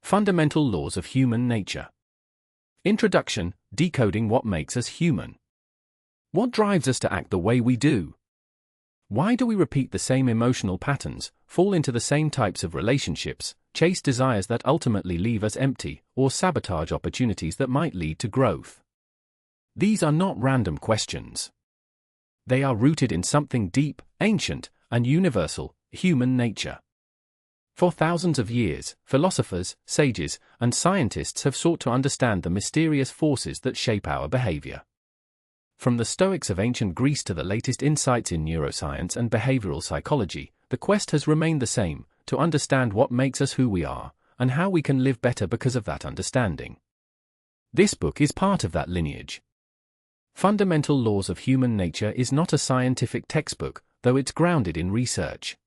Fundamental Laws of Human Nature. Introduction: Decoding what makes us human. What drives us to act the way we do? Why do we repeat the same emotional patterns, fall into the same types of relationships, chase desires that ultimately leave us empty, or sabotage opportunities that might lead to growth? These are not random questions. They are rooted in something deep, ancient, and universal: human nature. For thousands of years, philosophers, sages, and scientists have sought to understand the mysterious forces that shape our behavior. From the Stoics of ancient Greece to the latest insights in neuroscience and behavioral psychology, the quest has remained the same: to understand what makes us who we are, and how we can live better because of that understanding. This book is part of that lineage. Fundamental Laws of Human Nature is not a scientific textbook, though it's grounded in research.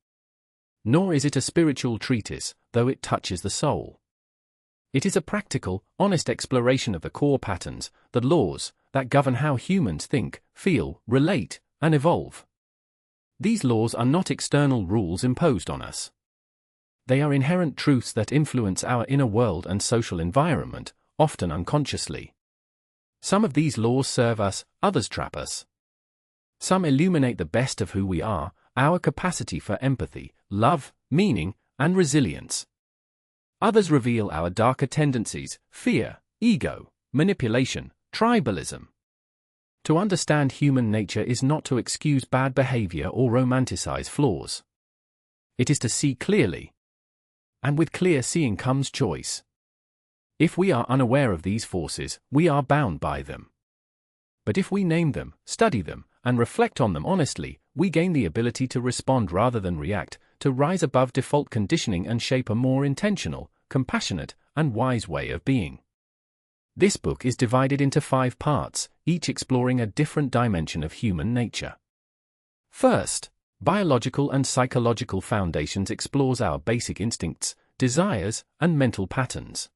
Nor is it a spiritual treatise, though it touches the soul. It is a practical, honest exploration of the core patterns, the laws, that govern how humans think, feel, relate, and evolve. These laws are not external rules imposed on us. They are inherent truths that influence our inner world and social environment, often unconsciously. Some of these laws serve us, others trap us. Some illuminate the best of who we are, our capacity for empathy, love, meaning, and resilience. Others reveal our darker tendencies: fear, ego, manipulation, tribalism. To understand human nature is not to excuse bad behavior or romanticize flaws. It is to see clearly. And with clear seeing comes choice. If we are unaware of these forces, we are bound by them. But if we name them, study them, and reflect on them honestly, we gain the ability to respond rather than react, to rise above default conditioning and shape a more intentional, compassionate, and wise way of being. This book is divided into 5 parts, each exploring a different dimension of human nature. First, Biological and Psychological Foundations explores our basic instincts, desires, and mental patterns.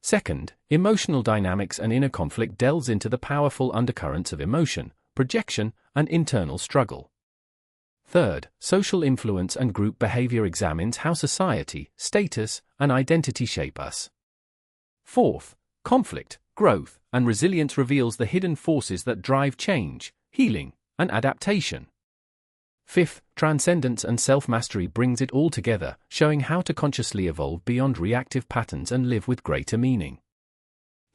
Second, Emotional Dynamics and Inner Conflict delves into the powerful undercurrents of emotion, projection, and internal struggle. Third, Social Influence and Group Behavior examines how society, status, and identity shape us. Fourth, Conflict, Growth, and Resilience reveals the hidden forces that drive change, healing, and adaptation. Fifth, Transcendence and Self-Mastery brings it all together, showing how to consciously evolve beyond reactive patterns and live with greater meaning.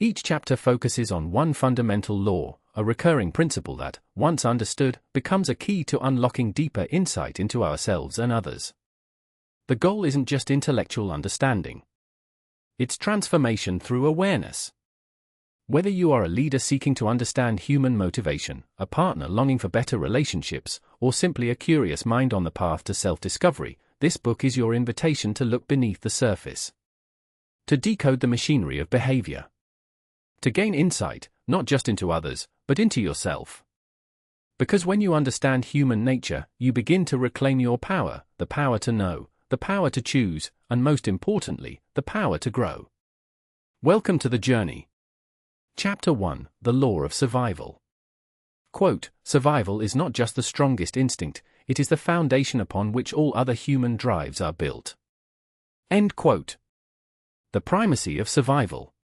Each chapter focuses on one fundamental law, a recurring principle that, once understood, becomes a key to unlocking deeper insight into ourselves and others. The goal isn't just intellectual understanding. It's transformation through awareness. Whether you are a leader seeking to understand human motivation, a partner longing for better relationships, or simply a curious mind on the path to self-discovery, this book is your invitation to look beneath the surface. To decode the machinery of behavior. To gain insight, not just into others, but into yourself. Because when you understand human nature, you begin to reclaim your power, the power to know, the power to choose, and most importantly, the power to grow. Welcome to the journey. Chapter 1: The Law of Survival. Quote, "Survival is not just the strongest instinct, it is the foundation upon which all other human drives are built." End quote. The primacy of survival.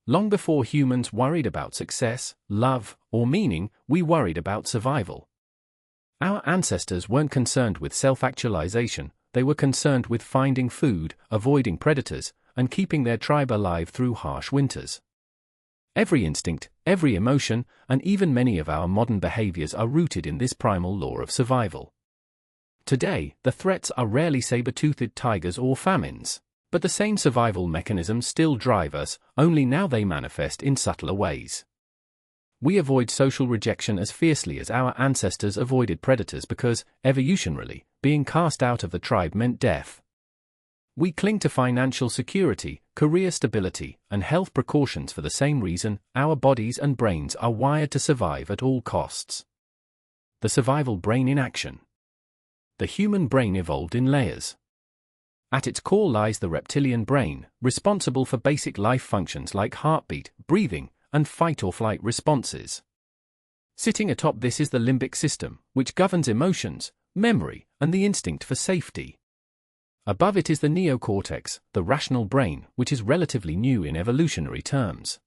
Long before humans worried about success, love, or meaning, we worried about survival. Our ancestors weren't concerned with self-actualization, they were concerned with finding food, avoiding predators, and keeping their tribe alive through harsh winters. Every instinct, every emotion, and even many of our modern behaviors are rooted in this primal law of survival. Today, the threats are rarely saber-toothed tigers or famines, but the same survival mechanisms still drive us, only now they manifest in subtler ways. We avoid social rejection as fiercely as our ancestors avoided predators because, evolutionarily, being cast out of the tribe meant death. We cling to financial security, career stability, and health precautions for the same reason. Our bodies and brains are wired to survive at all costs. The survival brain in action. The human brain evolved in layers. At its core lies the reptilian brain, responsible for basic life functions like heartbeat, breathing, and fight-or-flight responses. Sitting atop this is the limbic system, which governs emotions, memory, and the instinct for safety. Above it is the neocortex, the rational brain, which is relatively new in evolutionary terms.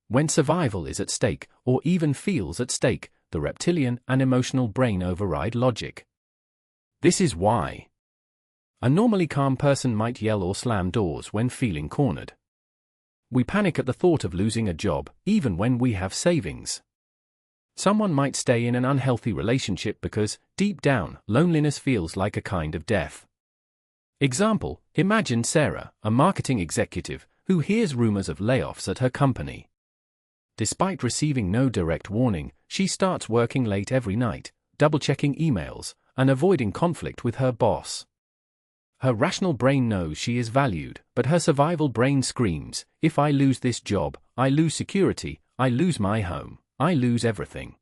When survival is at stake, or even feels at stake, the reptilian and emotional brain override logic. This is why a normally calm person might yell or slam doors when feeling cornered. We panic at the thought of losing a job, even when we have savings. Someone might stay in an unhealthy relationship because, deep down, loneliness feels like a kind of death. Example: imagine Sarah, a marketing executive, who hears rumors of layoffs at her company. Despite receiving no direct warning, she starts working late every night, double-checking emails, and avoiding conflict with her boss. Her rational brain knows she is valued, but her survival brain screams, "If I lose this job, I lose security, I lose my home, I lose everything."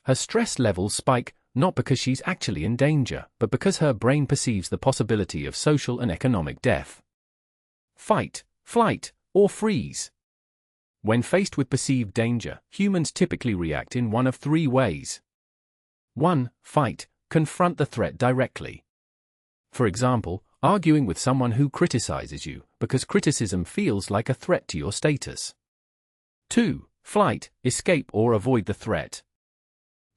Her stress levels spike, not because she's actually in danger, but because her brain perceives the possibility of social and economic death. Fight, flight, or freeze. When faced with perceived danger, humans typically react in one of three ways. 1. Fight, confront the threat directly. For example, arguing with someone who criticizes you, because criticism feels like a threat to your status. 2. Flight, escape or avoid the threat.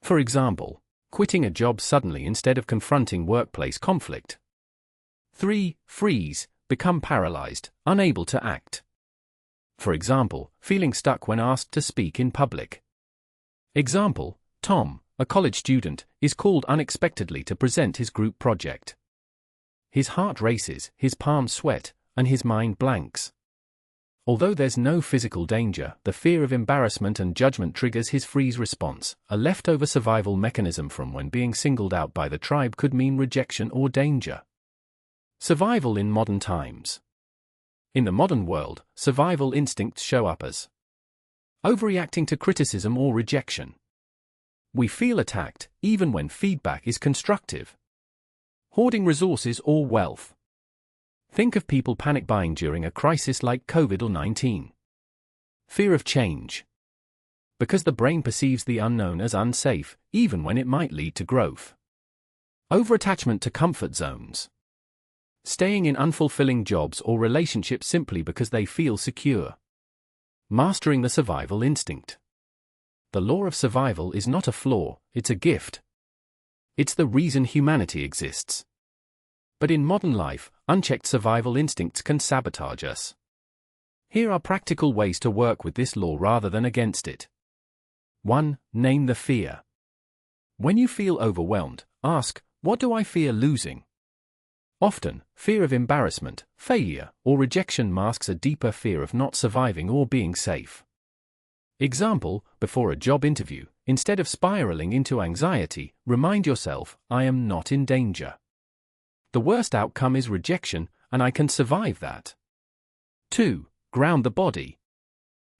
For example, quitting a job suddenly instead of confronting workplace conflict. 3. Freeze, become paralyzed, unable to act. For example, feeling stuck when asked to speak in public. Example: Tom, a college student, is called unexpectedly to present his group project. His heart races, his palms sweat, and his mind blanks. Although there's no physical danger, the fear of embarrassment and judgment triggers his freeze response. A leftover survival mechanism from when being singled out by the tribe could mean rejection or danger. Survival in modern times. In the modern world, survival instincts show up as overreacting to criticism or rejection. We feel attacked, even when feedback is constructive. Hoarding resources or wealth. Think of people panic buying during a crisis like COVID-19. Fear of change. Because the brain perceives the unknown as unsafe, even when it might lead to growth. Overattachment to comfort zones. Staying in unfulfilling jobs or relationships simply because they feel secure. Mastering the survival instinct. The law of survival is not a flaw, it's a gift. It's the reason humanity exists. But in modern life, unchecked survival instincts can sabotage us. Here are practical ways to work with this law rather than against it. 1. Name the fear. When you feel overwhelmed, ask, "What do I fear losing?" Often, fear of embarrassment, failure, or rejection masks a deeper fear of not surviving or being safe. Example: before a job interview, instead of spiraling into anxiety, remind yourself, "I am not in danger. The worst outcome is rejection, and I can survive that." 2. Ground the body.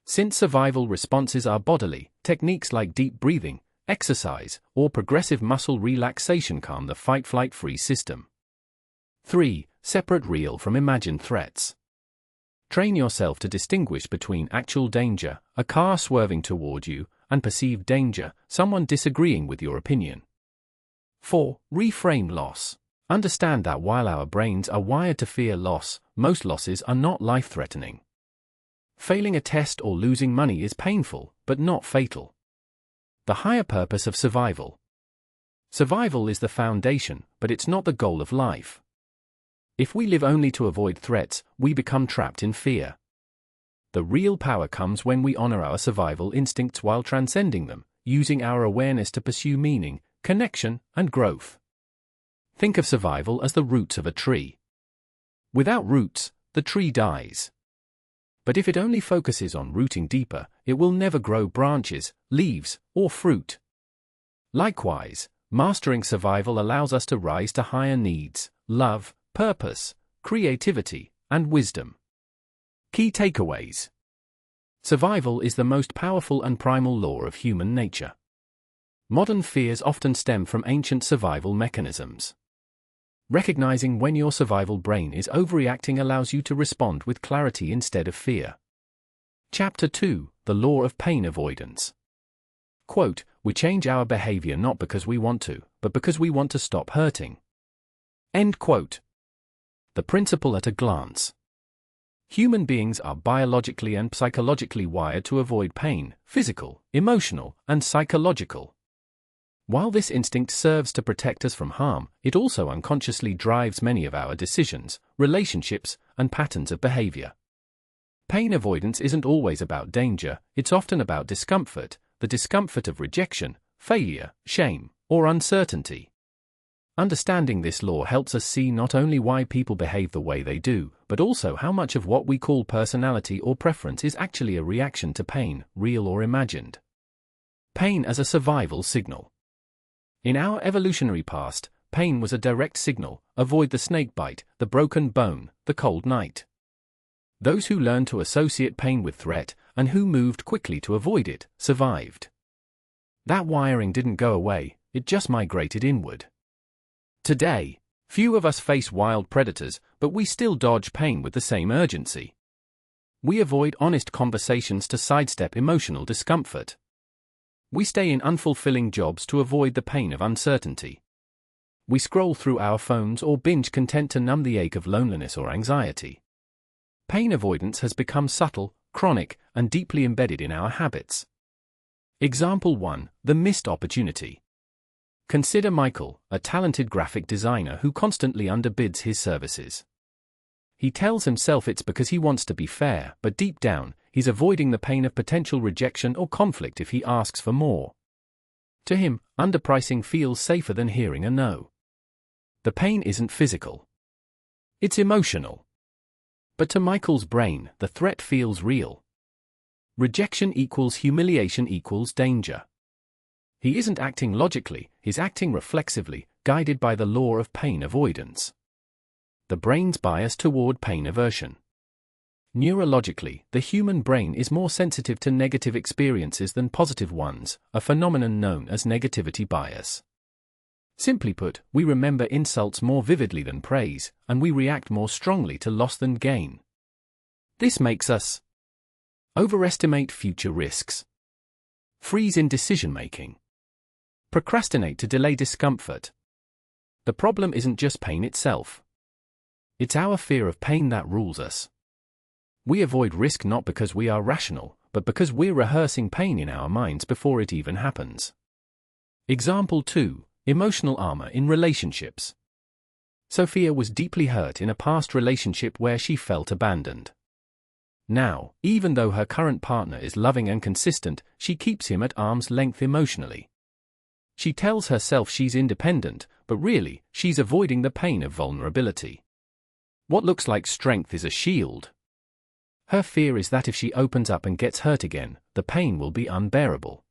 Since survival responses are bodily, techniques like deep breathing, exercise, or progressive muscle relaxation calm the fight-flight-freeze system. 3. Separate real from imagined threats. Train yourself to distinguish between actual danger, a car swerving toward you, and perceived danger, someone disagreeing with your opinion. 4. Reframe loss. Understand that while our brains are wired to fear loss, most losses are not life-threatening. Failing a test or losing money is painful, but not fatal. The higher purpose of survival. Survival is the foundation, but it's not the goal of life. If we live only to avoid threats, we become trapped in fear. The real power comes when we honor our survival instincts while transcending them, using our awareness to pursue meaning, connection, and growth. Think of survival as the roots of a tree. Without roots, the tree dies. But if it only focuses on rooting deeper, it will never grow branches, leaves, or fruit. Likewise, mastering survival allows us to rise to higher needs: love, purpose, creativity, and wisdom. Key takeaways. Survival is the most powerful and primal law of human nature. Modern fears often stem from ancient survival mechanisms. Recognizing when your survival brain is overreacting allows you to respond with clarity instead of fear. Chapter 2: The Law of Pain Avoidance. Quote, "We change our behavior not because we want to, but because we want to stop hurting." End quote. The principle at a glance. Human beings are biologically and psychologically wired to avoid pain, physical, emotional, and psychological. While this instinct serves to protect us from harm, it also unconsciously drives many of our decisions, relationships, and patterns of behavior. Pain avoidance isn't always about danger, it's often about discomfort, the discomfort of rejection, failure, shame, or uncertainty. Understanding this law helps us see not only why people behave the way they do, but also how much of what we call personality or preference is actually a reaction to pain, real or imagined. Pain as a survival signal. In our evolutionary past, pain was a direct signal: avoid the snake bite, the broken bone, the cold night. Those who learned to associate pain with threat, and who moved quickly to avoid it, survived. That wiring didn't go away, it just migrated inward. Today, few of us face wild predators, but we still dodge pain with the same urgency. We avoid honest conversations to sidestep emotional discomfort. We stay in unfulfilling jobs to avoid the pain of uncertainty. We scroll through our phones or binge content to numb the ache of loneliness or anxiety. Pain avoidance has become subtle, chronic, and deeply embedded in our habits. Example 1. The missed opportunity. Consider Michael, a talented graphic designer who constantly underbids his services. He tells himself it's because he wants to be fair, but deep down, he's avoiding the pain of potential rejection or conflict if he asks for more. To him, underpricing feels safer than hearing a no. The pain isn't physical. It's emotional. But to Michael's brain, the threat feels real. Rejection equals humiliation equals danger. He isn't acting logically, he's acting reflexively, guided by the law of pain avoidance. The brain's bias toward pain aversion. Neurologically, the human brain is more sensitive to negative experiences than positive ones, a phenomenon known as negativity bias. Simply put, we remember insults more vividly than praise, and we react more strongly to loss than gain. This makes us overestimate future risks, freeze in decision-making, procrastinate to delay discomfort. The problem isn't just pain itself. It's our fear of pain that rules us. We avoid risk not because we are rational, but because we're rehearsing pain in our minds before it even happens. Example 2. Emotional armor in relationships. Sophia was deeply hurt in a past relationship where she felt abandoned. Now, even though her current partner is loving and consistent, she keeps him at arm's length emotionally. She tells herself she's independent, but really, she's avoiding the pain of vulnerability. What looks like strength is a shield. Her fear is that if she opens up and gets hurt again, the pain will be unbearable.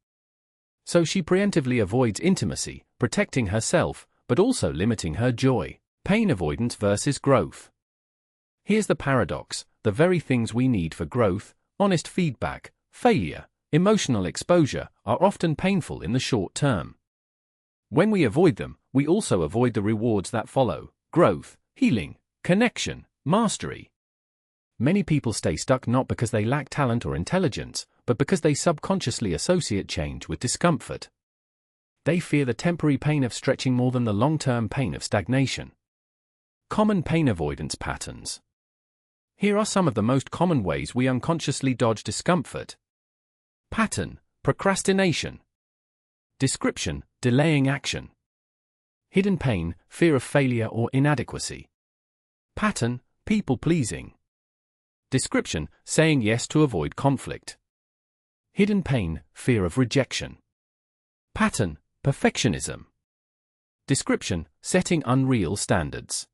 So she preemptively avoids intimacy, protecting herself, but also limiting her joy. Pain avoidance versus growth. Here's the paradox: the very things we need for growth, honest feedback, failure, emotional exposure, are often painful in the short term. When we avoid them, we also avoid the rewards that follow: growth, healing, connection, mastery. Many people stay stuck not because they lack talent or intelligence, but because they subconsciously associate change with discomfort. They fear the temporary pain of stretching more than the long-term pain of stagnation. Common pain avoidance patterns. Here are some of the most common ways we unconsciously dodge discomfort. Pattern: procrastination. Description: delaying action. Hidden pain: fear of failure or inadequacy. Pattern: people-pleasing. Description: saying yes to avoid conflict. Hidden pain: fear of rejection. Pattern: perfectionism. Description: setting unreal standards.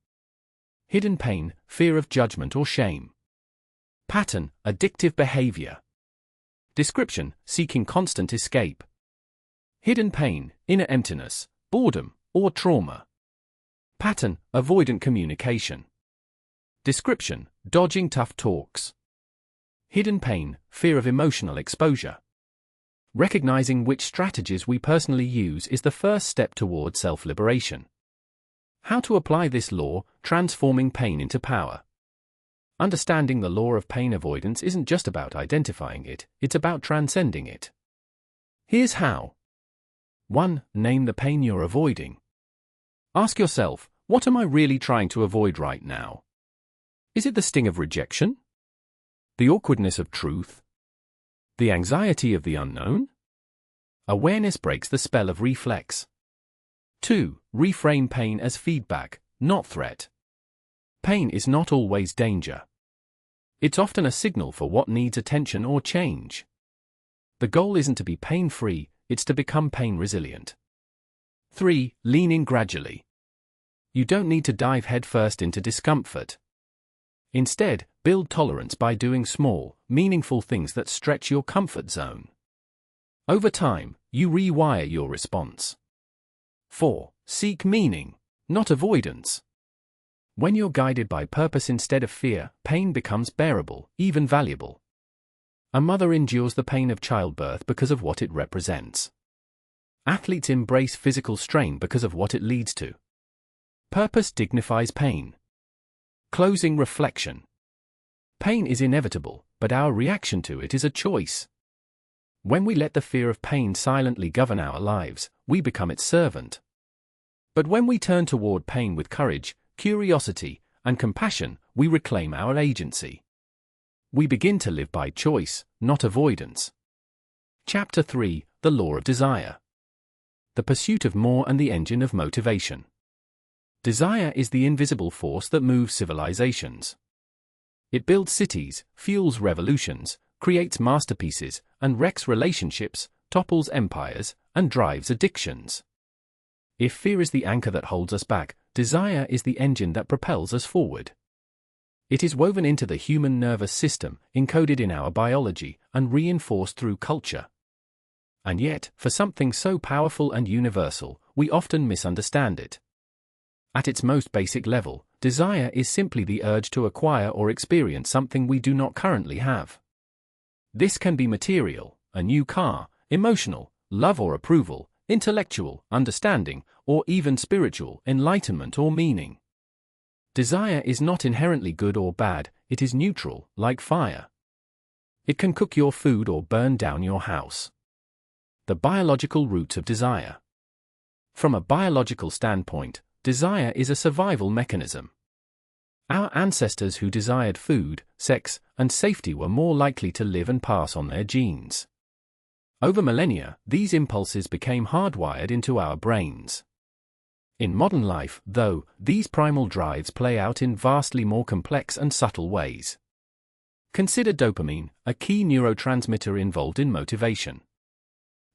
Hidden pain: fear of judgment or shame. Pattern: addictive behavior. Description: seeking constant escape. Hidden pain: inner emptiness, boredom, or trauma. Pattern: avoidant communication. Description: dodging tough talks. Hidden pain: fear of emotional exposure. Recognizing which strategies we personally use is the first step toward self-liberation. How to apply this law: transforming pain into power. Understanding the law of pain avoidance isn't just about identifying it, it's about transcending it. Here's how. 1. Name the pain you're avoiding. Ask yourself, what am I really trying to avoid right now? Is it the sting of rejection? The awkwardness of truth? The anxiety of the unknown? Awareness breaks the spell of reflex. 2. Reframe pain as feedback, not threat. Pain is not always danger. It's often a signal for what needs attention or change. The goal isn't to be pain-free, it's to become pain-resilient. 3. Lean in gradually. You don't need to dive headfirst into discomfort. Instead, build tolerance by doing small, meaningful things that stretch your comfort zone. Over time, you rewire your response. 4. Seek meaning, not avoidance. When you're guided by purpose instead of fear, pain becomes bearable, even valuable. A mother endures the pain of childbirth because of what it represents. Athletes embrace physical strain because of what it leads to. Purpose dignifies pain. Closing reflection. Pain is inevitable, but our reaction to it is a choice. When we let the fear of pain silently govern our lives, we become its servant. But when we turn toward pain with courage, curiosity, and compassion, we reclaim our agency. We begin to live by choice, not avoidance. Chapter 3: The Law of Desire. The pursuit of more and the engine of motivation. Desire is the invisible force that moves civilizations. It builds cities, fuels revolutions, creates masterpieces, and wrecks relationships, topples empires, and drives addictions. If fear is the anchor that holds us back, desire is the engine that propels us forward. It is woven into the human nervous system, encoded in our biology, and reinforced through culture. And yet, for something so powerful and universal, we often misunderstand it. At its most basic level, desire is simply the urge to acquire or experience something we do not currently have. This can be material, a new car, emotional, love or approval, intellectual, understanding, or even spiritual, enlightenment or meaning. Desire is not inherently good or bad, it is neutral, like fire. It can cook your food or burn down your house. The biological roots of desire. From a biological standpoint, desire is a survival mechanism. Our ancestors who desired food, sex, and safety were more likely to live and pass on their genes. Over millennia, these impulses became hardwired into our brains. In modern life, though, these primal drives play out in vastly more complex and subtle ways. Consider dopamine, a key neurotransmitter involved in motivation.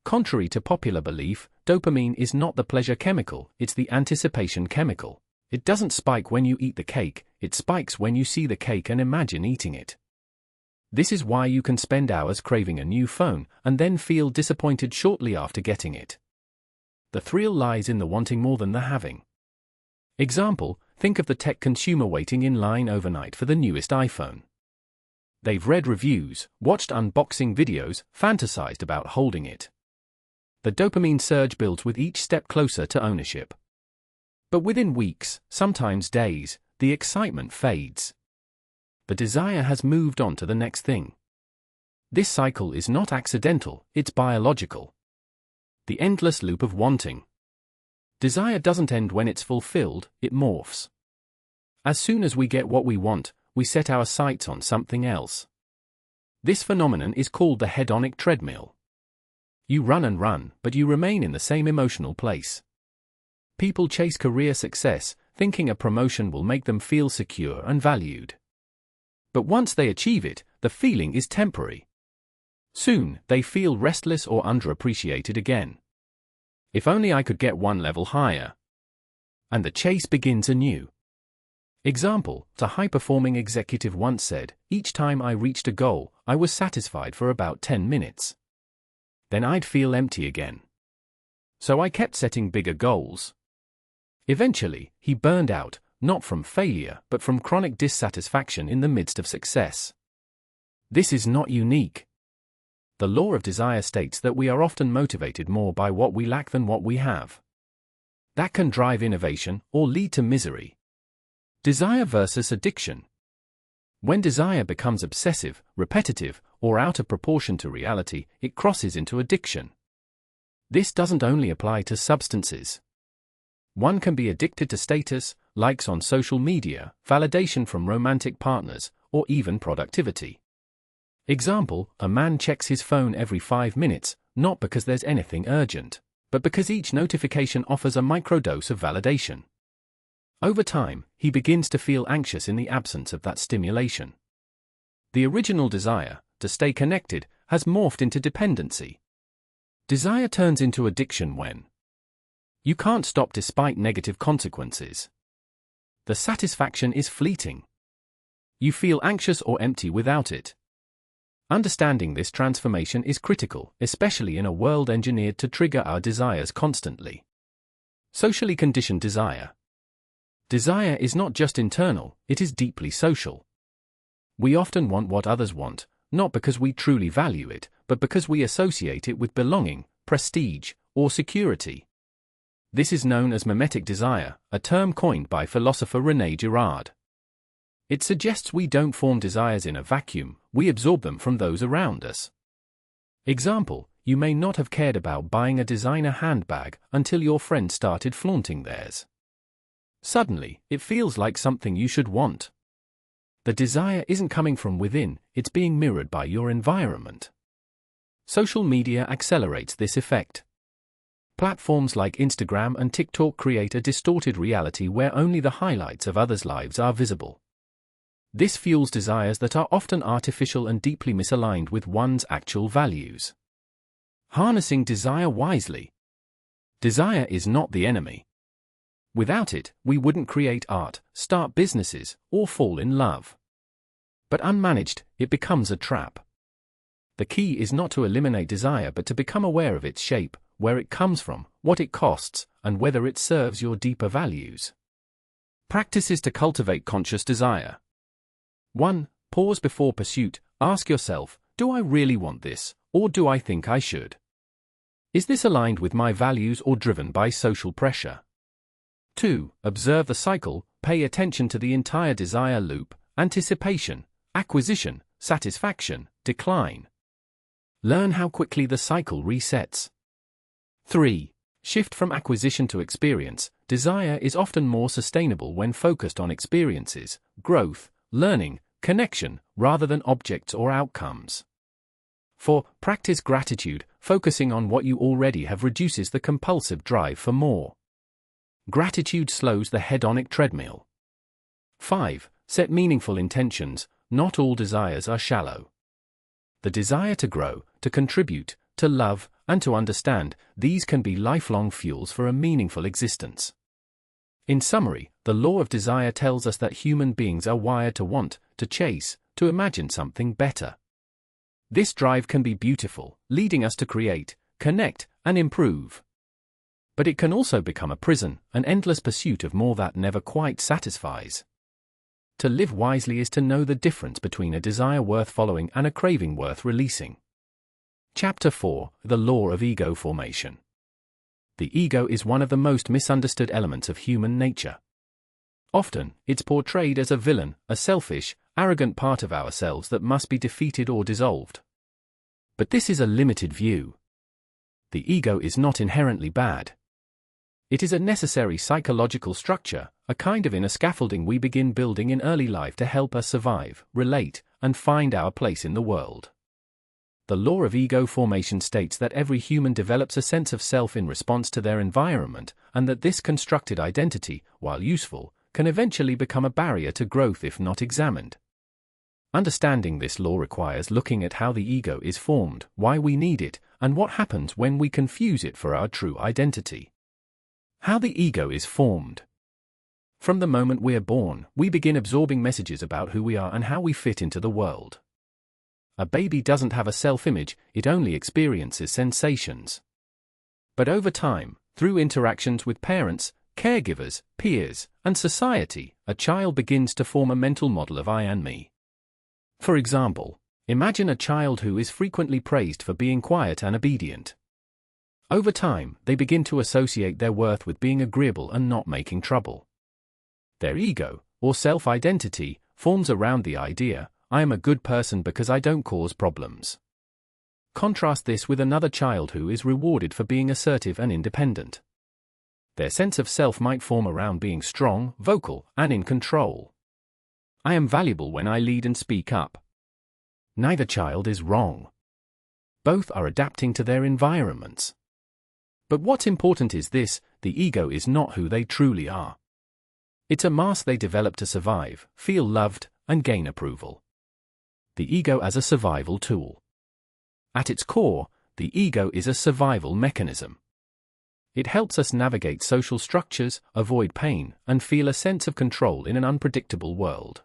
Contrary to popular belief, dopamine is not the pleasure chemical, it's the anticipation chemical. It doesn't spike when you eat the cake, it spikes when you see the cake and imagine eating it. This is why you can spend hours craving a new phone, and then feel disappointed shortly after getting it. The thrill lies in the wanting more than the having. Example, think of the tech consumer waiting in line overnight for the newest iPhone. They've read reviews, watched unboxing videos, fantasized about holding it. The dopamine surge builds with each step closer to ownership. But within weeks, sometimes days, the excitement fades. The desire has moved on to the next thing. This cycle is not accidental, it's biological. The endless loop of wanting. Desire doesn't end when it's fulfilled, it morphs. As soon as we get what we want, we set our sights on something else. This phenomenon is called the hedonic treadmill. You run and run, but you remain in the same emotional place. People chase career success, thinking a promotion will make them feel secure and valued. But once they achieve it, the feeling is temporary. Soon, they feel restless or underappreciated again. If only I could get one level higher. And the chase begins anew. Example, a high-performing executive once said, each time I reached a goal, I was satisfied for about 10 minutes. Then I'd feel empty again. So I kept setting bigger goals. Eventually, he burned out, not from failure, but from chronic dissatisfaction in the midst of success. This is not unique. The law of desire states that we are often motivated more by what we lack than what we have. That can drive innovation or lead to misery. Desire versus addiction. When desire becomes obsessive, repetitive, or out of proportion to reality, it crosses into addiction. This doesn't only apply to substances. One can be addicted to status, likes on social media, validation from romantic partners, or even productivity. Example, a man checks his phone every 5 minutes, not because there's anything urgent, but because each notification offers a microdose of validation. Over time, he begins to feel anxious in the absence of that stimulation. The original desire, to stay connected, has morphed into dependency. Desire turns into addiction when you can't stop despite negative consequences. The satisfaction is fleeting. You feel anxious or empty without it. Understanding this transformation is critical, especially in a world engineered to trigger our desires constantly. Socially conditioned desire. Desire is not just internal, it is deeply social. We often want what others want, not because we truly value it, but because we associate it with belonging, prestige, or security. This is known as mimetic desire, a term coined by philosopher René Girard. It suggests we don't form desires in a vacuum, we absorb them from those around us. Example, you may not have cared about buying a designer handbag until your friend started flaunting theirs. Suddenly, it feels like something you should want. The desire isn't coming from within, it's being mirrored by your environment. Social media accelerates this effect. Platforms like Instagram and TikTok create a distorted reality where only the highlights of others' lives are visible. This fuels desires that are often artificial and deeply misaligned with one's actual values. Harnessing desire wisely. Desire is not the enemy. Without it, we wouldn't create art, start businesses, or fall in love. But unmanaged, it becomes a trap. The key is not to eliminate desire but to become aware of its shape, where it comes from, what it costs, and whether it serves your deeper values. Practices to cultivate conscious desire. 1. Pause before pursuit. Ask yourself, do I really want this, or do I think I should? Is this aligned with my values or driven by social pressure? 2. Observe the cycle. Pay attention to the entire desire loop: anticipation, acquisition, satisfaction, decline. Learn how quickly the cycle resets. 3. Shift from acquisition to experience. Desire is often more sustainable when focused on experiences, growth, learning, connection, rather than objects or outcomes. 4. Practice gratitude. Focusing on what you already have reduces the compulsive drive for more. Gratitude slows the hedonic treadmill. 5. Set meaningful intentions. Not all desires are shallow. The desire to grow, to contribute, to love, and to understand, these can be lifelong fuels for a meaningful existence. In summary, the law of desire tells us that human beings are wired to want, to chase, to imagine something better. This drive can be beautiful, leading us to create, connect, and improve. But it can also become a prison, an endless pursuit of more that never quite satisfies. To live wisely is to know the difference between a desire worth following and a craving worth releasing. Chapter 4: The Law of Ego Formation. The ego is one of the most misunderstood elements of human nature. Often, it's portrayed as a villain, a selfish, arrogant part of ourselves that must be defeated or dissolved. But this is a limited view. The ego is not inherently bad. It is a necessary psychological structure, a kind of inner scaffolding we begin building in early life to help us survive, relate, and find our place in the world. The law of ego formation states that every human develops a sense of self in response to their environment, and that this constructed identity, while useful, can eventually become a barrier to growth if not examined. Understanding this law requires looking at how the ego is formed, why we need it, and what happens when we confuse it for our true identity. How the ego is formed. From the moment we are born, we begin absorbing messages about who we are and how we fit into the world. A baby doesn't have a self-image, it only experiences sensations. But over time, through interactions with parents, caregivers, peers, and society, a child begins to form a mental model of I and me. For example, imagine a child who is frequently praised for being quiet and obedient. Over time, they begin to associate their worth with being agreeable and not making trouble. Their ego, or self-identity, forms around the idea, I am a good person because I don't cause problems. Contrast this with another child who is rewarded for being assertive and independent. Their sense of self might form around being strong, vocal, and in control. I am valuable when I lead and speak up. Neither child is wrong. Both are adapting to their environments. But what's important is this: the ego is not who they truly are. It's a mask they develop to survive, feel loved, and gain approval. The ego as a survival tool. At its core, the ego is a survival mechanism. It helps us navigate social structures, avoid pain, and feel a sense of control in an unpredictable world.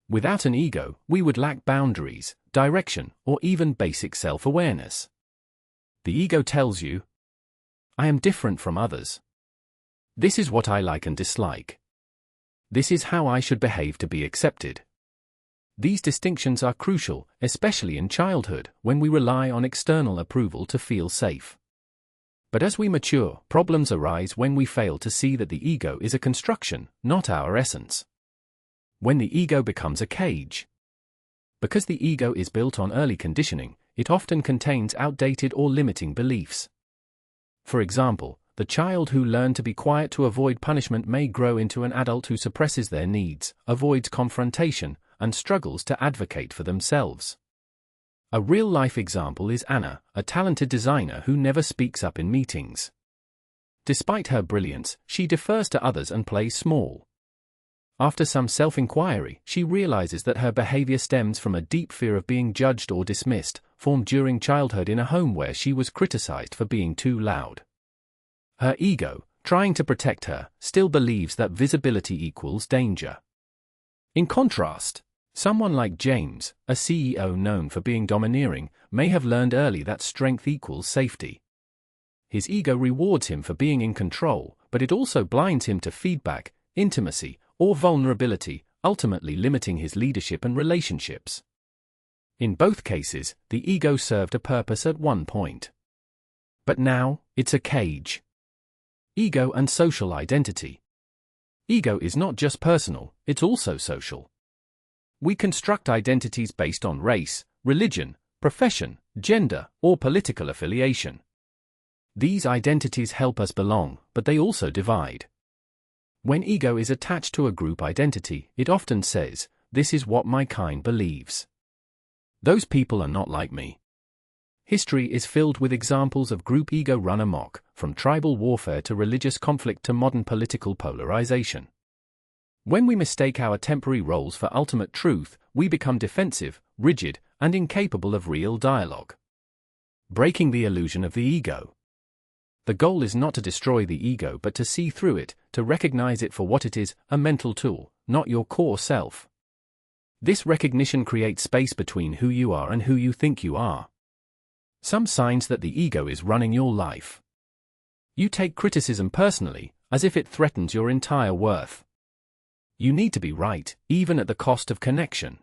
Without an ego, we would lack boundaries, direction, or even basic self-awareness. The ego tells you, I am different from others. This is what I like and dislike. This is how I should behave to be accepted. These distinctions are crucial, especially in childhood, when we rely on external approval to feel safe. But as we mature, problems arise when we fail to see that the ego is a construction, not our essence. When the ego becomes a cage. Because the ego is built on early conditioning, it often contains outdated or limiting beliefs. For example, the child who learned to be quiet to avoid punishment may grow into an adult who suppresses their needs, avoids confrontation, and struggles to advocate for themselves. A real-life example is Anna, a talented designer who never speaks up in meetings. Despite her brilliance, she defers to others and plays small. After some self-inquiry, she realizes that her behavior stems from a deep fear of being judged or dismissed, formed during childhood in a home where she was criticized for being too loud. Her ego, trying to protect her, still believes that visibility equals danger. In contrast, someone like James, a CEO known for being domineering, may have learned early that strength equals safety. His ego rewards him for being in control, but it also blinds him to feedback, intimacy, or vulnerability, ultimately limiting his leadership and relationships. In both cases, the ego served a purpose at one point. But now, it's a cage. Ego and social identity. Ego is not just personal, it's also social. We construct identities based on race, religion, profession, gender, or political affiliation. These identities help us belong, but they also divide. When ego is attached to a group identity, it often says, "This is what my kind believes. Those people are not like me." History is filled with examples of group ego run amok, from tribal warfare to religious conflict to modern political polarization. When we mistake our temporary roles for ultimate truth, we become defensive, rigid, and incapable of real dialogue. Breaking the illusion of the ego. The goal is not to destroy the ego but to see through it, to recognize it for what it is, a mental tool, not your core self. This recognition creates space between who you are and who you think you are. Some signs that the ego is running your life. You take criticism personally, as if it threatens your entire worth. You need to be right, even at the cost of connection.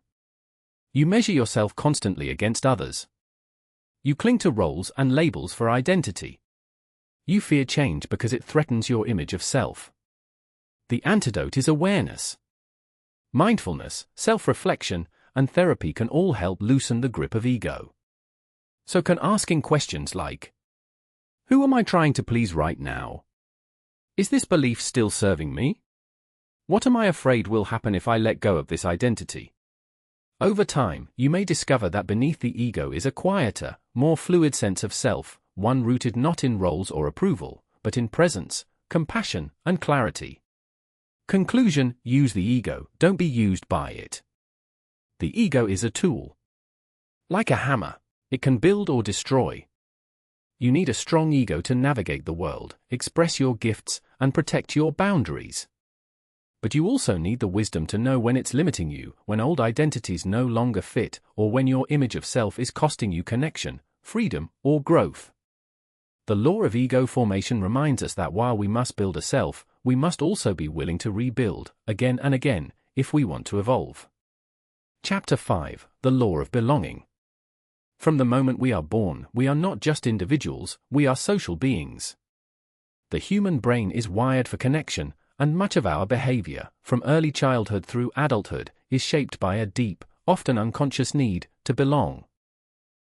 You measure yourself constantly against others. You cling to roles and labels for identity. You fear change because it threatens your image of self. The antidote is awareness. Mindfulness, self-reflection, and therapy can all help loosen the grip of ego. So can asking questions like, who am I trying to please right now? Is this belief still serving me? What am I afraid will happen if I let go of this identity? Over time, you may discover that beneath the ego is a quieter, more fluid sense of self, one rooted not in roles or approval, but in presence, compassion, and clarity. Conclusion: use the ego, don't be used by it. The ego is a tool. Like a hammer, it can build or destroy. You need a strong ego to navigate the world, express your gifts, and protect your boundaries. But you also need the wisdom to know when it's limiting you, when old identities no longer fit, or when your image of self is costing you connection, freedom, or growth. The law of ego formation reminds us that while we must build a self, we must also be willing to rebuild, again and again, if we want to evolve. Chapter 5: The Law of Belonging. From the moment we are born, we are not just individuals, we are social beings. The human brain is wired for connection, and much of our behavior, from early childhood through adulthood, is shaped by a deep, often unconscious need to belong.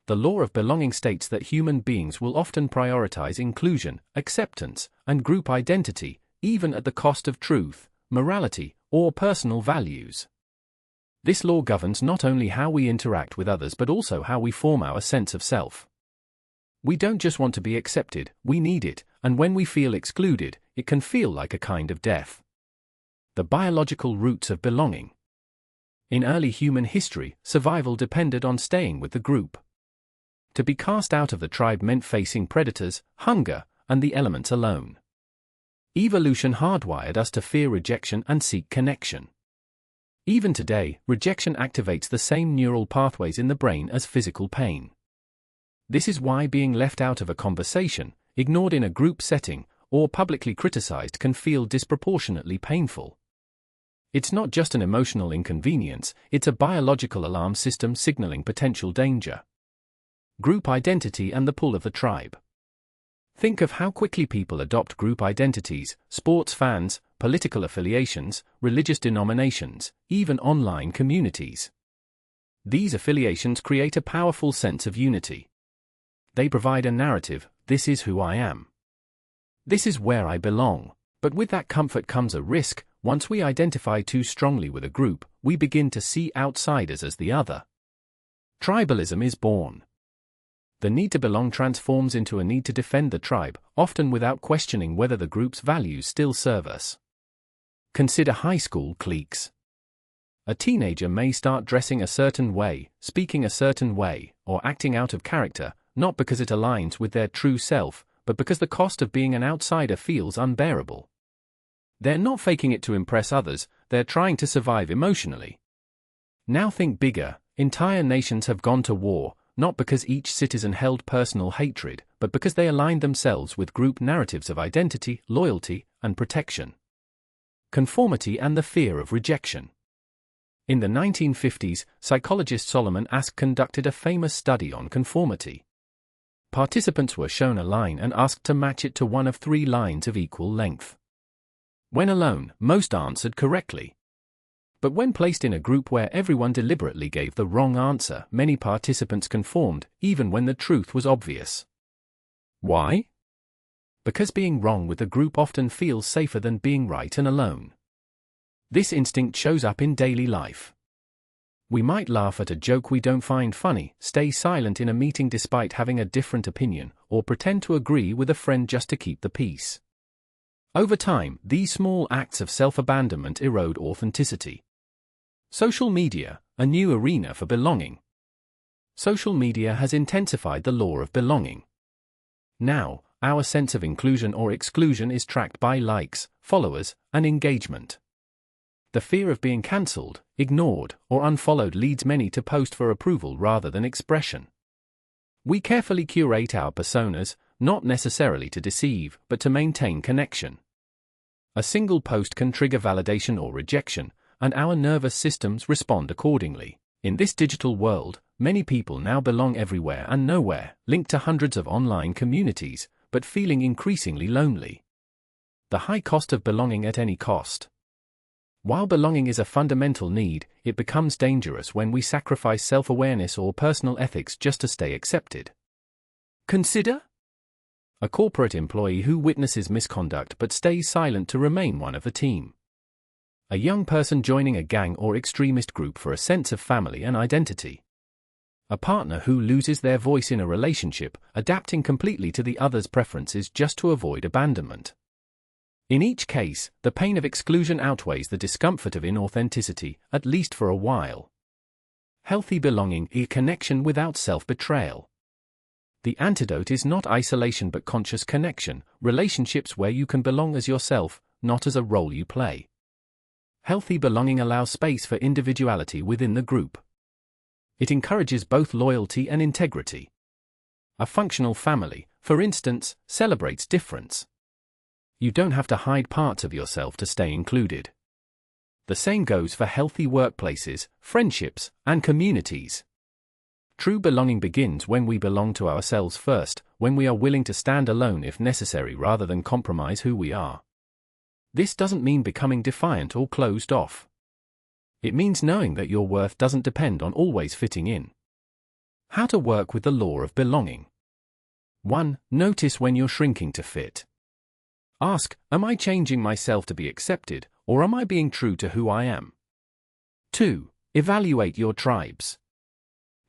The law of belonging states that human beings will often prioritize inclusion, acceptance, and group identity, even at the cost of truth, morality, or personal values. This law governs not only how we interact with others but also how we form our sense of self. We don't just want to be accepted, we need it, and when we feel excluded, it can feel like a kind of death. The biological roots of belonging. In early human history, survival depended on staying with the group. To be cast out of the tribe meant facing predators, hunger, and the elements alone. Evolution hardwired us to fear rejection and seek connection. Even today, rejection activates the same neural pathways in the brain as physical pain. This is why being left out of a conversation, ignored in a group setting, or publicly criticized can feel disproportionately painful. It's not just an emotional inconvenience, it's a biological alarm system signaling potential danger. Group identity and the pull of the tribe. Think of how quickly people adopt group identities: sports fans, political affiliations, religious denominations, even online communities. These affiliations create a powerful sense of unity. They provide a narrative: this is who I am. This is where I belong. But with that comfort comes a risk. Once we identify too strongly with a group, we begin to see outsiders as the other. Tribalism is born. The need to belong transforms into a need to defend the tribe, often without questioning whether the group's values still serve us. Consider high school cliques. A teenager may start dressing a certain way, speaking a certain way, or acting out of character, not because it aligns with their true self, but because the cost of being an outsider feels unbearable. They're not faking it to impress others, they're trying to survive emotionally. Now think bigger. Entire nations have gone to war, not because each citizen held personal hatred, but because they aligned themselves with group narratives of identity, loyalty, and protection. Conformity and the fear of rejection. In the 1950s, psychologist Solomon Asch conducted a famous study on conformity. Participants were shown a line and asked to match it to one of 3 lines of equal length. When alone, most answered correctly. But when placed in a group where everyone deliberately gave the wrong answer, many participants conformed, even when the truth was obvious. Why? Because being wrong with the group often feels safer than being right and alone. This instinct shows up in daily life. We might laugh at a joke we don't find funny, stay silent in a meeting despite having a different opinion, or pretend to agree with a friend just to keep the peace. Over time, these small acts of self-abandonment erode authenticity. Social media, a new arena for belonging. Social media has intensified the law of belonging. Now, our sense of inclusion or exclusion is tracked by likes, followers, and engagement. The fear of being cancelled, ignored, or unfollowed leads many to post for approval rather than expression. We carefully curate our personas, not necessarily to deceive, but to maintain connection. A single post can trigger validation or rejection, and our nervous systems respond accordingly. In this digital world, many people now belong everywhere and nowhere, linked to hundreds of online communities, but feeling increasingly lonely. The high cost of belonging at any cost. While belonging is a fundamental need, it becomes dangerous when we sacrifice self-awareness or personal ethics just to stay accepted. Consider a corporate employee who witnesses misconduct but stays silent to remain one of the team. A young person joining a gang or extremist group for a sense of family and identity. A partner who loses their voice in a relationship, adapting completely to the other's preferences just to avoid abandonment. In each case, the pain of exclusion outweighs the discomfort of inauthenticity, at least for a while. Healthy belonging is connection without self-betrayal. The antidote is not isolation but conscious connection, relationships where you can belong as yourself, not as a role you play. Healthy belonging allows space for individuality within the group. It encourages both loyalty and integrity. A functional family, for instance, celebrates difference. You don't have to hide parts of yourself to stay included. The same goes for healthy workplaces, friendships, and communities. True belonging begins when we belong to ourselves first, when we are willing to stand alone if necessary rather than compromise who we are. This doesn't mean becoming defiant or closed off. It means knowing that your worth doesn't depend on always fitting in. How to work with the law of belonging. 1. Notice when you're shrinking to fit. Ask, am I changing myself to be accepted, or am I being true to who I am? 2. Evaluate your tribes.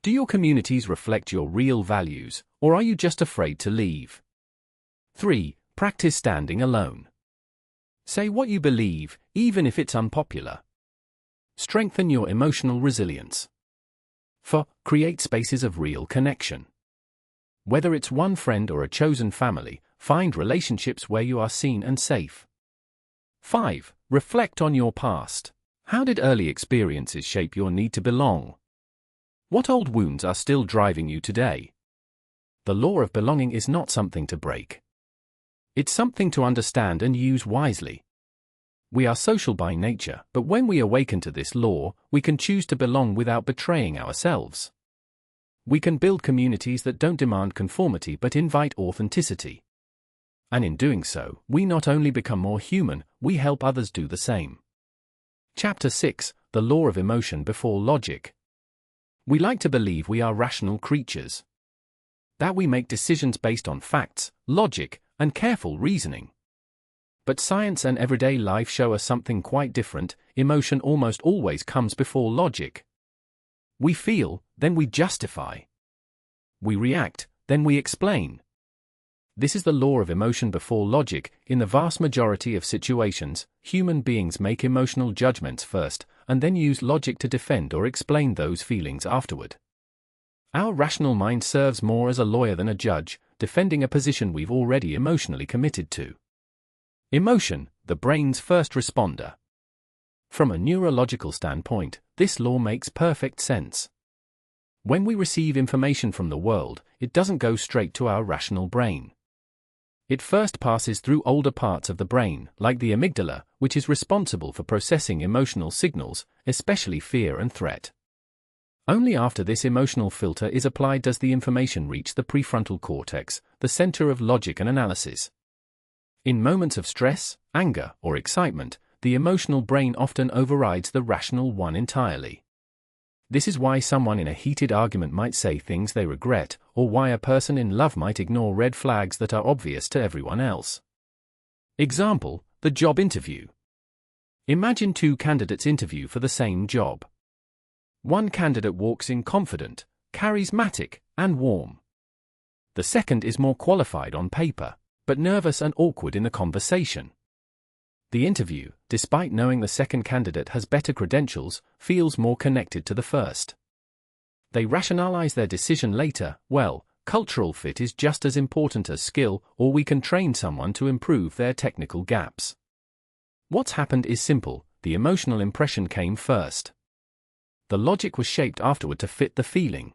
Do your communities reflect your real values, or are you just afraid to leave? 3. Practice standing alone. Say what you believe, even if it's unpopular. Strengthen your emotional resilience. 4. Create spaces of real connection. Whether it's one friend or a chosen family, find relationships where you are seen and safe. 5. Reflect on your past. How did early experiences shape your need to belong? What old wounds are still driving you today? The law of belonging is not something to break. It's something to understand and use wisely. We are social by nature, but when we awaken to this law, we can choose to belong without betraying ourselves. We can build communities that don't demand conformity but invite authenticity. And in doing so, we not only become more human, we help others do the same. Chapter 6: The Law of Emotion Before Logic. We like to believe we are rational creatures. That we make decisions based on facts, logic, and careful reasoning. But science and everyday life show us something quite different. Emotion almost always comes before logic. We feel, then we justify. We react, then we explain. This is the law of emotion before logic. In the vast majority of situations, human beings make emotional judgments first, and then use logic to defend or explain those feelings afterward. Our rational mind serves more as a lawyer than a judge, defending a position we've already emotionally committed to. Emotion, the brain's first responder. From a neurological standpoint, this law makes perfect sense. When we receive information from the world, it doesn't go straight to our rational brain. It first passes through older parts of the brain, like the amygdala, which is responsible for processing emotional signals, especially fear and threat. Only after this emotional filter is applied does the information reach the prefrontal cortex, the center of logic and analysis. In moments of stress, anger, or excitement, the emotional brain often overrides the rational one entirely. This is why someone in a heated argument might say things they regret, or why a person in love might ignore red flags that are obvious to everyone else. Example: the job interview. Imagine two candidates interview for the same job. One candidate walks in confident, charismatic, and warm. The second is more qualified on paper, but nervous and awkward in the conversation. The interview, despite knowing the second candidate has better credentials, feels more connected to the first. They rationalize their decision later. Well, cultural fit is just as important as skill, or we can train someone to improve their technical gaps. What's happened is simple: the emotional impression came first. The logic was shaped afterward to fit the feeling.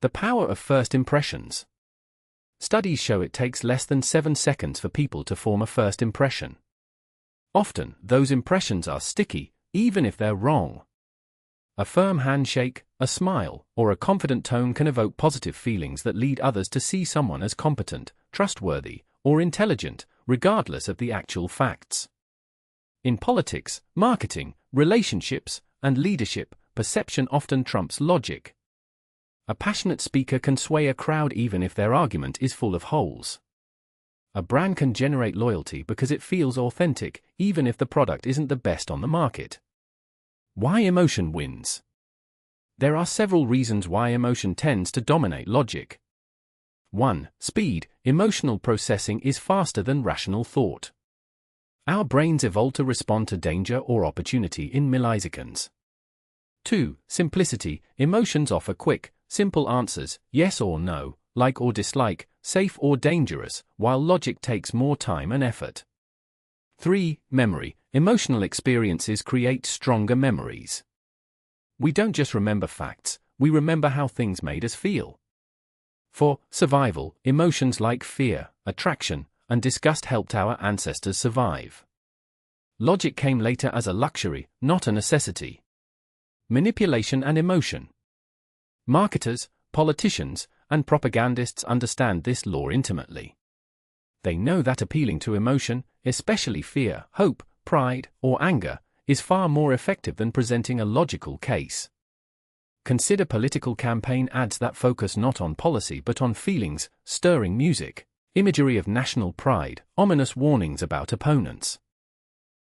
The power of first impressions. Studies show it takes less than 7 seconds for people to form a first impression. Often, those impressions are sticky, even if they're wrong. A firm handshake, a smile, or a confident tone can evoke positive feelings that lead others to see someone as competent, trustworthy, or intelligent, regardless of the actual facts. In politics, marketing, relationships, and leadership, perception often trumps logic. A passionate speaker can sway a crowd even if their argument is full of holes. A brand can generate loyalty because it feels authentic, even if the product isn't the best on the market. Why emotion wins? There are several reasons why emotion tends to dominate logic. 1. Speed. Emotional processing is faster than rational thought. Our brains evolved to respond to danger or opportunity in milliseconds. 2. Simplicity. Emotions offer quick, simple answers, yes or no, like or dislike, safe or dangerous, while logic takes more time and effort. 3. Memory. Emotional experiences create stronger memories. We don't just remember facts, we remember how things made us feel. 4. Survival. Emotions like fear, attraction, and disgust helped our ancestors survive. Logic came later as a luxury, not a necessity. Manipulation and emotion. Marketers, politicians, and propagandists understand this law intimately. They know that appealing to emotion, especially fear, hope, pride, or anger, is far more effective than presenting a logical case. Consider political campaign ads that focus not on policy but on feelings, stirring music, imagery of national pride, ominous warnings about opponents.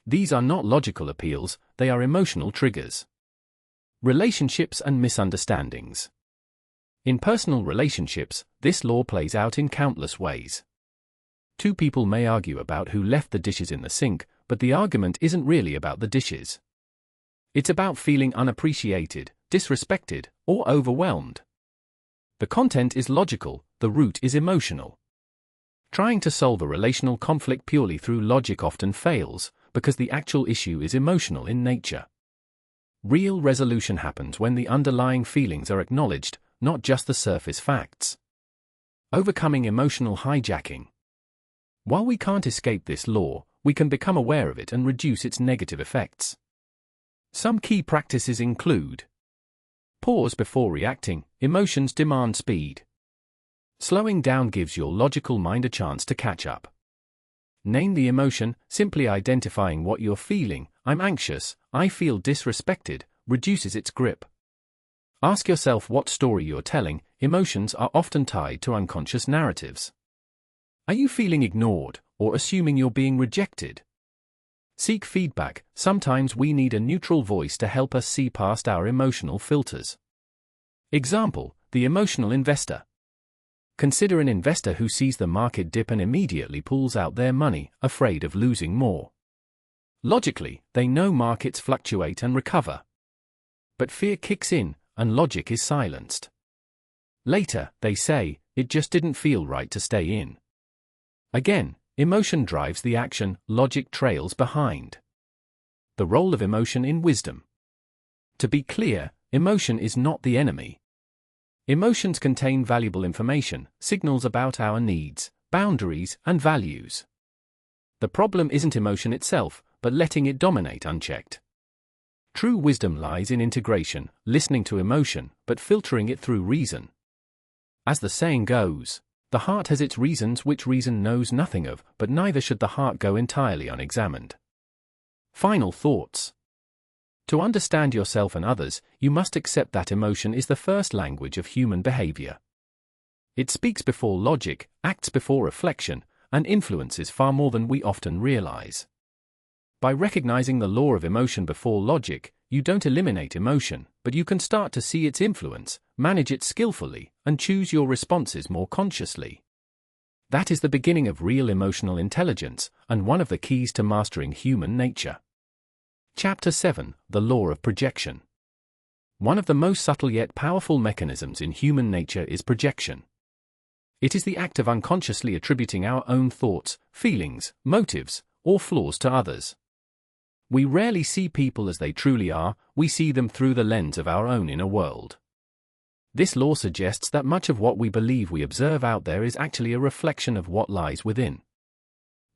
These are not logical appeals, they are emotional triggers. Relationships and misunderstandings. In personal relationships, this law plays out in countless ways. Two people may argue about who left the dishes in the sink, but the argument isn't really about the dishes. It's about feeling unappreciated, disrespected, or overwhelmed. The content is logical, the root is emotional. Trying to solve a relational conflict purely through logic often fails, because the actual issue is emotional in nature. Real resolution happens when the underlying feelings are acknowledged, not just the surface facts. Overcoming emotional hijacking. While we can't escape this law, we can become aware of it and reduce its negative effects. Some key practices include: pause before reacting, emotions demand speed. Slowing down gives your logical mind a chance to catch up. Name the emotion, simply identifying what you're feeling. I'm anxious, I feel disrespected, reduces its grip. Ask yourself what story you're telling. Emotions are often tied to unconscious narratives. Are you feeling ignored, or assuming you're being rejected? Seek feedback. Sometimes we need a neutral voice to help us see past our emotional filters. Example: the emotional investor. Consider an investor who sees the market dip and immediately pulls out their money, afraid of losing more. Logically, they know markets fluctuate and recover. But fear kicks in, and logic is silenced. Later, they say, it just didn't feel right to stay in. Again, emotion drives the action, logic trails behind. The role of emotion in wisdom. To be clear, emotion is not the enemy. Emotions contain valuable information, signals about our needs, boundaries, and values. The problem isn't emotion itself, but letting it dominate unchecked. True wisdom lies in integration, listening to emotion, but filtering it through reason. As the saying goes, the heart has its reasons which reason knows nothing of, but neither should the heart go entirely unexamined. Final thoughts. To understand yourself and others, you must accept that emotion is the first language of human behavior. It speaks before logic, acts before reflection, and influences far more than we often realize. By recognizing the law of emotion before logic, you don't eliminate emotion, but you can start to see its influence, manage it skillfully, and choose your responses more consciously. That is the beginning of real emotional intelligence, and one of the keys to mastering human nature. Chapter 7: The Law of Projection. One of the most subtle yet powerful mechanisms in human nature is projection. It is the act of unconsciously attributing our own thoughts, feelings, motives, or flaws to others. We rarely see people as they truly are, we see them through the lens of our own inner world. This law suggests that much of what we believe we observe out there is actually a reflection of what lies within.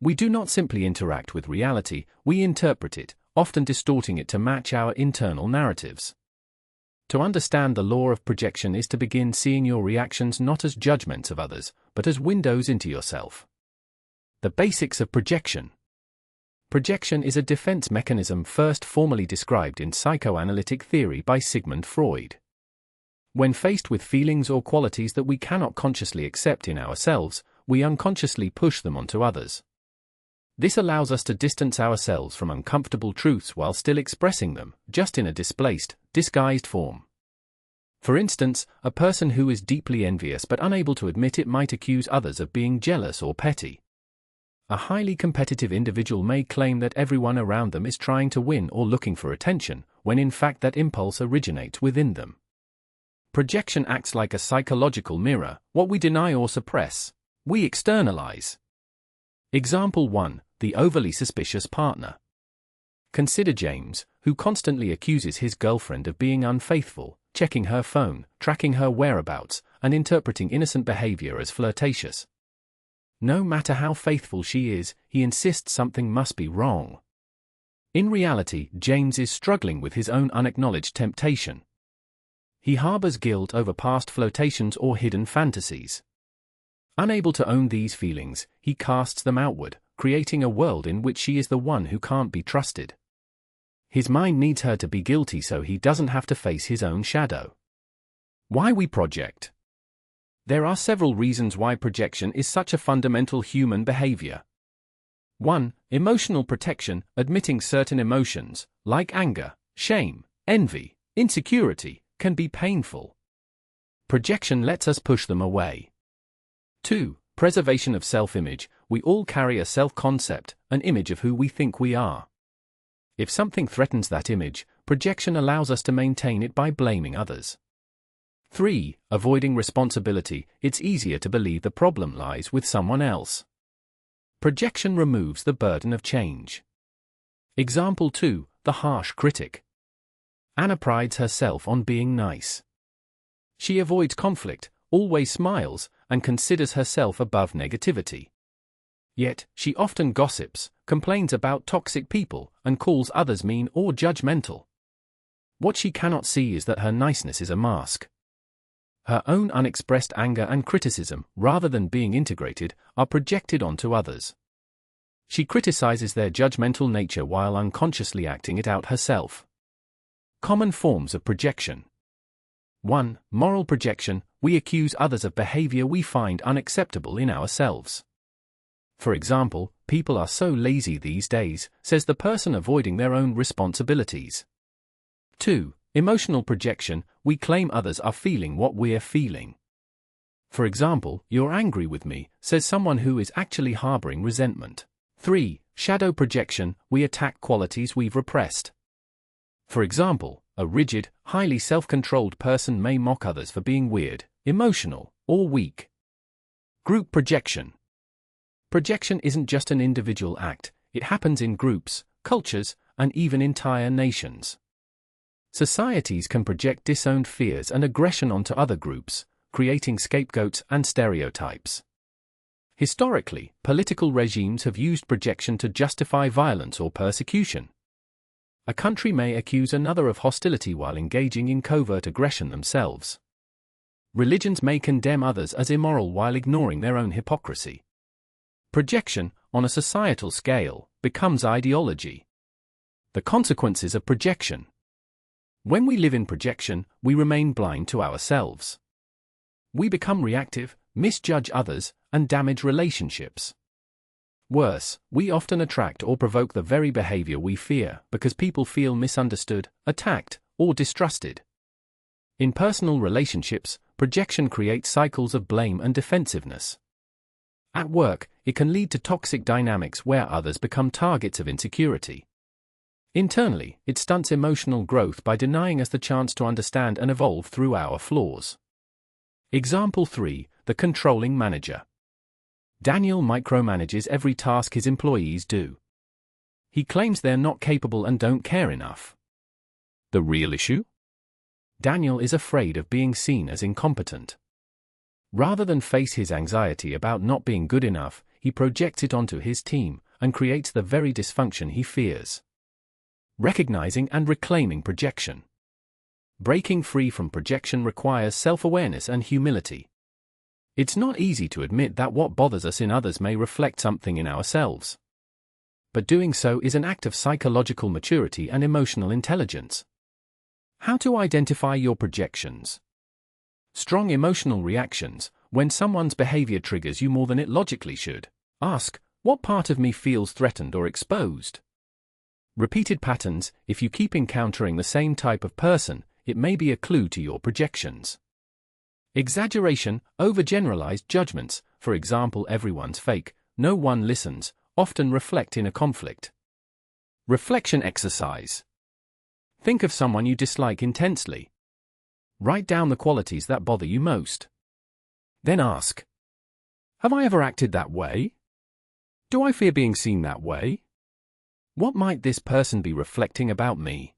We do not simply interact with reality, we interpret it, often distorting it to match our internal narratives. To understand the law of projection is to begin seeing your reactions not as judgments of others, but as windows into yourself. The basics of projection. Projection is a defense mechanism first formally described in psychoanalytic theory by Sigmund Freud. When faced with feelings or qualities that we cannot consciously accept in ourselves, we unconsciously push them onto others. This allows us to distance ourselves from uncomfortable truths while still expressing them, just in a disguised form. For instance, a person who is deeply envious but unable to admit it might accuse others of being jealous or petty. A highly competitive individual may claim that everyone around them is trying to win or looking for attention, when in fact that impulse originates within them. Projection acts like a psychological mirror. What we deny or suppress, we externalize. Example 1. The overly suspicious partner. Consider James, who constantly accuses his girlfriend of being unfaithful, checking her phone, tracking her whereabouts, and interpreting innocent behavior as flirtatious. No matter how faithful she is, he insists something must be wrong. In reality, James is struggling with his own unacknowledged temptation. He harbors guilt over past flirtations or hidden fantasies. Unable to own these feelings, he casts them outward, creating a world in which she is the one who can't be trusted. His mind needs her to be guilty so he doesn't have to face his own shadow. Why we project. There are several reasons why projection is such a fundamental human behavior. 1. Emotional protection, admitting certain emotions, like anger, shame, envy, insecurity, can be painful. Projection lets us push them away. 2. Preservation of self-image, we all carry a self-concept, an image of who we think we are. If something threatens that image, projection allows us to maintain it by blaming others. 3. Avoiding responsibility, it's easier to believe the problem lies with someone else. Projection removes the burden of change. Example 2, the harsh critic. Anna prides herself on being nice. She avoids conflict, always smiles, and considers herself above negativity. Yet, she often gossips, complains about toxic people, and calls others mean or judgmental. What she cannot see is that her niceness is a mask. Her own unexpressed anger and criticism, rather than being integrated, are projected onto others. She criticizes their judgmental nature while unconsciously acting it out herself. Common forms of projection. 1. Moral projection, we accuse others of behavior we find unacceptable in ourselves. For example, people are so lazy these days, says the person avoiding their own responsibilities. 2. Emotional projection, we claim others are feeling what we're feeling. For example, you're angry with me, says someone who is actually harboring resentment. 3. Shadow projection, we attack qualities we've repressed. For example, a rigid, highly self-controlled person may mock others for being weird, emotional, or weak. Group projection. Projection isn't just an individual act, it happens in groups, cultures, and even entire nations. Societies can project disowned fears and aggression onto other groups, creating scapegoats and stereotypes. Historically, political regimes have used projection to justify violence or persecution. A country may accuse another of hostility while engaging in covert aggression themselves. Religions may condemn others as immoral while ignoring their own hypocrisy. Projection, on a societal scale, becomes ideology. The consequences of projection. When we live in projection, we remain blind to ourselves. We become reactive, misjudge others, and damage relationships. Worse, we often attract or provoke the very behavior we fear because people feel misunderstood, attacked, or distrusted. In personal relationships, projection creates cycles of blame and defensiveness. At work, it can lead to toxic dynamics where others become targets of insecurity. Internally, it stunts emotional growth by denying us the chance to understand and evolve through our flaws. Example 3, the controlling manager. Daniel micromanages every task his employees do. He claims they're not capable and don't care enough. The real issue? Daniel is afraid of being seen as incompetent. Rather than face his anxiety about not being good enough, he projects it onto his team and creates the very dysfunction he fears. Recognizing and reclaiming projection. Breaking free from projection requires self-awareness and humility. It's not easy to admit that what bothers us in others may reflect something in ourselves. But doing so is an act of psychological maturity and emotional intelligence. How to identify your projections. Strong emotional reactions. When someone's behavior triggers you more than it logically should, ask, what part of me feels threatened or exposed? Repeated patterns. If you keep encountering the same type of person, it may be a clue to your projections. Exaggeration, overgeneralized judgments, for example, everyone's fake, no one listens, often reflect in a conflict. Reflection exercise. Think of someone you dislike intensely. Write down the qualities that bother you most. Then ask, have I ever acted that way? Do I fear being seen that way? What might this person be reflecting about me?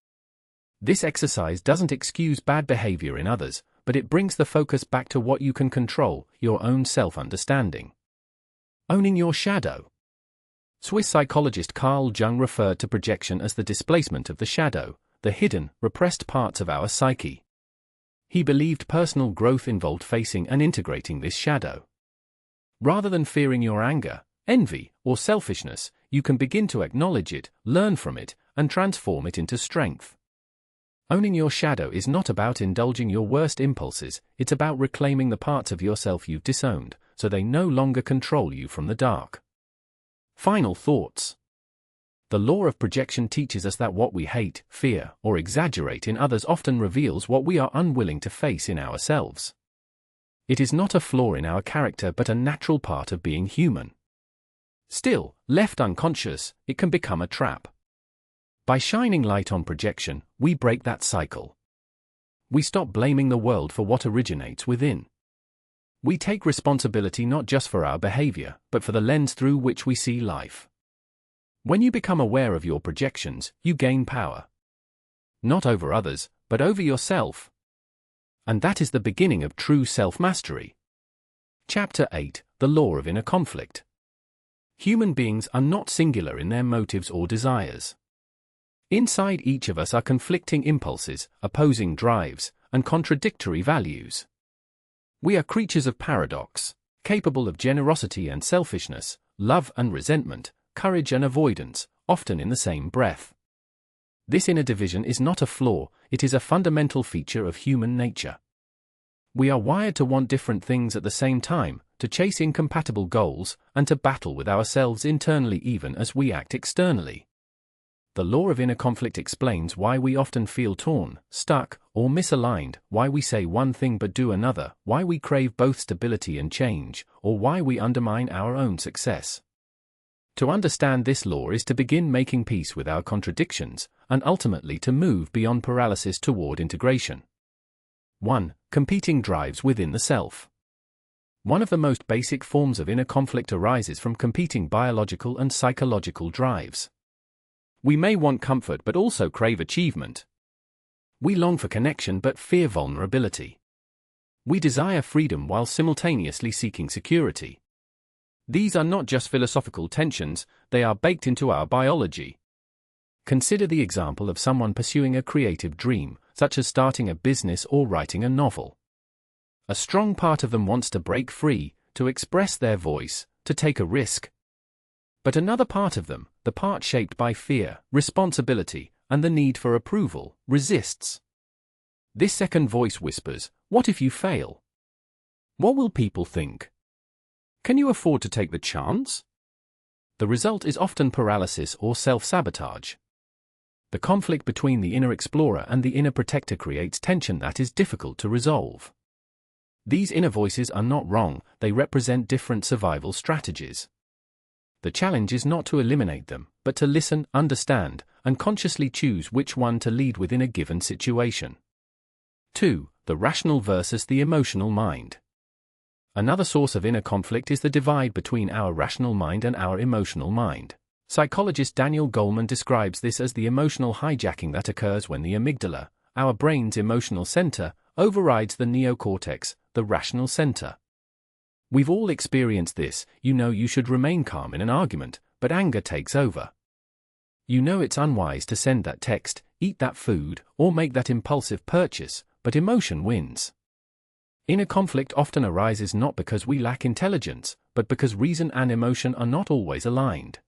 This exercise doesn't excuse bad behavior in others, but it brings the focus back to what you can control, your own self-understanding. Owning your shadow. Swiss psychologist Carl Jung referred to projection as the displacement of the shadow, the hidden, repressed parts of our psyche. He believed personal growth involved facing and integrating this shadow. Rather than fearing your anger, envy, or selfishness, you can begin to acknowledge it, learn from it, and transform it into strength. Owning your shadow is not about indulging your worst impulses, it's about reclaiming the parts of yourself you've disowned, so they no longer control you from the dark. Final thoughts. The law of projection teaches us that what we hate, fear, or exaggerate in others often reveals what we are unwilling to face in ourselves. It is not a flaw in our character but a natural part of being human. Still, left unconscious, it can become a trap. By shining light on projection, we break that cycle. We stop blaming the world for what originates within. We take responsibility not just for our behavior, but for the lens through which we see life. When you become aware of your projections, you gain power. Not over others, but over yourself. And that is the beginning of true self-mastery. Chapter 8: The Law of Inner Conflict. Human beings are not singular in their motives or desires. Inside each of us are conflicting impulses, opposing drives, and contradictory values. We are creatures of paradox, capable of generosity and selfishness, love and resentment, courage and avoidance, often in the same breath. This inner division is not a flaw, it is a fundamental feature of human nature. We are wired to want different things at the same time, to chase incompatible goals, and to battle with ourselves internally even as we act externally. The law of inner conflict explains why we often feel torn, stuck, or misaligned, why we say one thing but do another, why we crave both stability and change, or why we undermine our own success. To understand this law is to begin making peace with our contradictions, and ultimately to move beyond paralysis toward integration. 1. Competing drives within the self. One of the most basic forms of inner conflict arises from competing biological and psychological drives. We may want comfort but also crave achievement. We long for connection but fear vulnerability. We desire freedom while simultaneously seeking security. These are not just philosophical tensions, they are baked into our biology. Consider the example of someone pursuing a creative dream, such as starting a business or writing a novel. A strong part of them wants to break free, to express their voice, to take a risk. But another part of them, the part shaped by fear, responsibility, and the need for approval, resists. This second voice whispers, "What if you fail? What will people think? Can you afford to take the chance?" The result is often paralysis or self-sabotage. The conflict between the inner explorer and the inner protector creates tension that is difficult to resolve. These inner voices are not wrong, they represent different survival strategies. The challenge is not to eliminate them, but to listen, understand, and consciously choose which one to lead within a given situation. 2. The rational versus the emotional mind. Another source of inner conflict is the divide between our rational mind and our emotional mind. Psychologist Daniel Goleman describes this as the emotional hijacking that occurs when the amygdala, our brain's emotional center, overrides the neocortex, the rational center. We've all experienced this. You know you should remain calm in an argument, but anger takes over. You know it's unwise to send that text, eat that food, or make that impulsive purchase, but emotion wins. Inner conflict often arises not because we lack intelligence, but because reason and emotion are not always aligned.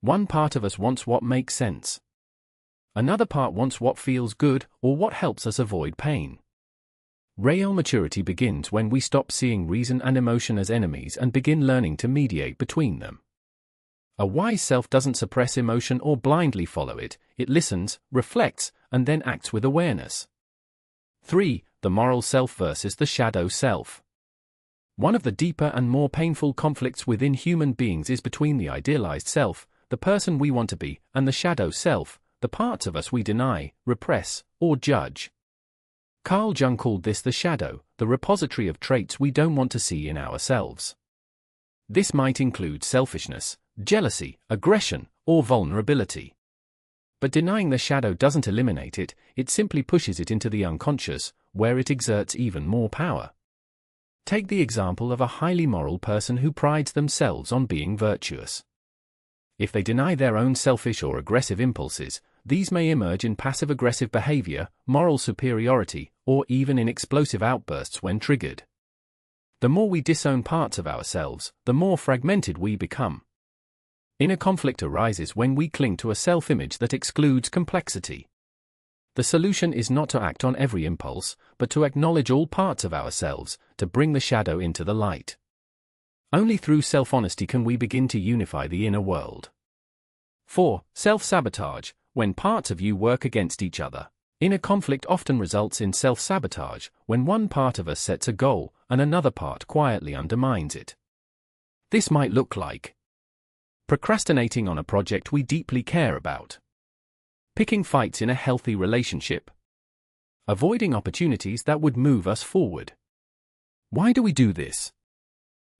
One part of us wants what makes sense. Another part wants what feels good or what helps us avoid pain. Real maturity begins when we stop seeing reason and emotion as enemies and begin learning to mediate between them. A wise self doesn't suppress emotion or blindly follow it, it listens, reflects, and then acts with awareness. 3. The moral self versus the shadow self. One of the deeper and more painful conflicts within human beings is between the idealized self, the person we want to be, and the shadow self, the parts of us we deny, repress, or judge. Carl Jung called this the shadow, the repository of traits we don't want to see in ourselves. This might include selfishness, jealousy, aggression, or vulnerability. But denying the shadow doesn't eliminate it, it simply pushes it into the unconscious, where it exerts even more power. Take the example of a highly moral person who prides themselves on being virtuous. If they deny their own selfish or aggressive impulses, these may emerge in passive-aggressive behavior, moral superiority, or even in explosive outbursts when triggered. The more we disown parts of ourselves, the more fragmented we become. Inner conflict arises when we cling to a self-image that excludes complexity. The solution is not to act on every impulse, but to acknowledge all parts of ourselves, to bring the shadow into the light. Only through self-honesty can we begin to unify the inner world. 4. Self-sabotage. When parts of you work against each other. Inner conflict often results in self-sabotage, when one part of us sets a goal, and another part quietly undermines it. This might look like procrastinating on a project we deeply care about, picking fights in a healthy relationship, avoiding opportunities that would move us forward. Why do we do this?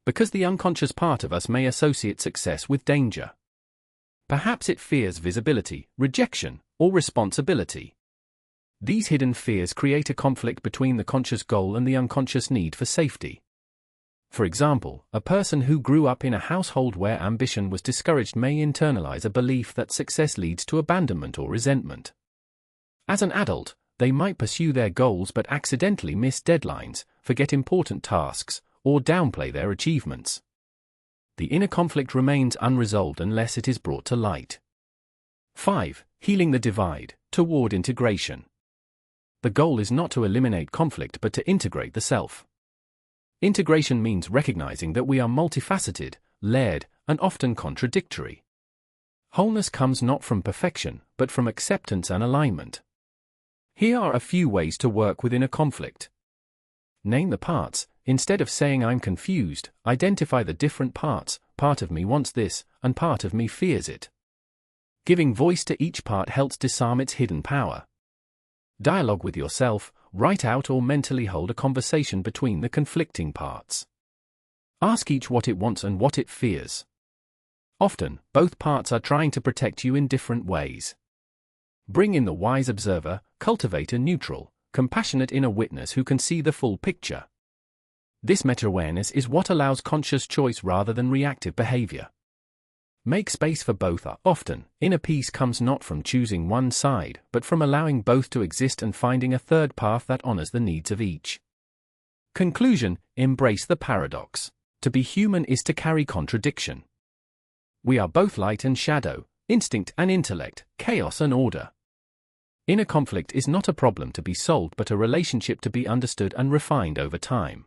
Because the unconscious part of us may associate success with danger. Perhaps it fears visibility, rejection, or responsibility. These hidden fears create a conflict between the conscious goal and the unconscious need for safety. For example, a person who grew up in a household where ambition was discouraged may internalize a belief that success leads to abandonment or resentment. As an adult, they might pursue their goals but accidentally miss deadlines, forget important tasks, or downplay their achievements. The inner conflict remains unresolved unless it is brought to light. 5. Healing the divide, toward integration. The goal is not to eliminate conflict but to integrate the self. Integration means recognizing that we are multifaceted, layered, and often contradictory. Wholeness comes not from perfection, but from acceptance and alignment. Here are a few ways to work within a conflict. Name the parts. Instead of saying I'm confused, identify the different parts. Part of me wants this, and part of me fears it. Giving voice to each part helps disarm its hidden power. Dialogue with yourself. Write out or mentally hold a conversation between the conflicting parts. Ask each what it wants and what it fears. Often, both parts are trying to protect you in different ways. Bring in the wise observer. Cultivate a neutral, compassionate inner witness who can see the full picture. This meta-awareness is what allows conscious choice rather than reactive behavior. Make space for both. Often, inner peace comes not from choosing one side, but from allowing both to exist and finding a third path that honors the needs of each. Conclusion: embrace the paradox. To be human is to carry contradiction. We are both light and shadow, instinct and intellect, chaos and order. Inner conflict is not a problem to be solved but a relationship to be understood and refined over time.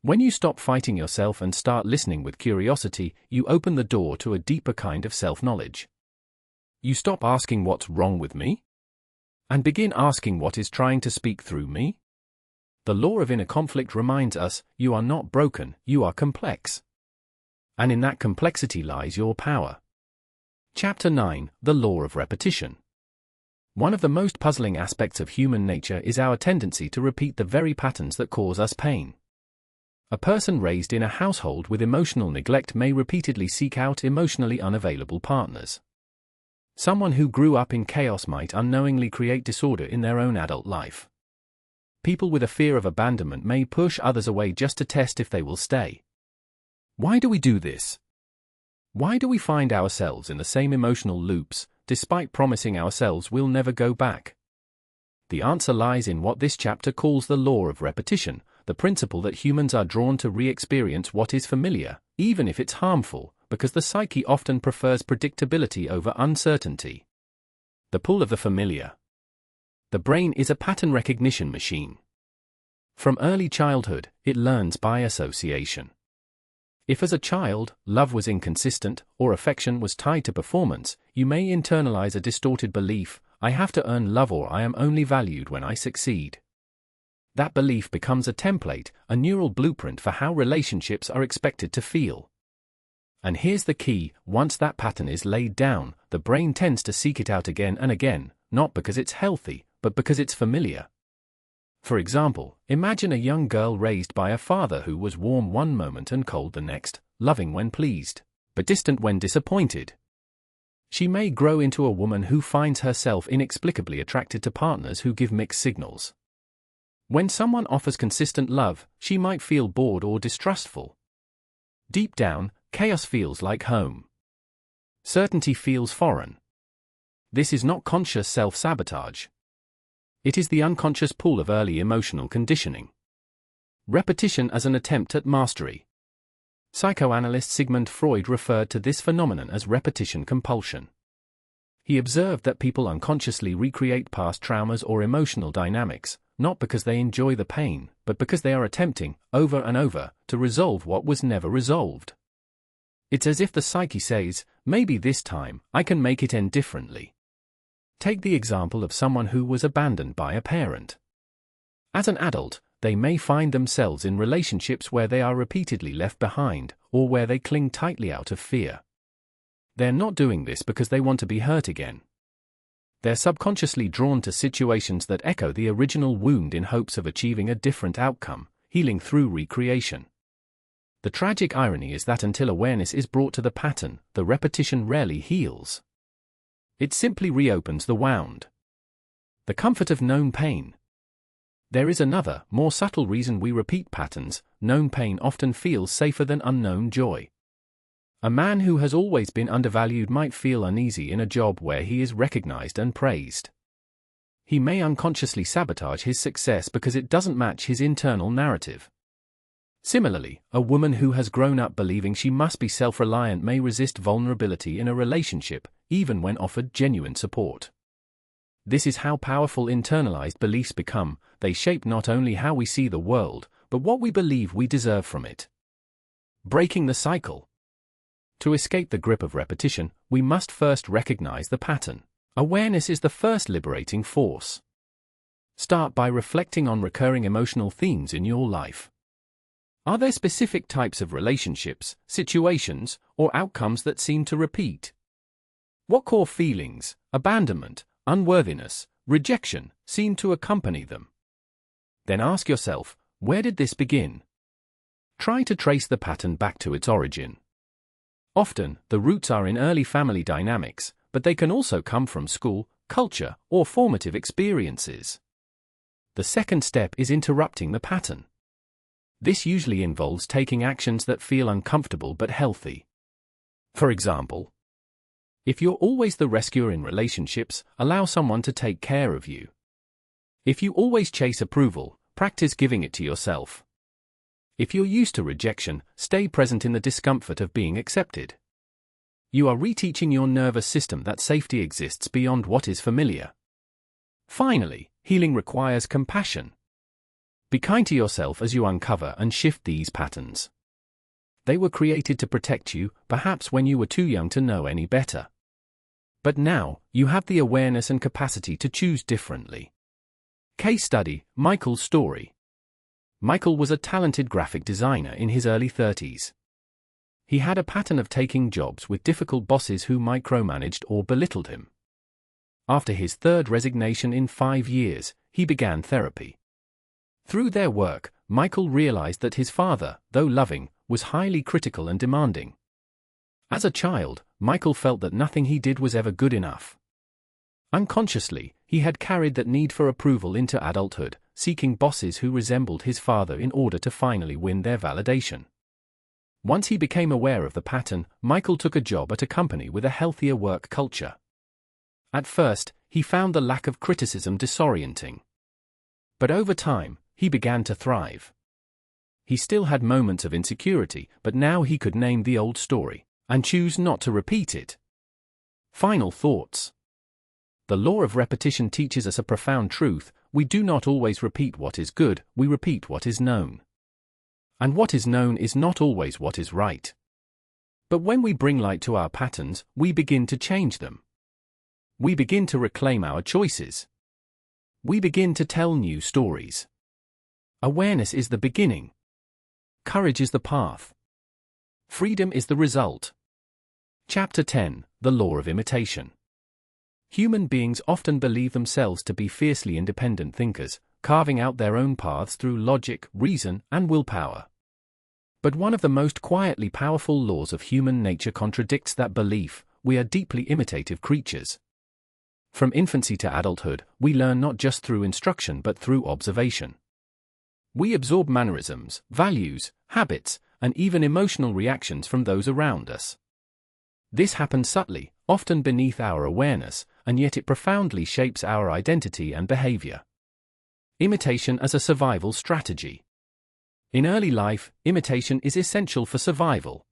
When you stop fighting yourself and start listening with curiosity, you open the door to a deeper kind of self-knowledge. You stop asking what's wrong with me? And begin asking what is trying to speak through me? The law of inner conflict reminds us, you are not broken, you are complex. And in that complexity lies your power. Chapter 9: The Law of Repetition. One of the most puzzling aspects of human nature is our tendency to repeat the very patterns that cause us pain. A person raised in a household with emotional neglect may repeatedly seek out emotionally unavailable partners. Someone who grew up in chaos might unknowingly create disorder in their own adult life. People with a fear of abandonment may push others away just to test if they will stay. Why do we do this? Why do we find ourselves in the same emotional loops, despite promising ourselves we'll never go back? The answer lies in what this chapter calls the law of repetition, the principle that humans are drawn to re-experience what is familiar, even if it's harmful, because the psyche often prefers predictability over uncertainty. The pull of the familiar. The brain is a pattern recognition machine. From early childhood, it learns by association. If as a child, love was inconsistent, or affection was tied to performance, you may internalize a distorted belief, I have to earn love or I am only valued when I succeed. That belief becomes a template, a neural blueprint for how relationships are expected to feel. And here's the key: once that pattern is laid down, the brain tends to seek it out again and again, not because it's healthy, but because it's familiar. For example, imagine a young girl raised by a father who was warm one moment and cold the next, loving when pleased, but distant when disappointed. She may grow into a woman who finds herself inexplicably attracted to partners who give mixed signals. When someone offers consistent love, she might feel bored or distrustful. Deep down, chaos feels like home. Certainty feels foreign. This is not conscious self-sabotage. It is the unconscious pull of early emotional conditioning. Repetition as an attempt at mastery. Psychoanalyst Sigmund Freud referred to this phenomenon as repetition compulsion. He observed that people unconsciously recreate past traumas or emotional dynamics, not because they enjoy the pain, but because they are attempting, over and over, to resolve what was never resolved. It's as if the psyche says, maybe this time, I can make it end differently. Take the example of someone who was abandoned by a parent. As an adult, they may find themselves in relationships where they are repeatedly left behind, or where they cling tightly out of fear. They're not doing this because they want to be hurt again. They're subconsciously drawn to situations that echo the original wound in hopes of achieving a different outcome, healing through recreation. The tragic irony is that until awareness is brought to the pattern, the repetition rarely heals. It simply reopens the wound. The comfort of known pain. There is another, more subtle reason we repeat patterns. Known pain often feels safer than unknown joy. A man who has always been undervalued might feel uneasy in a job where he is recognized and praised. He may unconsciously sabotage his success because it doesn't match his internal narrative. Similarly, a woman who has grown up believing she must be self-reliant may resist vulnerability in a relationship, even when offered genuine support. This is how powerful internalized beliefs become. They shape not only how we see the world, but what we believe we deserve from it. Breaking the cycle. To escape the grip of repetition, we must first recognize the pattern. Awareness is the first liberating force. Start by reflecting on recurring emotional themes in your life. Are there specific types of relationships, situations, or outcomes that seem to repeat? What core feelings, abandonment, unworthiness, rejection, seem to accompany them? Then ask yourself, where did this begin? Try to trace the pattern back to its origin. Often, the roots are in early family dynamics, but they can also come from school, culture, or formative experiences. The second step is interrupting the pattern. This usually involves taking actions that feel uncomfortable but healthy. For example, if you're always the rescuer in relationships, allow someone to take care of you. If you always chase approval, practice giving it to yourself. If you're used to rejection, stay present in the discomfort of being accepted. You are reteaching your nervous system that safety exists beyond what is familiar. Finally, healing requires compassion. Be kind to yourself as you uncover and shift these patterns. They were created to protect you, perhaps when you were too young to know any better. But now, you have the awareness and capacity to choose differently. Case study, Michael's story. Michael was a talented graphic designer in his early 30s. He had a pattern of taking jobs with difficult bosses who micromanaged or belittled him. After his third resignation in 5 years, he began therapy. Through their work, Michael realized that his father, though loving, was highly critical and demanding. As a child, Michael felt that nothing he did was ever good enough. Unconsciously, he had carried that need for approval into adulthood, seeking bosses who resembled his father in order to finally win their validation. Once he became aware of the pattern, Michael took a job at a company with a healthier work culture. At first, he found the lack of criticism disorienting. But over time, he began to thrive. He still had moments of insecurity, but now he could name the old story and choose not to repeat it. Final thoughts. The law of repetition teaches us a profound truth: we do not always repeat what is good, we repeat what is known. And what is known is not always what is right. But when we bring light to our patterns, we begin to change them. We begin to reclaim our choices. We begin to tell new stories. Awareness is the beginning. Courage is the path. Freedom is the result. Chapter 10: The Law of Imitation. Human beings often believe themselves to be fiercely independent thinkers, carving out their own paths through logic, reason, and willpower. But one of the most quietly powerful laws of human nature contradicts that belief: we are deeply imitative creatures. From infancy to adulthood, we learn not just through instruction but through observation. We absorb mannerisms, values, habits, and even emotional reactions from those around us. This happens subtly, often beneath our awareness, and yet it profoundly shapes our identity and behavior. Imitation as a survival strategy. In early life, imitation is essential for survival.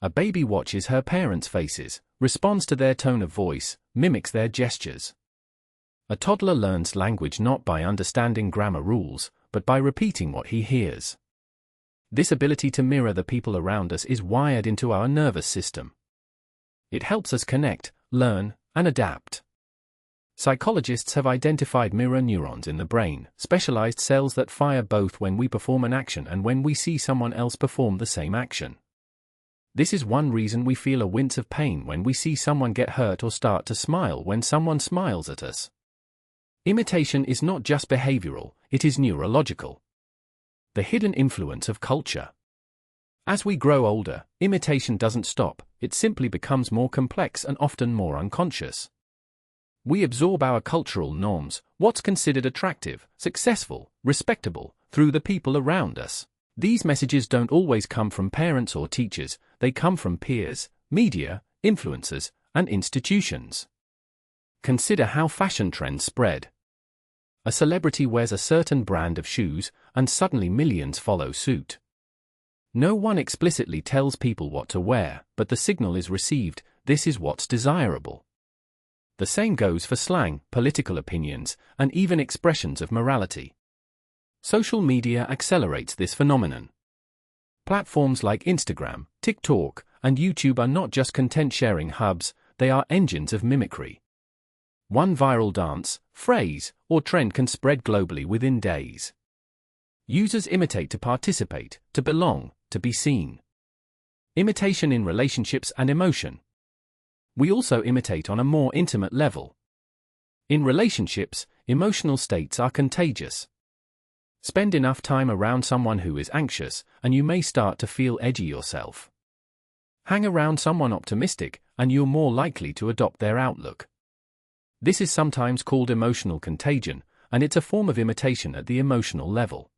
A baby watches her parents' faces, responds to their tone of voice, mimics their gestures. A toddler learns language not by understanding grammar rules, but by repeating what he hears. This ability to mirror the people around us is wired into our nervous system. It helps us connect, learn, and adapt. Psychologists have identified mirror neurons in the brain, specialized cells that fire both when we perform an action and when we see someone else perform the same action. This is one reason we feel a wince of pain when we see someone get hurt or start to smile when someone smiles at us. Imitation is not just behavioral, it is neurological. The hidden influence of culture. As we grow older, imitation doesn't stop, it simply becomes more complex and often more unconscious. We absorb our cultural norms, what's considered attractive, successful, respectable, through the people around us. These messages don't always come from parents or teachers, they come from peers, media, influencers, and institutions. Consider how fashion trends spread. A celebrity wears a certain brand of shoes, and suddenly millions follow suit. No one explicitly tells people what to wear, but the signal is received, this is what's desirable. The same goes for slang, political opinions, and even expressions of morality. Social media accelerates this phenomenon. Platforms like Instagram, TikTok, and YouTube are not just content-sharing hubs, they are engines of mimicry. One viral dance, phrase, or trend can spread globally within days. Users imitate to participate, to belong, to be seen. Imitation in relationships and emotion. We also imitate on a more intimate level. In relationships, emotional states are contagious. Spend enough time around someone who is anxious, and you may start to feel edgy yourself. Hang around someone optimistic, and you're more likely to adopt their outlook. This is sometimes called emotional contagion, and it's a form of imitation at the emotional level.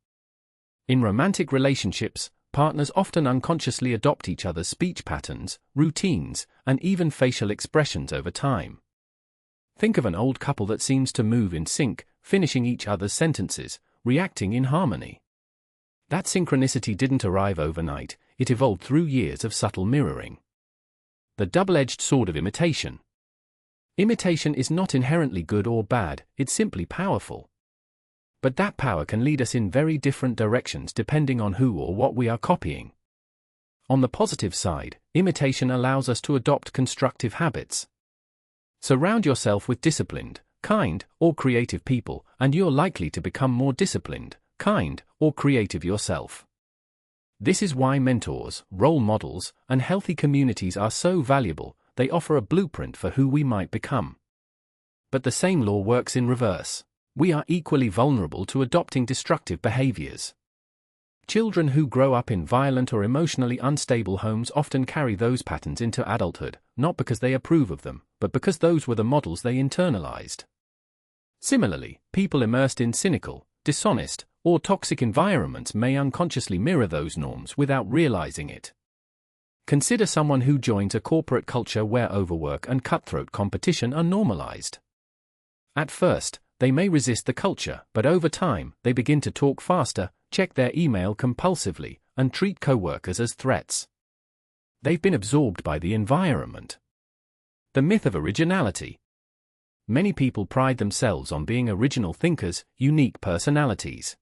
In romantic relationships, partners often unconsciously adopt each other's speech patterns, routines, and even facial expressions over time. Think of an old couple that seems to move in sync, finishing each other's sentences, reacting in harmony. That synchronicity didn't arrive overnight, it evolved through years of subtle mirroring. The double-edged sword of imitation. Imitation is not inherently good or bad, it's simply powerful. But that power can lead us in very different directions depending on who or what we are copying. On the positive side, imitation allows us to adopt constructive habits. Surround yourself with disciplined, kind, or creative people, and you're likely to become more disciplined, kind, or creative yourself. This is why mentors, role models, and healthy communities are so valuable. They offer a blueprint for who we might become. But the same law works in reverse. We are equally vulnerable to adopting destructive behaviors. Children who grow up in violent or emotionally unstable homes often carry those patterns into adulthood, not because they approve of them, but because those were the models they internalized. Similarly, people immersed in cynical, dishonest, or toxic environments may unconsciously mirror those norms without realizing it. Consider someone who joins a corporate culture where overwork and cutthroat competition are normalized. At first, they may resist the culture, but over time, they begin to talk faster, check their email compulsively, and treat co-workers as threats. They've been absorbed by the environment. The myth of originality. Many people pride themselves on being original thinkers, unique personalities.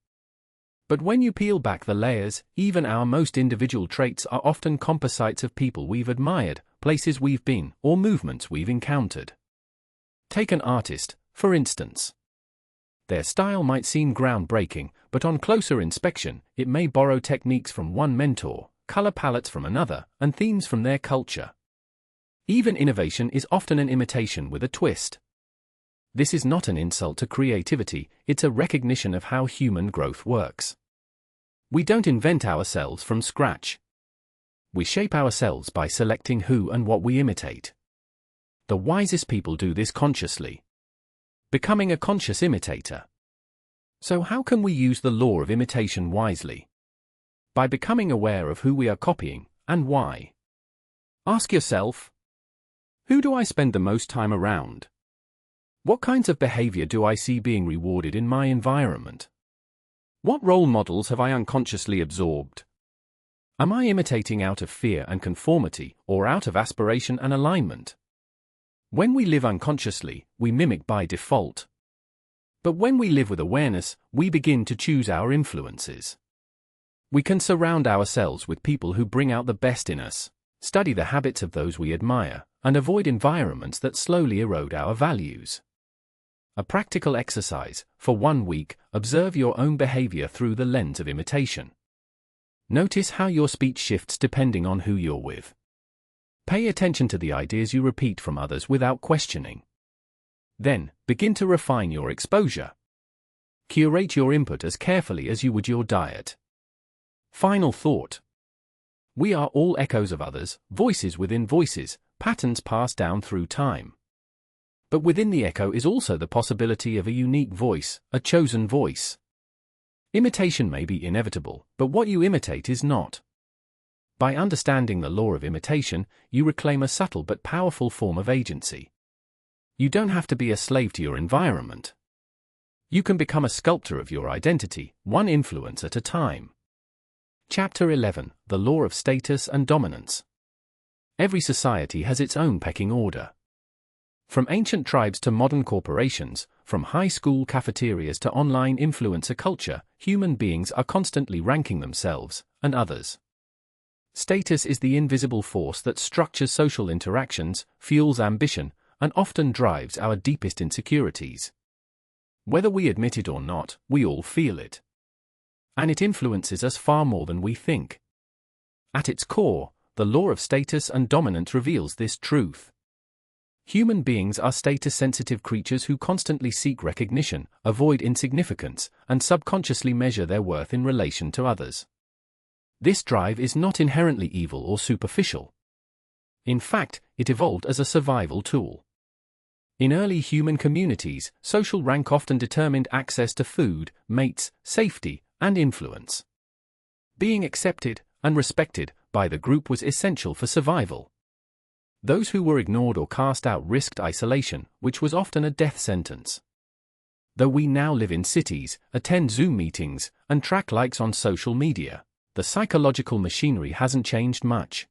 But when you peel back the layers, even our most individual traits are often composites of people we've admired, places we've been, or movements we've encountered. Take an artist, for instance. Their style might seem groundbreaking, but on closer inspection, it may borrow techniques from one mentor, color palettes from another, and themes from their culture. Even innovation is often an imitation with a twist. This is not an insult to creativity, it's a recognition of how human growth works. We don't invent ourselves from scratch. We shape ourselves by selecting who and what we imitate. The wisest people do this consciously. Becoming a conscious imitator. So how can we use the law of imitation wisely? By becoming aware of who we are copying, and why. Ask yourself, who do I spend the most time around? What kinds of behavior do I see being rewarded in my environment? What role models have I unconsciously absorbed? Am I imitating out of fear and conformity, or out of aspiration and alignment? When we live unconsciously, we mimic by default. But when we live with awareness, we begin to choose our influences. We can surround ourselves with people who bring out the best in us, study the habits of those we admire, and avoid environments that slowly erode our values. A practical exercise: for 1 week, observe your own behavior through the lens of imitation. Notice how your speech shifts depending on who you're with. Pay attention to the ideas you repeat from others without questioning. Then, begin to refine your exposure. Curate your input as carefully as you would your diet. Final thought. We are all echoes of others, voices within voices, patterns passed down through time. But within the echo is also the possibility of a unique voice, a chosen voice. Imitation may be inevitable, but what you imitate is not. By understanding the law of imitation, you reclaim a subtle but powerful form of agency. You don't have to be a slave to your environment. You can become a sculptor of your identity, one influence at a time. Chapter 11: The Law of Status and Dominance. Every society has its own pecking order. From ancient tribes to modern corporations, from high school cafeterias to online influencer culture, human beings are constantly ranking themselves and others. Status is the invisible force that structures social interactions, fuels ambition, and often drives our deepest insecurities. Whether we admit it or not, we all feel it. And it influences us far more than we think. At its core, the law of status and dominance reveals this truth. Human beings are status-sensitive creatures who constantly seek recognition, avoid insignificance, and subconsciously measure their worth in relation to others. This drive is not inherently evil or superficial. In fact, it evolved as a survival tool. In early human communities, social rank often determined access to food, mates, safety, and influence. Being accepted and respected by the group was essential for survival. Those who were ignored or cast out risked isolation, which was often a death sentence. Though we now live in cities, attend Zoom meetings, and track likes on social media, the psychological machinery hasn't changed much.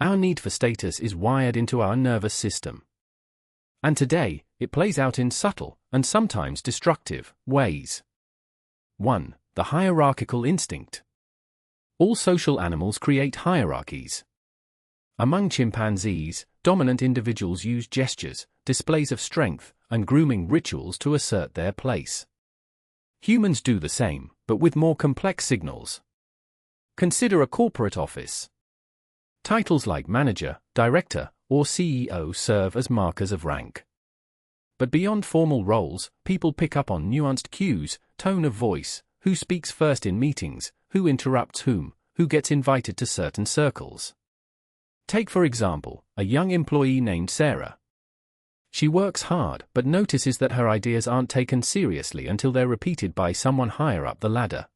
Our need for status is wired into our nervous system. And today, it plays out in subtle, and sometimes destructive, ways. 1. The hierarchical instinct. All social animals create hierarchies. Among chimpanzees, dominant individuals use gestures, displays of strength, and grooming rituals to assert their place. Humans do the same, but with more complex signals. Consider a corporate office. Titles like manager, director, or CEO serve as markers of rank. But beyond formal roles, people pick up on nuanced cues, tone of voice, who speaks first in meetings, who interrupts whom, who gets invited to certain circles. Take for example, a young employee named Sarah. She works hard but notices that her ideas aren't taken seriously until they're repeated by someone higher up the ladder.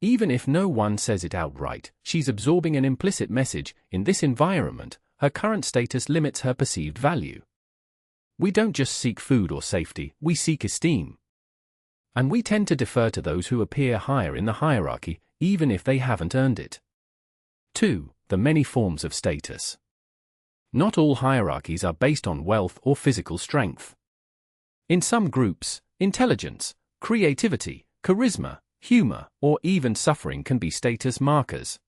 Even if no one says it outright, she's absorbing an implicit message: in this environment, her current status limits her perceived value. We don't just seek food or safety, we seek esteem. And we tend to defer to those who appear higher in the hierarchy, even if they haven't earned it. 2. The many forms of status. Not all hierarchies are based on wealth or physical strength. In some groups, intelligence, creativity, charisma, humor, or even suffering can be status markers.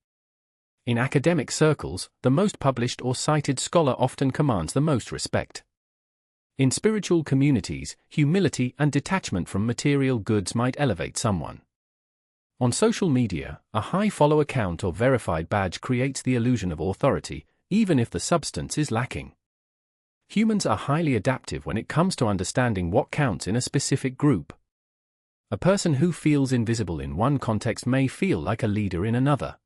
In academic circles, the most published or cited scholar often commands the most respect. In spiritual communities, humility and detachment from material goods might elevate someone. On social media, a high follow count or verified badge creates the illusion of authority, even if the substance is lacking. Humans are highly adaptive when it comes to understanding what counts in a specific group. A person who feels invisible in one context may feel like a leader in another.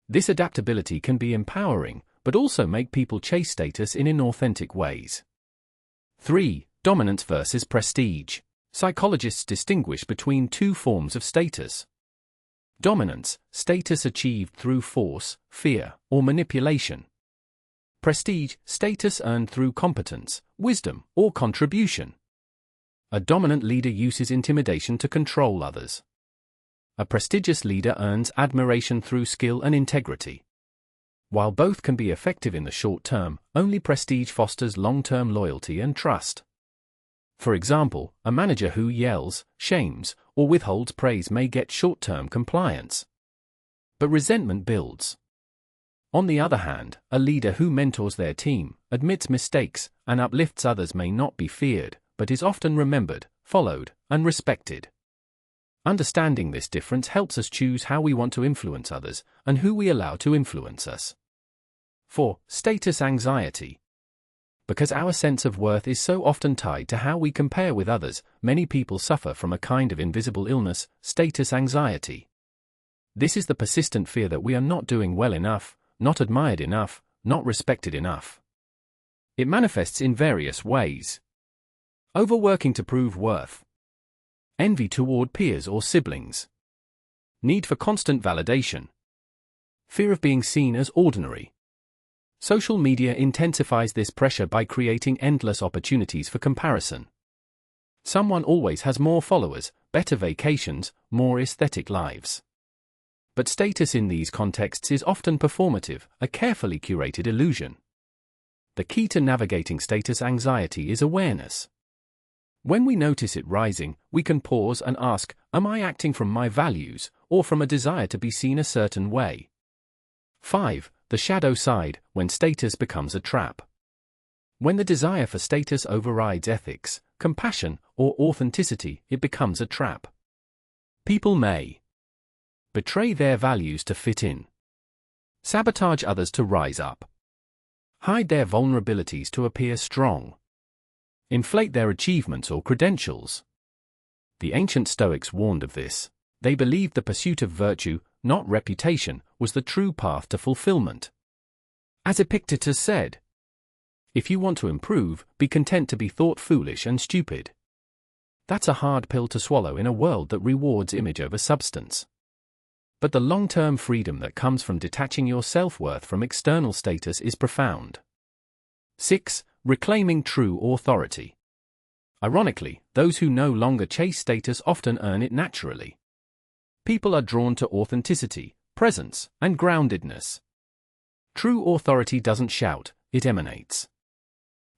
This adaptability can be empowering, but also make people chase status in inauthentic ways. 3. Dominance versus prestige. Psychologists distinguish between two forms of status. Dominance, status achieved through force, fear, or manipulation. Prestige, status earned through competence, wisdom, or contribution. A dominant leader uses intimidation to control others. A prestigious leader earns admiration through skill and integrity. While both can be effective in the short term, only prestige fosters long-term loyalty and trust. For example, a manager who yells, shames, or withholds praise may get short-term compliance. But resentment builds. On the other hand, a leader who mentors their team, admits mistakes, and uplifts others may not be feared, but is often remembered, followed, and respected. Understanding this difference helps us choose how we want to influence others, and who we allow to influence us. 4. Status anxiety. Because our sense of worth is so often tied to how we compare with others, many people suffer from a kind of invisible illness, status anxiety. This is the persistent fear that we are not doing well enough, not admired enough, not respected enough. It manifests in various ways. Overworking to prove worth. Envy toward peers or siblings. Need for constant validation. Fear of being seen as ordinary. Social media intensifies this pressure by creating endless opportunities for comparison. Someone always has more followers, better vacations, more aesthetic lives. But status in these contexts is often performative, a carefully curated illusion. The key to navigating status anxiety is awareness. When we notice it rising, we can pause and ask, am I acting from my values, or from a desire to be seen a certain way? 5. The shadow side, when status becomes a trap. When the desire for status overrides ethics, compassion, or authenticity, it becomes a trap. People may betray their values to fit in, sabotage others to rise up, hide their vulnerabilities to appear strong, inflate their achievements or credentials. The ancient Stoics warned of this. They believed the pursuit of virtue, not reputation, was the true path to fulfillment. As Epictetus said, if you want to improve, be content to be thought foolish and stupid. That's a hard pill to swallow in a world that rewards image over substance. But the long-term freedom that comes from detaching your self-worth from external status is profound. 6. Reclaiming true authority. Ironically, those who no longer chase status often earn it naturally. People are drawn to authenticity, presence, and groundedness. True authority doesn't shout, it emanates.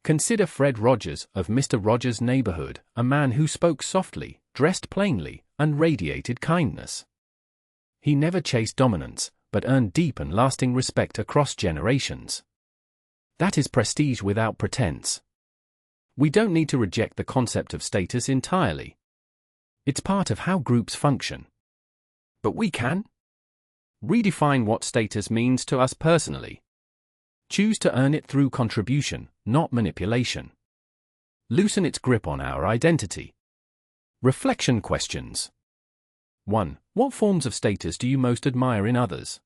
Consider Fred Rogers of Mr. Rogers' Neighborhood, a man who spoke softly, dressed plainly, and radiated kindness. He never chased dominance, but earned deep and lasting respect across generations. That is prestige without pretense. We don't need to reject the concept of status entirely. It's part of how groups function. But we can redefine what status means to us personally. Choose to earn it through contribution, not manipulation. Loosen its grip on our identity. Reflection questions. 1. What forms of status do you most admire in others?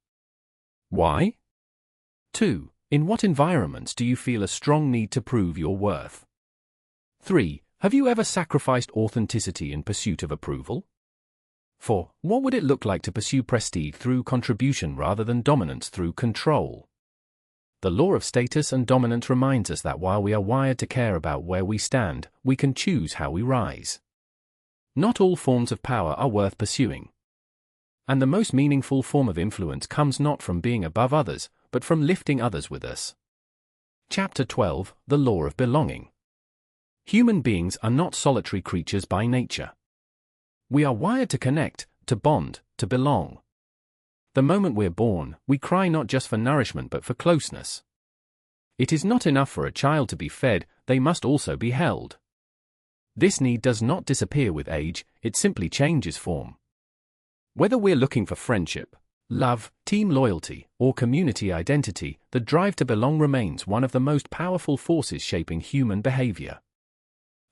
Why? 2. In what environments do you feel a strong need to prove your worth? 3. Have you ever sacrificed authenticity in pursuit of approval? 4. What would it look like to pursue prestige through contribution rather than dominance through control? The law of status and dominance reminds us that while we are wired to care about where we stand, we can choose how we rise. Not all forms of power are worth pursuing. And the most meaningful form of influence comes not from being above others, but from lifting others with us. Chapter 12, The Law of Belonging. Human beings are not solitary creatures by nature. We are wired to connect, to bond, to belong. The moment we're born, we cry not just for nourishment but for closeness. It is not enough for a child to be fed, they must also be held. This need does not disappear with age, it simply changes form. Whether we're looking for friendship, love, team loyalty, or community identity, the drive to belong remains one of the most powerful forces shaping human behavior.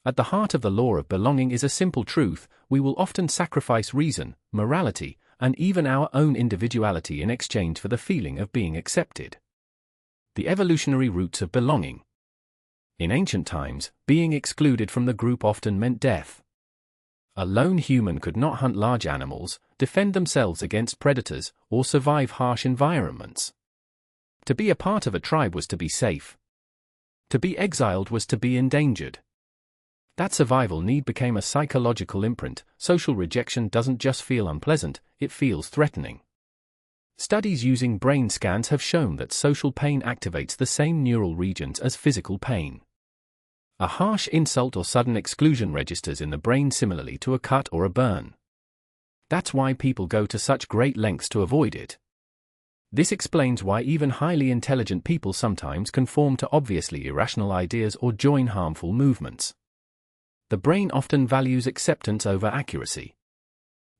At the heart of the law of belonging is a simple truth: we will often sacrifice reason, morality, and even our own individuality in exchange for the feeling of being accepted. The evolutionary roots of belonging. In ancient times, being excluded from the group often meant death. A lone human could not hunt large animals, defend themselves against predators, or survive harsh environments. To be a part of a tribe was to be safe. To be exiled was to be endangered. That survival need became a psychological imprint. Social rejection doesn't just feel unpleasant, it feels threatening. Studies using brain scans have shown that social pain activates the same neural regions as physical pain. A harsh insult or sudden exclusion registers in the brain similarly to a cut or a burn. That's why people go to such great lengths to avoid it. This explains why even highly intelligent people sometimes conform to obviously irrational ideas or join harmful movements. The brain often values acceptance over accuracy.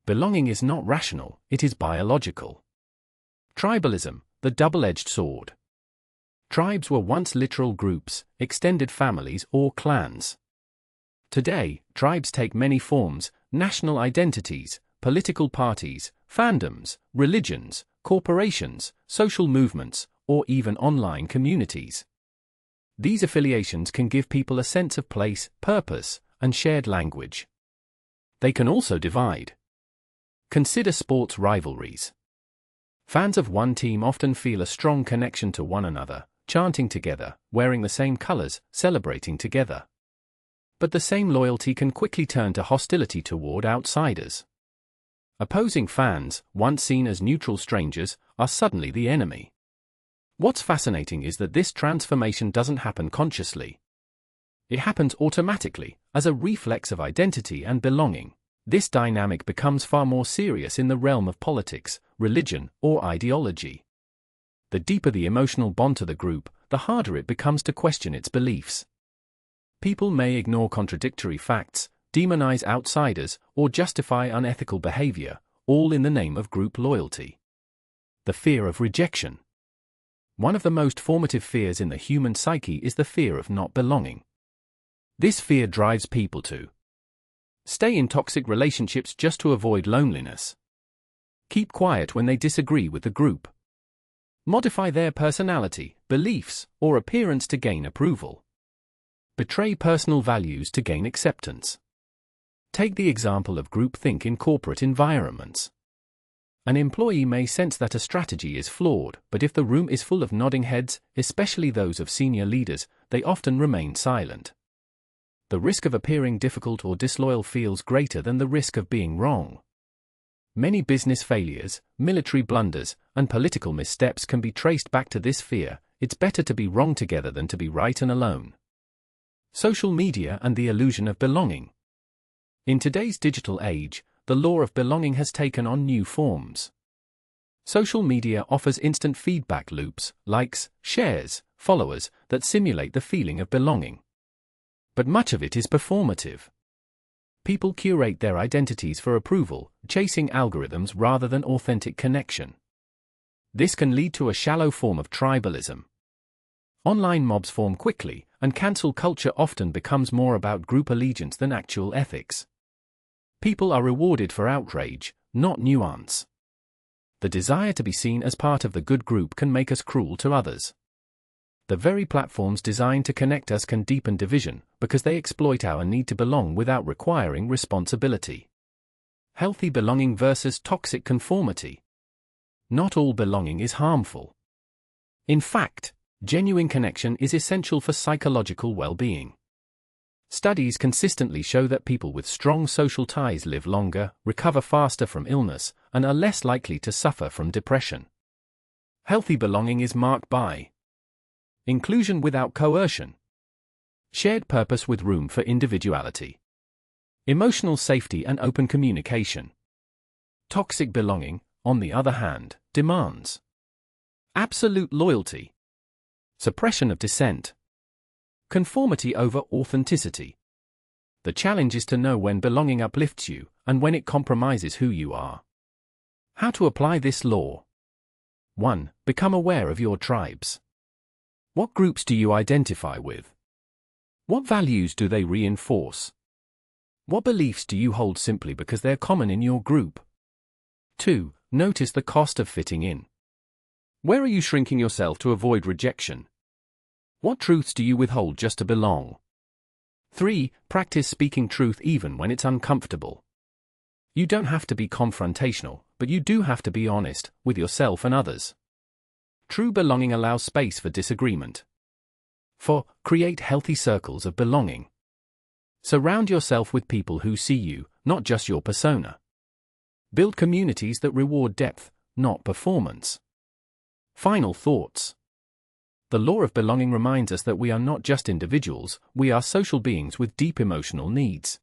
Belonging is not rational, it is biological. Tribalism, the double-edged sword. Tribes were once literal groups, extended families, or clans. Today, tribes take many forms: national identities, political parties, fandoms, religions, corporations, social movements, or even online communities. These affiliations can give people a sense of place, purpose, and shared language. They can also divide. Consider sports rivalries. Fans of one team often feel a strong connection to one another, chanting together, wearing the same colors, celebrating together. But the same loyalty can quickly turn to hostility toward outsiders. Opposing fans, once seen as neutral strangers, are suddenly the enemy. What's fascinating is that this transformation doesn't happen consciously. It happens automatically, as a reflex of identity and belonging. This dynamic becomes far more serious in the realm of politics, religion, or ideology. The deeper the emotional bond to the group, the harder it becomes to question its beliefs. People may ignore contradictory facts, demonize outsiders, or justify unethical behavior, all in the name of group loyalty. The fear of rejection. One of the most formative fears in the human psyche is the fear of not belonging. This fear drives people to stay in toxic relationships just to avoid loneliness. Keep quiet when they disagree with the group. Modify their personality, beliefs, or appearance to gain approval. Betray personal values to gain acceptance. Take the example of groupthink in corporate environments. An employee may sense that a strategy is flawed, but if the room is full of nodding heads, especially those of senior leaders, they often remain silent. The risk of appearing difficult or disloyal feels greater than the risk of being wrong. Many business failures, military blunders, and political missteps can be traced back to this fear: it's better to be wrong together than to be right and alone. Social media and the illusion of belonging. In today's digital age, the law of belonging has taken on new forms. Social media offers instant feedback loops, likes, shares, followers, that simulate the feeling of belonging. But much of it is performative. People curate their identities for approval, chasing algorithms rather than authentic connection. This can lead to a shallow form of tribalism. Online mobs form quickly, and cancel culture often becomes more about group allegiance than actual ethics. People are rewarded for outrage, not nuance. The desire to be seen as part of the good group can make us cruel to others. The very platforms designed to connect us can deepen division, because they exploit our need to belong without requiring responsibility. Healthy belonging versus toxic conformity. Not all belonging is harmful. In fact, genuine connection is essential for psychological well-being. Studies consistently show that people with strong social ties live longer, recover faster from illness, and are less likely to suffer from depression. Healthy belonging is marked by inclusion without coercion, shared purpose with room for individuality, emotional safety and open communication. Toxic belonging, on the other hand, demands absolute loyalty, suppression of dissent, conformity over authenticity. The challenge is to know when belonging uplifts you, and when it compromises who you are. How to apply this law? 1. Become aware of your tribes. What groups do you identify with? What values do they reinforce? What beliefs do you hold simply because they're common in your group? 2. Notice the cost of fitting in. Where are you shrinking yourself to avoid rejection? What truths do you withhold just to belong? 3. Practice speaking truth even when it's uncomfortable. You don't have to be confrontational, but you do have to be honest with yourself and others. True belonging allows space for disagreement. 4. Create healthy circles of belonging. Surround yourself with people who see you, not just your persona. Build communities that reward depth, not performance. Final thoughts. The law of belonging reminds us that we are not just individuals, we are social beings with deep emotional needs.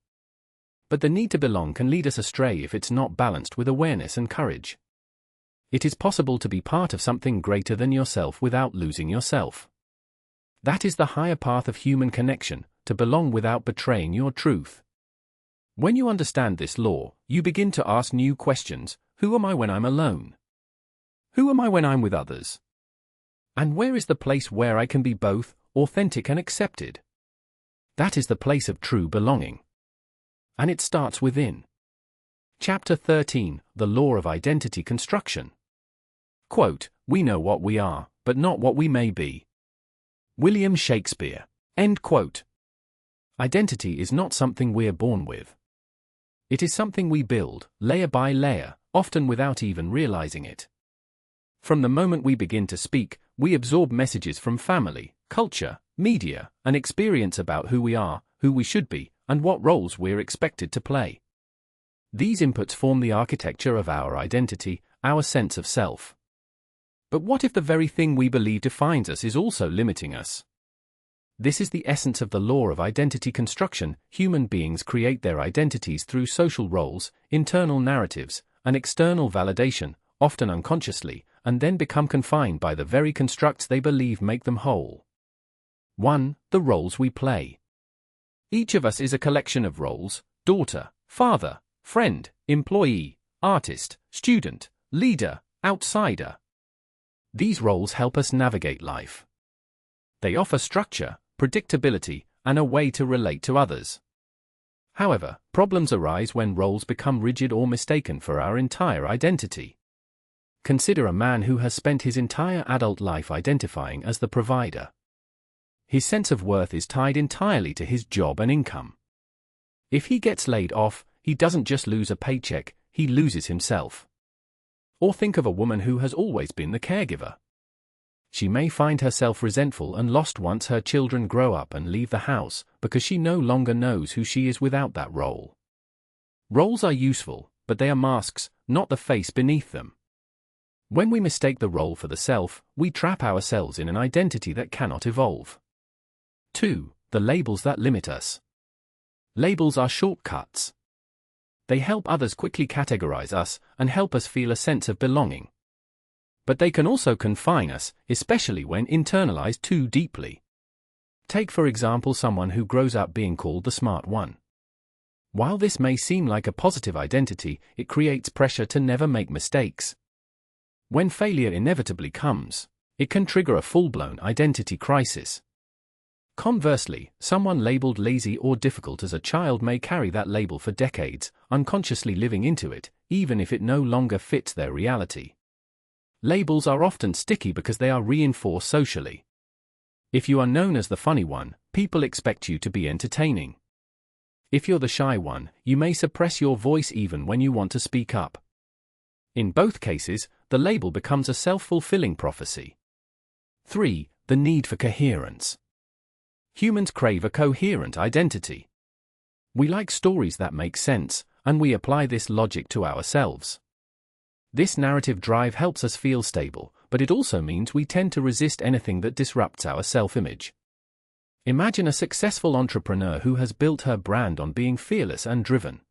But the need to belong can lead us astray if it's not balanced with awareness and courage. It is possible to be part of something greater than yourself without losing yourself. That is the higher path of human connection, to belong without betraying your truth. When you understand this law, you begin to ask new questions. Who am I when I'm alone? Who am I when I'm with others? And where is the place where I can be both, authentic and accepted? That is the place of true belonging. And it starts within. Chapter 13, The Law of Identity Construction. Quote, "We know what we are, but not what we may be." William Shakespeare. End quote. Identity is not something we're born with. It is something we build, layer by layer, often without even realizing it. From the moment we begin to speak, we absorb messages from family, culture, media, and experience about who we are, who we should be, and what roles we're expected to play. These inputs form the architecture of our identity, our sense of self. But what if the very thing we believe defines us is also limiting us? This is the essence of the law of identity construction. Human beings create their identities through social roles, internal narratives, and external validation, often unconsciously, and then become confined by the very constructs they believe make them whole. 1. The roles we play. Each of us is a collection of roles: daughter, father, friend, employee, artist, student, leader, outsider. These roles help us navigate life. They offer structure, predictability, and a way to relate to others. However, problems arise when roles become rigid or mistaken for our entire identity. Consider a man who has spent his entire adult life identifying as the provider. His sense of worth is tied entirely to his job and income. If he gets laid off, he doesn't just lose a paycheck, he loses himself. Or think of a woman who has always been the caregiver. She may find herself resentful and lost once her children grow up and leave the house, because she no longer knows who she is without that role. Roles are useful, but they are masks, not the face beneath them. When we mistake the role for the self, we trap ourselves in an identity that cannot evolve. 2. The labels that limit us. Labels are shortcuts. They help others quickly categorize us and help us feel a sense of belonging. But they can also confine us, especially when internalized too deeply. Take for example someone who grows up being called the smart one. While this may seem like a positive identity, it creates pressure to never make mistakes. When failure inevitably comes, it can trigger a full-blown identity crisis. Conversely, someone labeled lazy or difficult as a child may carry that label for decades, unconsciously living into it, even if it no longer fits their reality. Labels are often sticky because they are reinforced socially. If you are known as the funny one, people expect you to be entertaining. If you're the shy one, you may suppress your voice even when you want to speak up. In both cases, the label becomes a self-fulfilling prophecy. 3. The need for coherence. Humans crave a coherent identity. We like stories that make sense, and we apply this logic to ourselves. This narrative drive helps us feel stable, but it also means we tend to resist anything that disrupts our self-image. Imagine a successful entrepreneur who has built her brand on being fearless and driven.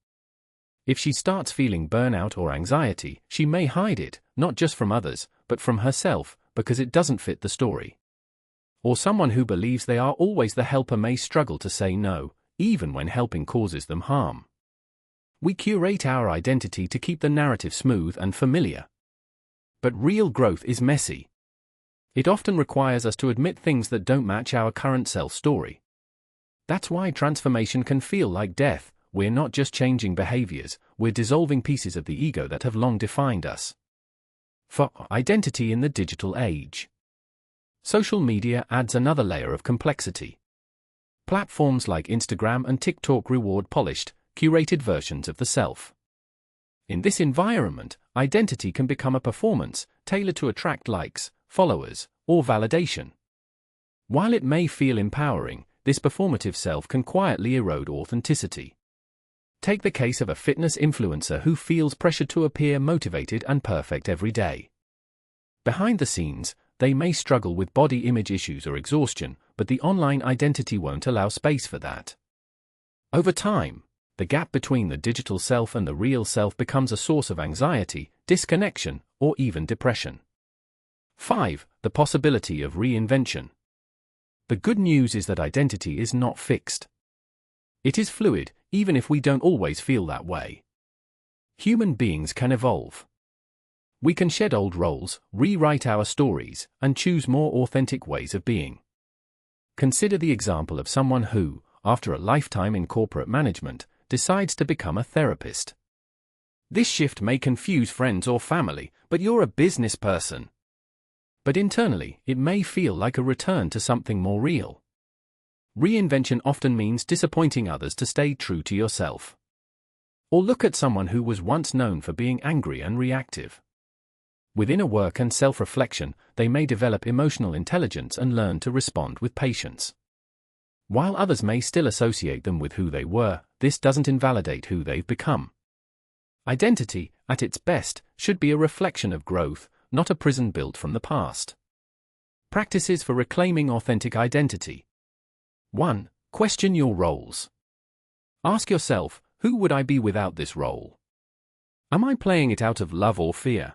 If she starts feeling burnout or anxiety, she may hide it, not just from others, but from herself, because it doesn't fit the story. Or someone who believes they are always the helper may struggle to say no, even when helping causes them harm. We curate our identity to keep the narrative smooth and familiar. But real growth is messy. It often requires us to admit things that don't match our current self-story. That's why transformation can feel like death. We're not just changing behaviors, we're dissolving pieces of the ego that have long defined us. For identity in the digital age. Social media adds another layer of complexity. Platforms like Instagram and TikTok reward polished, curated versions of the self. In this environment, identity can become a performance, tailored to attract likes, followers, or validation. While it may feel empowering, this performative self can quietly erode authenticity. Take the case of a fitness influencer who feels pressure to appear motivated and perfect every day. Behind the scenes, they may struggle with body image issues or exhaustion, but the online identity won't allow space for that. Over time, the gap between the digital self and the real self becomes a source of anxiety, disconnection, or even depression. 5. The possibility of reinvention. The good news is that identity is not fixed. It is fluid, even if we don't always feel that way. Human beings can evolve. We can shed old roles, rewrite our stories, and choose more authentic ways of being. Consider the example of someone who, after a lifetime in corporate management, decides to become a therapist. This shift may confuse friends or family, but you're a business person. But internally, it may feel like a return to something more real. Reinvention often means disappointing others to stay true to yourself. Or look at someone who was once known for being angry and reactive. With inner work and self-reflection, they may develop emotional intelligence and learn to respond with patience. While others may still associate them with who they were, this doesn't invalidate who they've become. Identity, at its best, should be a reflection of growth, not a prison built from the past. Practices for reclaiming authentic identity. 1. Question your roles. Ask yourself, who would I be without this role? Am I playing it out of love or fear?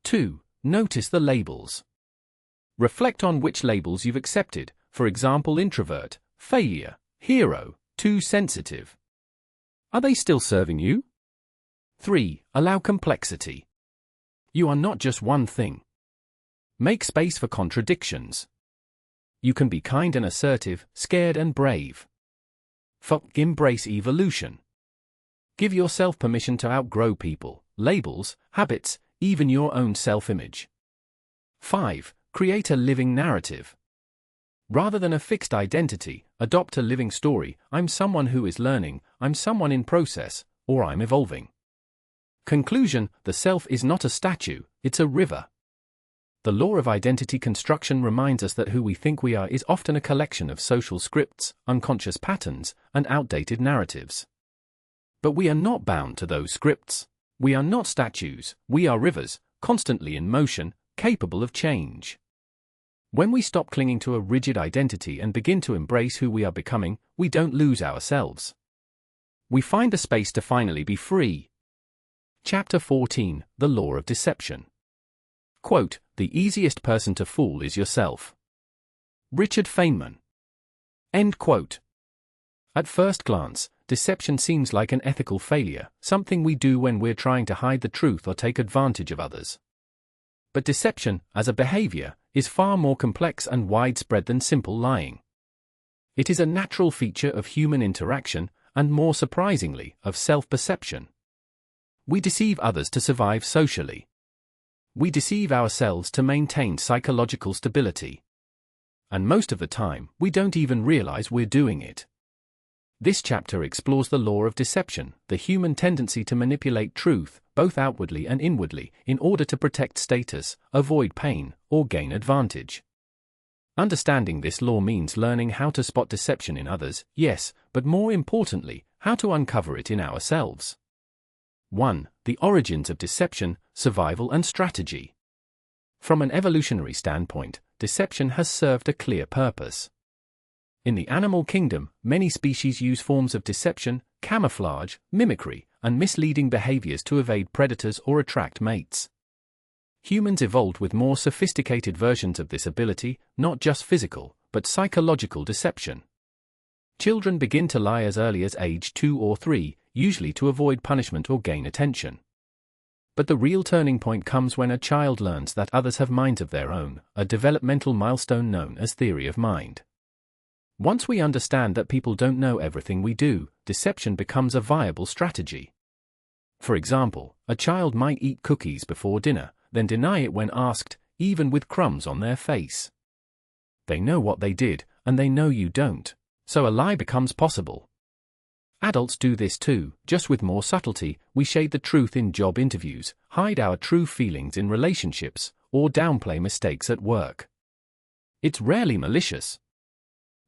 2. Notice the labels. Reflect on which labels you've accepted, for example introvert, failure, hero, too sensitive. Are they still serving you? 3. Allow complexity. You are not just one thing. Make space for contradictions. You can be kind and assertive, scared and brave. Embrace evolution. Give yourself permission to outgrow people, labels, habits, even your own self-image. 5. Create a living narrative. Rather than a fixed identity, adopt a living story. I'm someone who is learning, I'm someone in process, or I'm evolving. Conclusion: the self is not a statue, it's a river. The law of identity construction reminds us that who we think we are is often a collection of social scripts, unconscious patterns, and outdated narratives. But we are not bound to those scripts. We are not statues, we are rivers, constantly in motion, capable of change. When we stop clinging to a rigid identity and begin to embrace who we are becoming, we don't lose ourselves. We find a space to finally be free. Chapter 14, The Law of Deception. Quote, "The easiest person to fool is yourself." Richard Feynman. End quote. At first glance, deception seems like an ethical failure, something we do when we're trying to hide the truth or take advantage of others. But deception, as a behavior, is far more complex and widespread than simple lying. It is a natural feature of human interaction, and more surprisingly, of self-perception. We deceive others to survive socially. We deceive ourselves to maintain psychological stability. And most of the time, we don't even realize we're doing it. This chapter explores the law of deception, the human tendency to manipulate truth, both outwardly and inwardly, in order to protect status, avoid pain, or gain advantage. Understanding this law means learning how to spot deception in others, yes, but more importantly, how to uncover it in ourselves. 1. The origins of deception, survival and strategy. From an evolutionary standpoint, deception has served a clear purpose. In the animal kingdom, many species use forms of deception, camouflage, mimicry, and misleading behaviors to evade predators or attract mates. Humans evolved with more sophisticated versions of this ability, not just physical, but psychological deception. Children begin to lie as early as age 2 or 3, usually to avoid punishment or gain attention. But the real turning point comes when a child learns that others have minds of their own, a developmental milestone known as theory of mind. Once we understand that people don't know everything we do, deception becomes a viable strategy. For example, a child might eat cookies before dinner, then deny it when asked, even with crumbs on their face. They know what they did, and they know you don't, so a lie becomes possible. Adults do this too, just with more subtlety. We shade the truth in job interviews, hide our true feelings in relationships, or downplay mistakes at work. It's rarely malicious.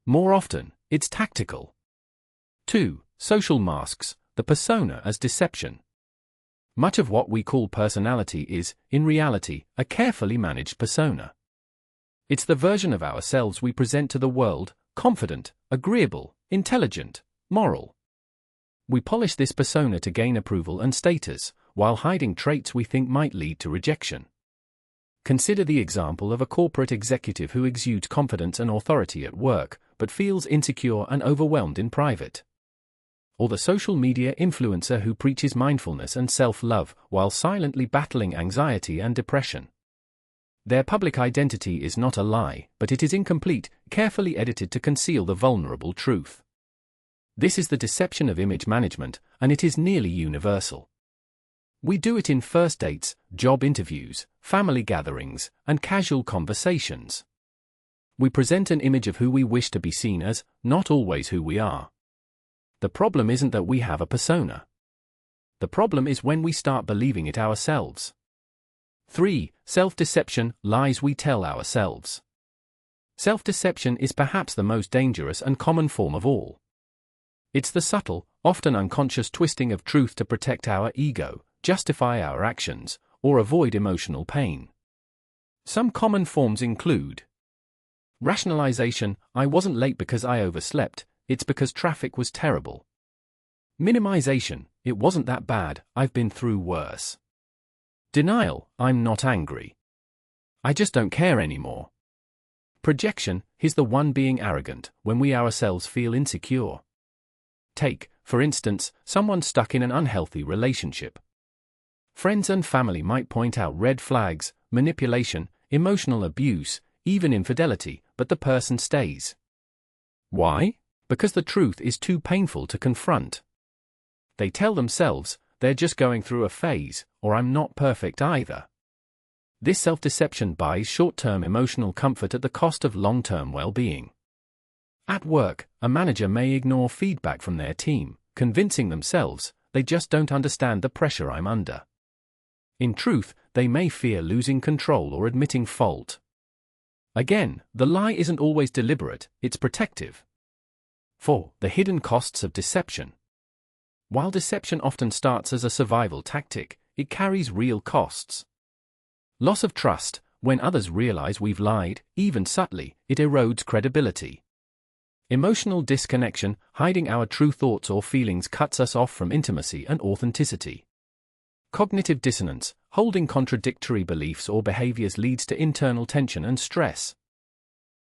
More often, it's tactical. 2. Social masks, the persona as deception. Much of what we call personality is, in reality, a carefully managed persona. It's the version of ourselves we present to the world, confident, agreeable, intelligent, moral. We polish this persona to gain approval and status, while hiding traits we think might lead to rejection. Consider the example of a corporate executive who exudes confidence and authority at work, but feels insecure and overwhelmed in private. Or the social media influencer who preaches mindfulness and self-love while silently battling anxiety and depression. Their public identity is not a lie, but it is incomplete, carefully edited to conceal the vulnerable truth. This is the deception of image management, and it is nearly universal. We do it in first dates, job interviews, family gatherings, and casual conversations. We present an image of who we wish to be seen as, not always who we are. The problem isn't that we have a persona. The problem is when we start believing it ourselves. 3. Self-deception, lies we tell ourselves. Self-deception is perhaps the most dangerous and common form of all. It's the subtle, often unconscious twisting of truth to protect our ego, justify our actions, or avoid emotional pain. Some common forms include rationalization: I wasn't late because I overslept, it's because traffic was terrible. Minimization: it wasn't that bad, I've been through worse. Denial: I'm not angry. I just don't care anymore. Projection: he's the one being arrogant, when we ourselves feel insecure. Take, for instance, someone stuck in an unhealthy relationship. Friends and family might point out red flags, manipulation, emotional abuse, even infidelity, but the person stays. Why? Because the truth is too painful to confront. They tell themselves, they're just going through a phase, or I'm not perfect either. This self-deception buys short-term emotional comfort at the cost of long-term well-being. At work, a manager may ignore feedback from their team, convincing themselves, they just don't understand the pressure I'm under. In truth, they may fear losing control or admitting fault. Again, the lie isn't always deliberate, it's protective. 4. The hidden costs of deception. While deception often starts as a survival tactic, it carries real costs. Loss of trust: when others realize we've lied, even subtly, it erodes credibility. Emotional disconnection: hiding our true thoughts or feelings cuts us off from intimacy and authenticity. Cognitive dissonance: holding contradictory beliefs or behaviors leads to internal tension and stress.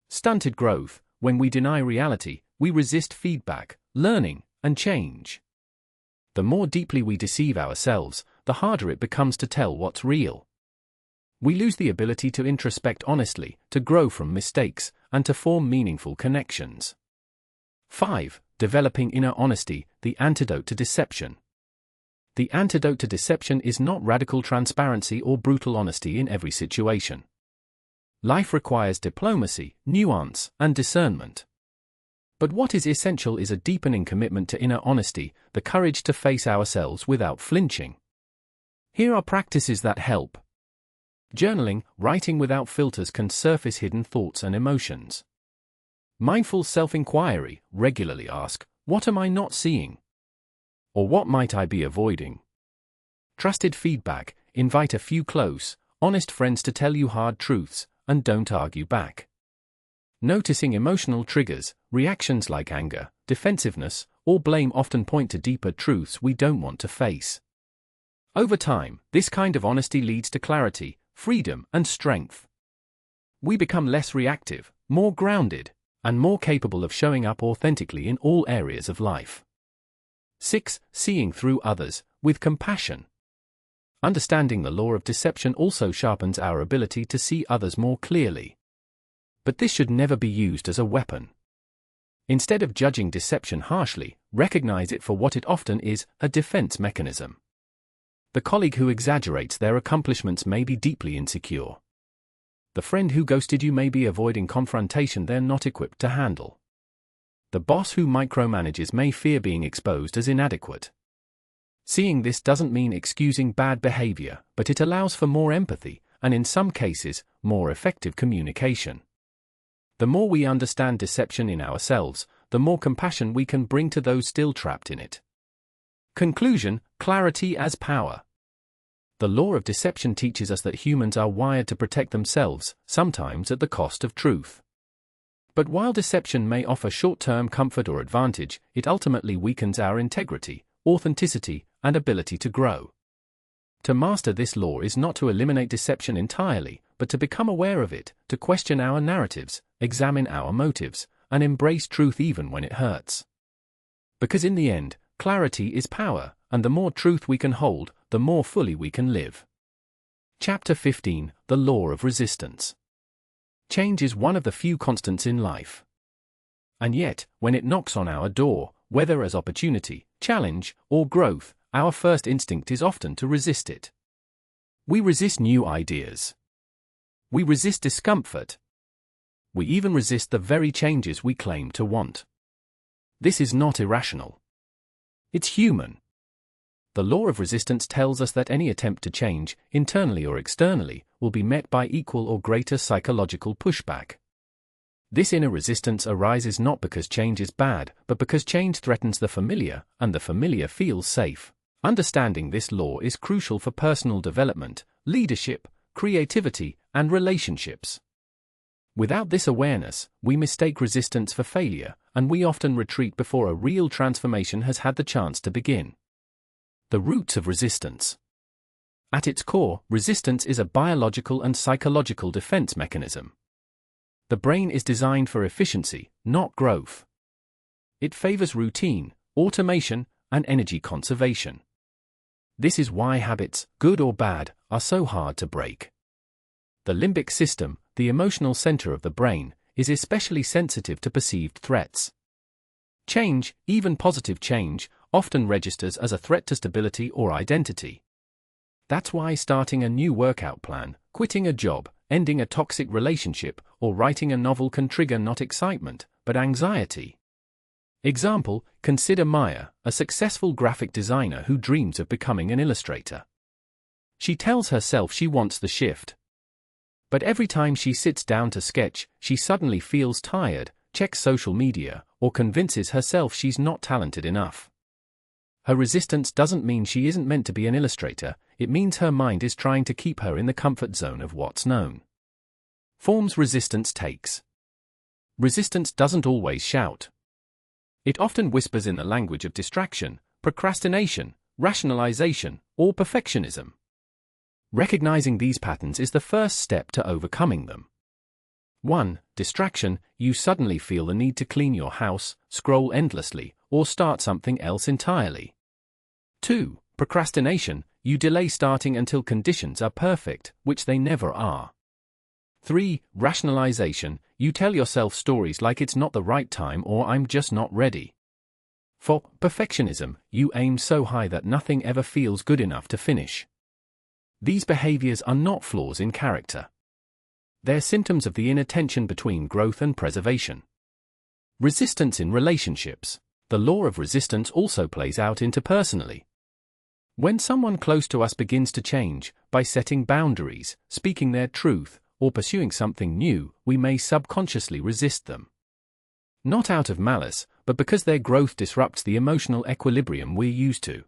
Stunted growth: when we deny reality, we resist feedback, learning, and change. The more deeply we deceive ourselves, the harder it becomes to tell what's real. We lose the ability to introspect honestly, to grow from mistakes, and to form meaningful connections. 5. Developing inner honesty, the antidote to deception. The antidote to deception is not radical transparency or brutal honesty in every situation. Life requires diplomacy, nuance, and discernment. But what is essential is a deepening commitment to inner honesty, the courage to face ourselves without flinching. Here are practices that help. Journaling: writing without filters can surface hidden thoughts and emotions. Mindful self-inquiry: regularly ask, what am I not seeing? Or what might I be avoiding? Trusted feedback: invite a few close, honest friends to tell you hard truths, and don't argue back. Noticing emotional triggers: reactions like anger, defensiveness, or blame often point to deeper truths we don't want to face. Over time, this kind of honesty leads to clarity, freedom, and strength. We become less reactive, more grounded, and more capable of showing up authentically in all areas of life. 6. Seeing through others, with compassion. Understanding the law of deception also sharpens our ability to see others more clearly. But this should never be used as a weapon. Instead of judging deception harshly, recognize it for what it often is, a defense mechanism. The colleague who exaggerates their accomplishments may be deeply insecure. The friend who ghosted you may be avoiding confrontation they're not equipped to handle. The boss who micromanages may fear being exposed as inadequate. Seeing this doesn't mean excusing bad behavior, but it allows for more empathy, and in some cases, more effective communication. The more we understand deception in ourselves, the more compassion we can bring to those still trapped in it. Conclusion: clarity as power. The law of deception teaches us that humans are wired to protect themselves, sometimes at the cost of truth. But while deception may offer short-term comfort or advantage, it ultimately weakens our integrity, authenticity, and ability to grow. To master this law is not to eliminate deception entirely, but to become aware of it, to question our narratives, examine our motives, and embrace truth even when it hurts. Because in the end, clarity is power, and the more truth we can hold, the more fully we can live. Chapter 15: The Law of Resistance. Change is one of the few constants in life. And yet, when it knocks on our door, whether as opportunity, challenge, or growth, our first instinct is often to resist it. We resist new ideas. We resist discomfort. We even resist the very changes we claim to want. This is not irrational. It's human. The law of resistance tells us that any attempt to change, internally or externally, will be met by equal or greater psychological pushback. This inner resistance arises not because change is bad, but because change threatens the familiar, and the familiar feels safe. Understanding this law is crucial for personal development, leadership, creativity, and relationships. Without this awareness, we mistake resistance for failure, and we often retreat before a real transformation has had the chance to begin. The roots of resistance. At its core, resistance is a biological and psychological defense mechanism. The brain is designed for efficiency, not growth. It favors routine, automation, and energy conservation. This is why habits, good or bad, are so hard to break. The limbic system, the emotional center of the brain, is especially sensitive to perceived threats. Change, even positive change, often registers as a threat to stability or identity. That's why starting a new workout plan, quitting a job, ending a toxic relationship, or writing a novel can trigger not excitement, but anxiety. Example: consider Maya, a successful graphic designer who dreams of becoming an illustrator. She tells herself she wants the shift. But every time she sits down to sketch, she suddenly feels tired, checks social media, or convinces herself she's not talented enough. Her resistance doesn't mean she isn't meant to be an illustrator, it means her mind is trying to keep her in the comfort zone of what's known. Forms resistance takes. Resistance doesn't always shout. It often whispers in the language of distraction, procrastination, rationalization, or perfectionism. Recognizing these patterns is the first step to overcoming them. 1. Distraction: you suddenly feel the need to clean your house, scroll endlessly, or start something else entirely. 2. Procrastination: you delay starting until conditions are perfect, which they never are. 3. Rationalization: you tell yourself stories like it's not the right time or I'm just not ready. 4. Perfectionism: you aim so high that nothing ever feels good enough to finish. These behaviors are not flaws in character. They're symptoms of the inner tension between growth and preservation. Resistance in relationships. The law of resistance also plays out interpersonally. When someone close to us begins to change, by setting boundaries, speaking their truth, or pursuing something new, we may subconsciously resist them. Not out of malice, but because their growth disrupts the emotional equilibrium we're used to.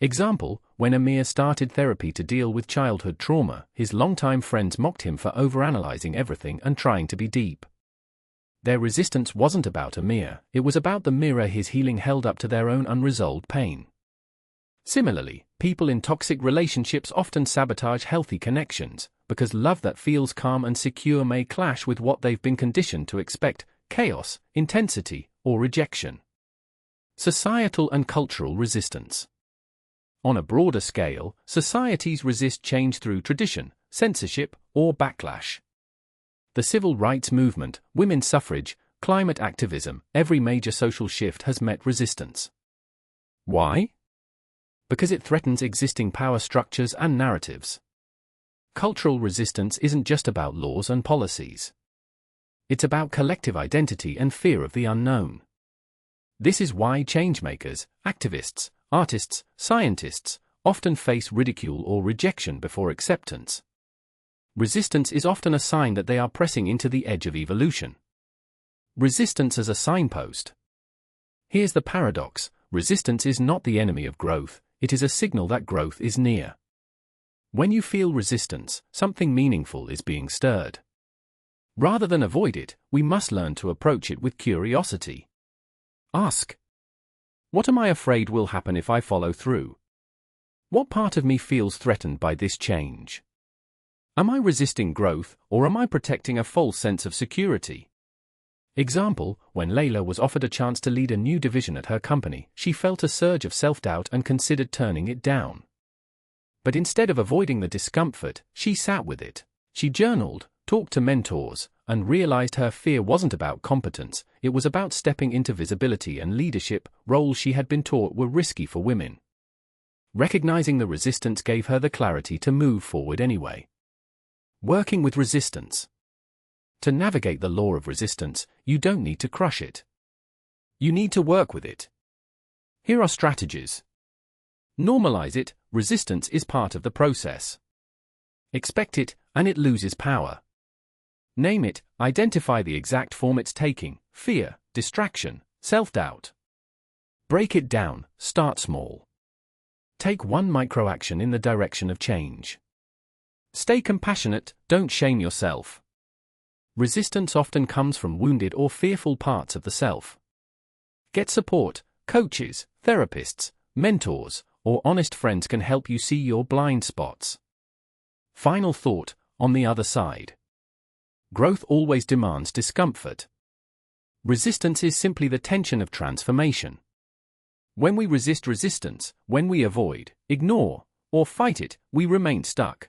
Example: when Amir started therapy to deal with childhood trauma, his longtime friends mocked him for overanalyzing everything and trying to be deep. Their resistance wasn't about Amir, it was about the mirror his healing held up to their own unresolved pain. Similarly, people in toxic relationships often sabotage healthy connections, because love that feels calm and secure may clash with what they've been conditioned to expect: chaos, intensity, or rejection. Societal and cultural resistance. On a broader scale, societies resist change through tradition, censorship, or backlash. The civil rights movement, women's suffrage, climate activism, every major social shift has met resistance. Why? Because it threatens existing power structures and narratives. Cultural resistance isn't just about laws and policies. It's about collective identity and fear of the unknown. This is why changemakers, activists, artists, scientists, often face ridicule or rejection before acceptance. Resistance is often a sign that they are pressing into the edge of evolution. Resistance as a signpost. Here's the paradox: Resistance is not the enemy of growth, it is a signal that growth is near. When you feel resistance, something meaningful is being stirred. Rather than avoid it, we must learn to approach it with curiosity. Ask, what am I afraid will happen if I follow through? What part of me feels threatened by this change? Am I resisting growth, or am I protecting a false sense of security? Example, when Layla was offered a chance to lead a new division at her company, she felt a surge of self-doubt and considered turning it down. But instead of avoiding the discomfort, she sat with it. She journaled, talked to mentors, and realized her fear wasn't about competence, it was about stepping into visibility and leadership. Roles she had been taught were risky for women. Recognizing the resistance gave her the clarity to move forward anyway. Working with resistance. To navigate the law of resistance, you don't need to crush it. You need to work with it. Here are strategies. Normalize it, resistance is part of the process. Expect it, and it loses power. Name it, identify the exact form it's taking: fear, distraction, self-doubt. Break it down, start small. Take one micro-action in the direction of change. Stay compassionate, don't shame yourself. Resistance often comes from wounded or fearful parts of the self. Get support. Coaches, therapists, mentors, or honest friends can help you see your blind spots. Final thought, on the other side. Growth always demands discomfort. Resistance is simply the tension of transformation. When we resist resistance, when we avoid, ignore, or fight it, we remain stuck.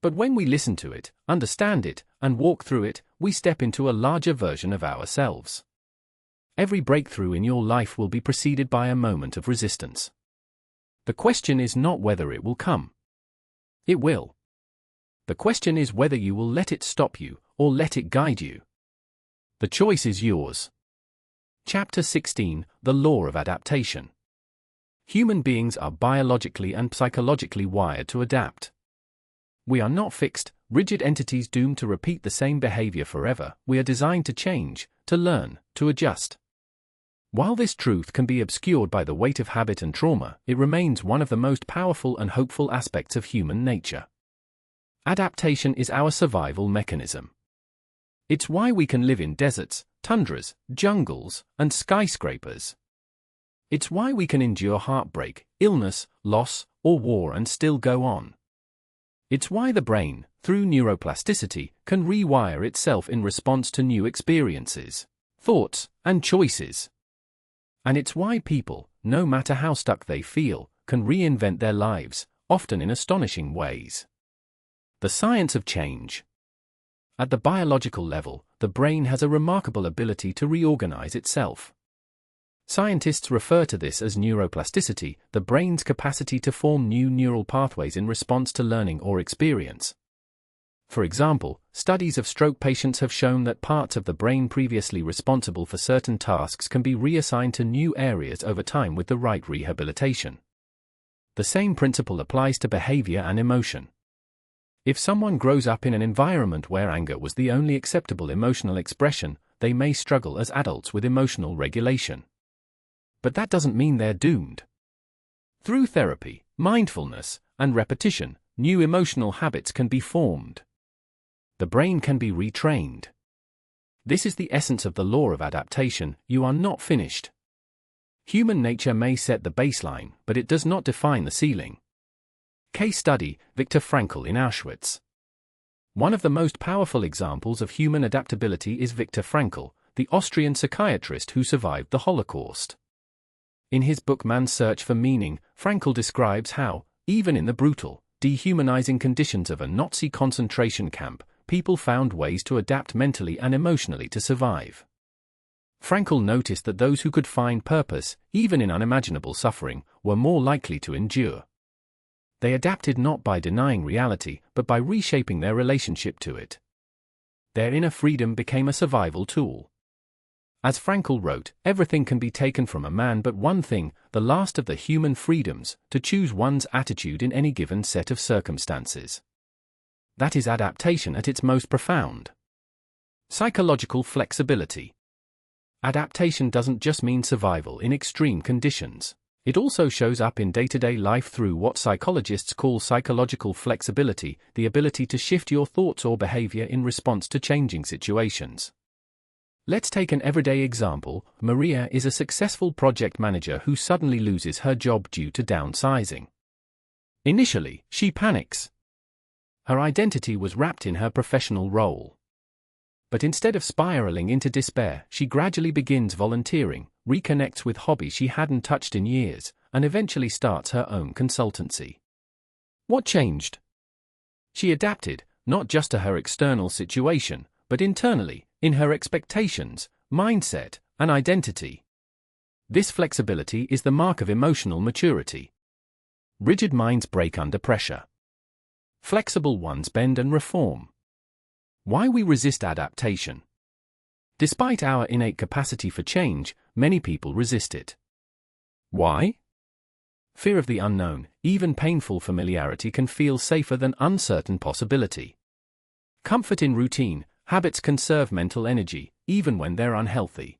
But when we listen to it, understand it, and walk through it, we step into a larger version of ourselves. Every breakthrough in your life will be preceded by a moment of resistance. The question is not whether it will come. It will. The question is whether you will let it stop you, or let it guide you. The choice is yours. Chapter 16, The Law of Adaptation. Human beings are biologically and psychologically wired to adapt. We are not fixed, rigid entities doomed to repeat the same behavior forever. We are designed to change, to learn, to adjust. While this truth can be obscured by the weight of habit and trauma, it remains one of the most powerful and hopeful aspects of human nature. Adaptation is our survival mechanism. It's why we can live in deserts, tundras, jungles, and skyscrapers. It's why we can endure heartbreak, illness, loss, or war and still go on. It's why the brain, through neuroplasticity, can rewire itself in response to new experiences, thoughts, and choices. And it's why people, no matter how stuck they feel, can reinvent their lives, often in astonishing ways. The science of change. At the biological level, the brain has a remarkable ability to reorganize itself. Scientists refer to this as neuroplasticity, the brain's capacity to form new neural pathways in response to learning or experience. For example, studies of stroke patients have shown that parts of the brain previously responsible for certain tasks can be reassigned to new areas over time with the right rehabilitation. The same principle applies to behavior and emotion. If someone grows up in an environment where anger was the only acceptable emotional expression, they may struggle as adults with emotional regulation. But that doesn't mean they're doomed. Through therapy, mindfulness, and repetition, new emotional habits can be formed. The brain can be retrained. This is the essence of the law of adaptation: you are not finished. Human nature may set the baseline, but it does not define the ceiling. Case study: Viktor Frankl in Auschwitz. One of the most powerful examples of human adaptability is Viktor Frankl, the Austrian psychiatrist who survived the Holocaust. In his book Man's Search for Meaning, Frankl describes how, even in the brutal, dehumanizing conditions of a Nazi concentration camp, people found ways to adapt mentally and emotionally to survive. Frankl noticed that those who could find purpose, even in unimaginable suffering, were more likely to endure. They adapted not by denying reality, but by reshaping their relationship to it. Their inner freedom became a survival tool. As Frankl wrote, everything can be taken from a man but one thing, the last of the human freedoms, to choose one's attitude in any given set of circumstances. That is adaptation at its most profound. Psychological flexibility. Adaptation doesn't just mean survival in extreme conditions. It also shows up in day-to-day life through what psychologists call psychological flexibility, the ability to shift your thoughts or behavior in response to changing situations. Let's take an everyday example. Maria is a successful project manager who suddenly loses her job due to downsizing. Initially, she panics. Her identity was wrapped in her professional role. But instead of spiraling into despair, she gradually begins volunteering, reconnects with hobbies she hadn't touched in years, and eventually starts her own consultancy. What changed? She adapted, not just to her external situation, but internally, in her expectations, mindset, and identity. This flexibility is the mark of emotional maturity. Rigid minds break under pressure. Flexible ones bend and reform. Why we resist adaptation? Despite our innate capacity for change, many people resist it. Why? Fear of the unknown. Even painful familiarity can feel safer than uncertain possibility. Comfort in routine. Habits conserve mental energy, even when they're unhealthy.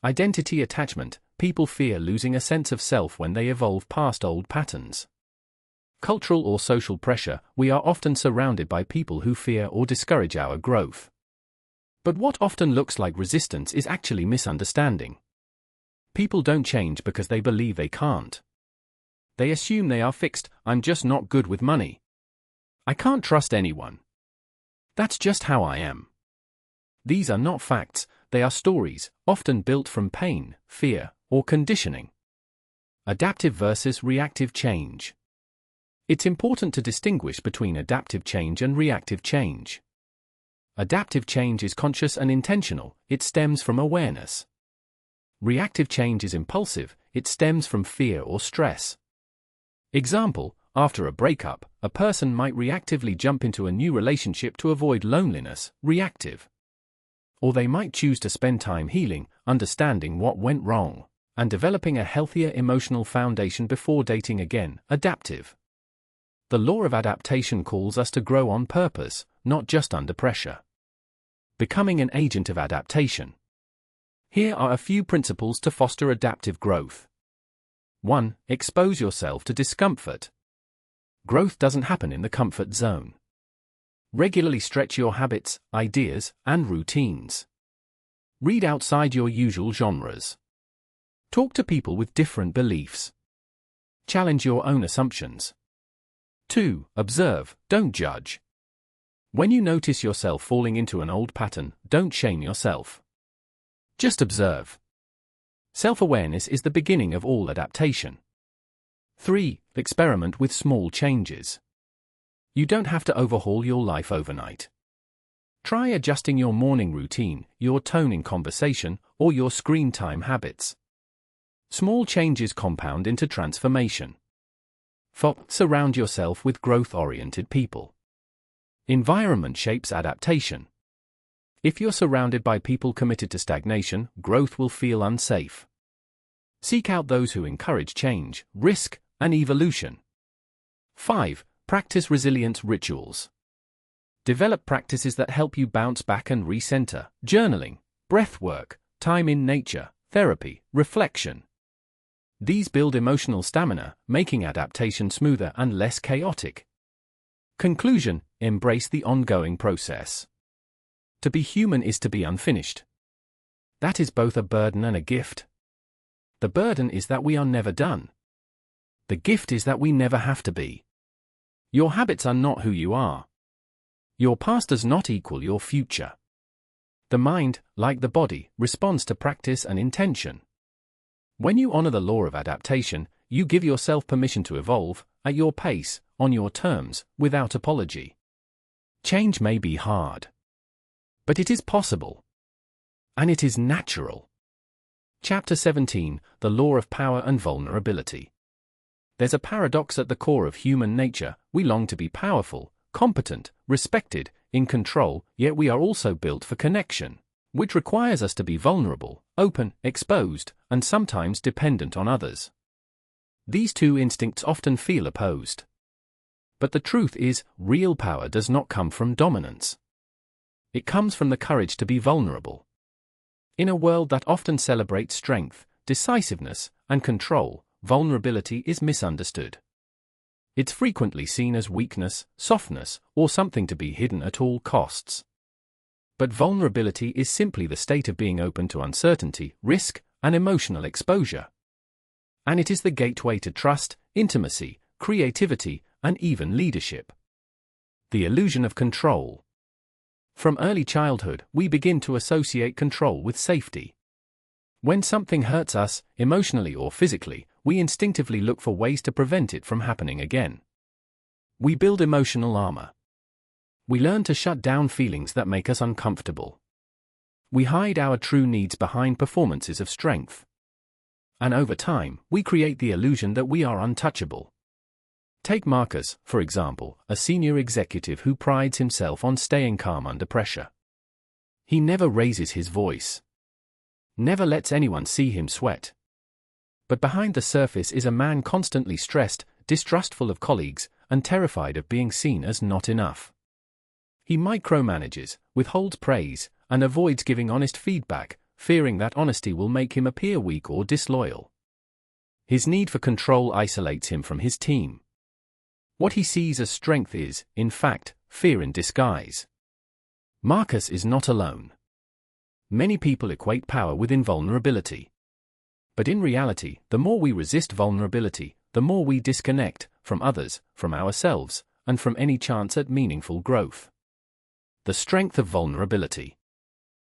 Identity attachment. People fear losing a sense of self when they evolve past old patterns. Cultural or social pressure. We are often surrounded by people who fear or discourage our growth. But what often looks like resistance is actually misunderstanding. People don't change because they believe they can't. They assume they are fixed. I'm just not good with money. I can't trust anyone. That's just how I am. These are not facts, they are stories, often built from pain, fear, or conditioning. Adaptive versus reactive change. It's important to distinguish between adaptive change and reactive change. Adaptive change is conscious and intentional, it stems from awareness. Reactive change is impulsive, it stems from fear or stress. Example, after a breakup, a person might reactively jump into a new relationship to avoid loneliness, reactive. Or they might choose to spend time healing, understanding what went wrong, and developing a healthier emotional foundation before dating again, adaptive. The law of adaptation calls us to grow on purpose, not just under pressure. Becoming an agent of adaptation. Here are a few principles to foster adaptive growth. 1. Expose yourself to discomfort. Growth doesn't happen in the comfort zone. Regularly stretch your habits, ideas, and routines. Read outside your usual genres. Talk to people with different beliefs. Challenge your own assumptions. 2. Observe, don't judge. When you notice yourself falling into an old pattern, don't shame yourself. Just observe. Self-awareness is the beginning of all adaptation. 3. Experiment with small changes. You don't have to overhaul your life overnight. Try adjusting your morning routine, your tone in conversation, or your screen time habits. Small changes compound into transformation. 4. Surround yourself with growth-oriented people. Environment shapes adaptation. If you're surrounded by people committed to stagnation, growth will feel unsafe. Seek out those who encourage change, risk, and evolution. 5. Practice resilience rituals. Develop practices that help you bounce back and recenter. Journaling, breath work, time in nature, therapy, reflection. These build emotional stamina, making adaptation smoother and less chaotic. Conclusion: embrace the ongoing process. To be human is to be unfinished. That is both a burden and a gift. The burden is that we are never done. The gift is that we never have to be. Your habits are not who you are. Your past does not equal your future. The mind, like the body, responds to practice and intention. When you honor the law of adaptation, you give yourself permission to evolve, at your pace, on your terms, without apology. Change may be hard. But it is possible. And it is natural. Chapter 17, The Law of Power and Vulnerability. There's a paradox at the core of human nature. We long to be powerful, competent, respected, in control, yet we are also built for connection, which requires us to be vulnerable, open, exposed, and sometimes dependent on others. These two instincts often feel opposed. But the truth is, real power does not come from dominance. It comes from the courage to be vulnerable. In a world that often celebrates strength, decisiveness, and control, vulnerability is misunderstood. It's frequently seen as weakness, softness, or something to be hidden at all costs. But vulnerability is simply the state of being open to uncertainty, risk, and emotional exposure. And it is the gateway to trust, intimacy, creativity, and even leadership. The illusion of control. From early childhood, we begin to associate control with safety. When something hurts us, emotionally or physically, we instinctively look for ways to prevent it from happening again. We build emotional armor. We learn to shut down feelings that make us uncomfortable. We hide our true needs behind performances of strength. And over time, we create the illusion that we are untouchable. Take Marcus, for example, a senior executive who prides himself on staying calm under pressure. He never raises his voice. Never lets anyone see him sweat. But behind the surface is a man constantly stressed, distrustful of colleagues, and terrified of being seen as not enough. He micromanages, withholds praise, and avoids giving honest feedback, fearing that honesty will make him appear weak or disloyal. His need for control isolates him from his team. What he sees as strength is, in fact, fear in disguise. Marcus is not alone. Many people equate power with invulnerability. But in reality, the more we resist vulnerability, the more we disconnect from others, from ourselves, and from any chance at meaningful growth. The strength of vulnerability.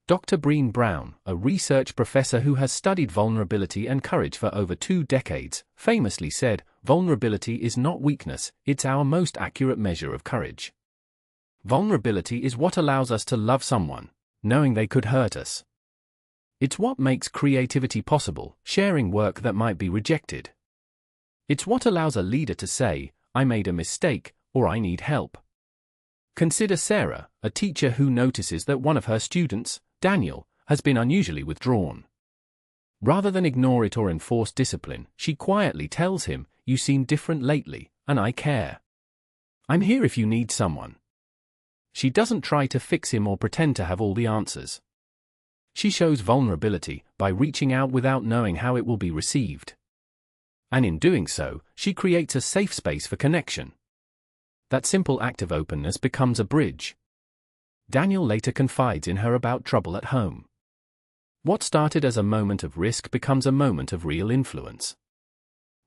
Dr. Brené Brown, a research professor who has studied vulnerability and courage for over 2 decades, famously said, "Vulnerability is not weakness, it's our most accurate measure of courage." Vulnerability is what allows us to love someone, knowing they could hurt us. It's what makes creativity possible, sharing work that might be rejected. It's what allows a leader to say, "I made a mistake," or "I need help." Consider Sarah, a teacher who notices that one of her students, Daniel, has been unusually withdrawn. Rather than ignore it or enforce discipline, she quietly tells him, "You seem different lately, and I care. I'm here if you need someone." She doesn't try to fix him or pretend to have all the answers. She shows vulnerability by reaching out without knowing how it will be received. And in doing so, she creates a safe space for connection. That simple act of openness becomes a bridge. Daniel later confides in her about trouble at home. What started as a moment of risk becomes a moment of real influence.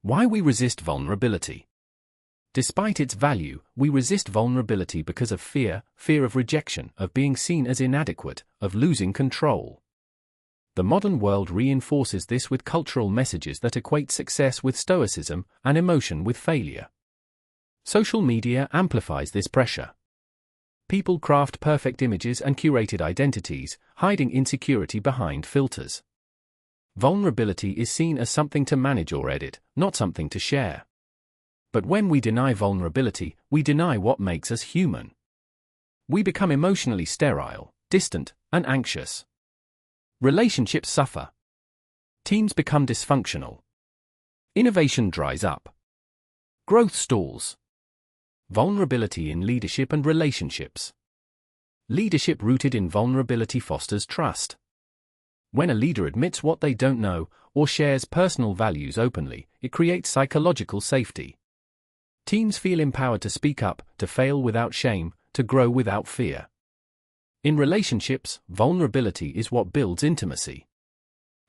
Why we resist vulnerability. Despite its value, we resist vulnerability because of fear of rejection, of being seen as inadequate, of losing control. The modern world reinforces this with cultural messages that equate success with stoicism and emotion with failure. Social media amplifies this pressure. People craft perfect images and curated identities, hiding insecurity behind filters. Vulnerability is seen as something to manage or edit, not something to share. But when we deny vulnerability, we deny what makes us human. We become emotionally sterile, distant, and anxious. Relationships suffer. Teams become dysfunctional. Innovation dries up. Growth stalls. Vulnerability in leadership and relationships. Leadership rooted in vulnerability fosters trust. When a leader admits what they don't know, or shares personal values openly, it creates psychological safety. Teams feel empowered to speak up, to fail without shame, to grow without fear. In relationships, vulnerability is what builds intimacy.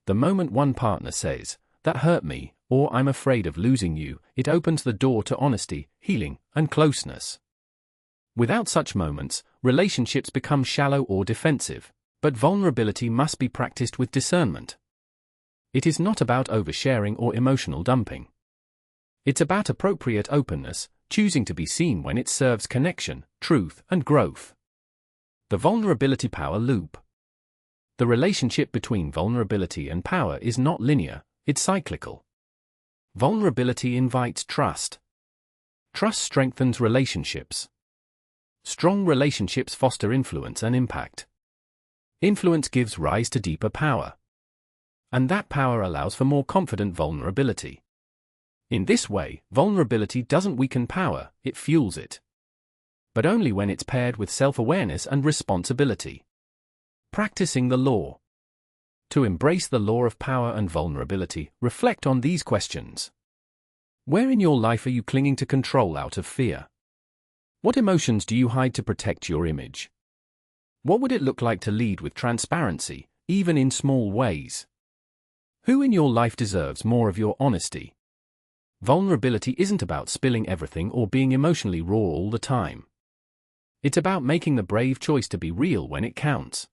The moment one partner says, "That hurt me," or "I'm afraid of losing you," it opens the door to honesty, healing, and closeness. Without such moments, relationships become shallow or defensive, but vulnerability must be practiced with discernment. It is not about oversharing or emotional dumping. It's about appropriate openness, choosing to be seen when it serves connection, truth, and growth. The vulnerability power loop. The relationship between vulnerability and power is not linear, it's cyclical. Vulnerability invites trust. Trust strengthens relationships. Strong relationships foster influence and impact. Influence gives rise to deeper power. And that power allows for more confident vulnerability. In this way, vulnerability doesn't weaken power, it fuels it. But only when it's paired with self-awareness and responsibility. Practicing the law. To embrace the law of power and vulnerability, reflect on these questions. Where in your life are you clinging to control out of fear? What emotions do you hide to protect your image? What would it look like to lead with transparency, even in small ways? Who in your life deserves more of your honesty? Vulnerability isn't about spilling everything or being emotionally raw all the time. It's about making the brave choice to be real when it counts.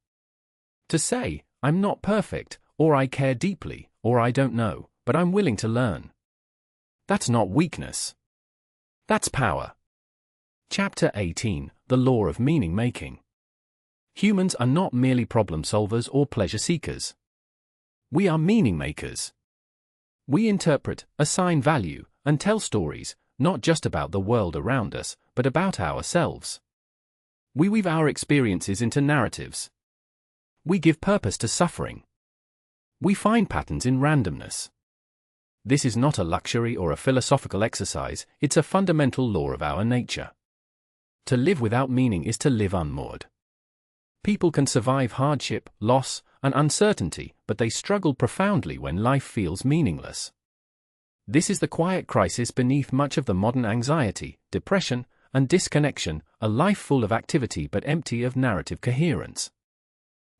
To say, I'm not perfect, or I care deeply, or I don't know, but I'm willing to learn. That's not weakness. That's power. Chapter 18, The Law of Meaning Making. Humans are not merely problem solvers or pleasure seekers. We are meaning makers. We interpret, assign value, and tell stories, not just about the world around us, but about ourselves. We weave our experiences into narratives. We give purpose to suffering. We find patterns in randomness. This is not a luxury or a philosophical exercise, it's a fundamental law of our nature. To live without meaning is to live unmoored. People can survive hardship, loss, and uncertainty, but they struggle profoundly when life feels meaningless. This is the quiet crisis beneath much of the modern anxiety, depression, and disconnection, a life full of activity but empty of narrative coherence.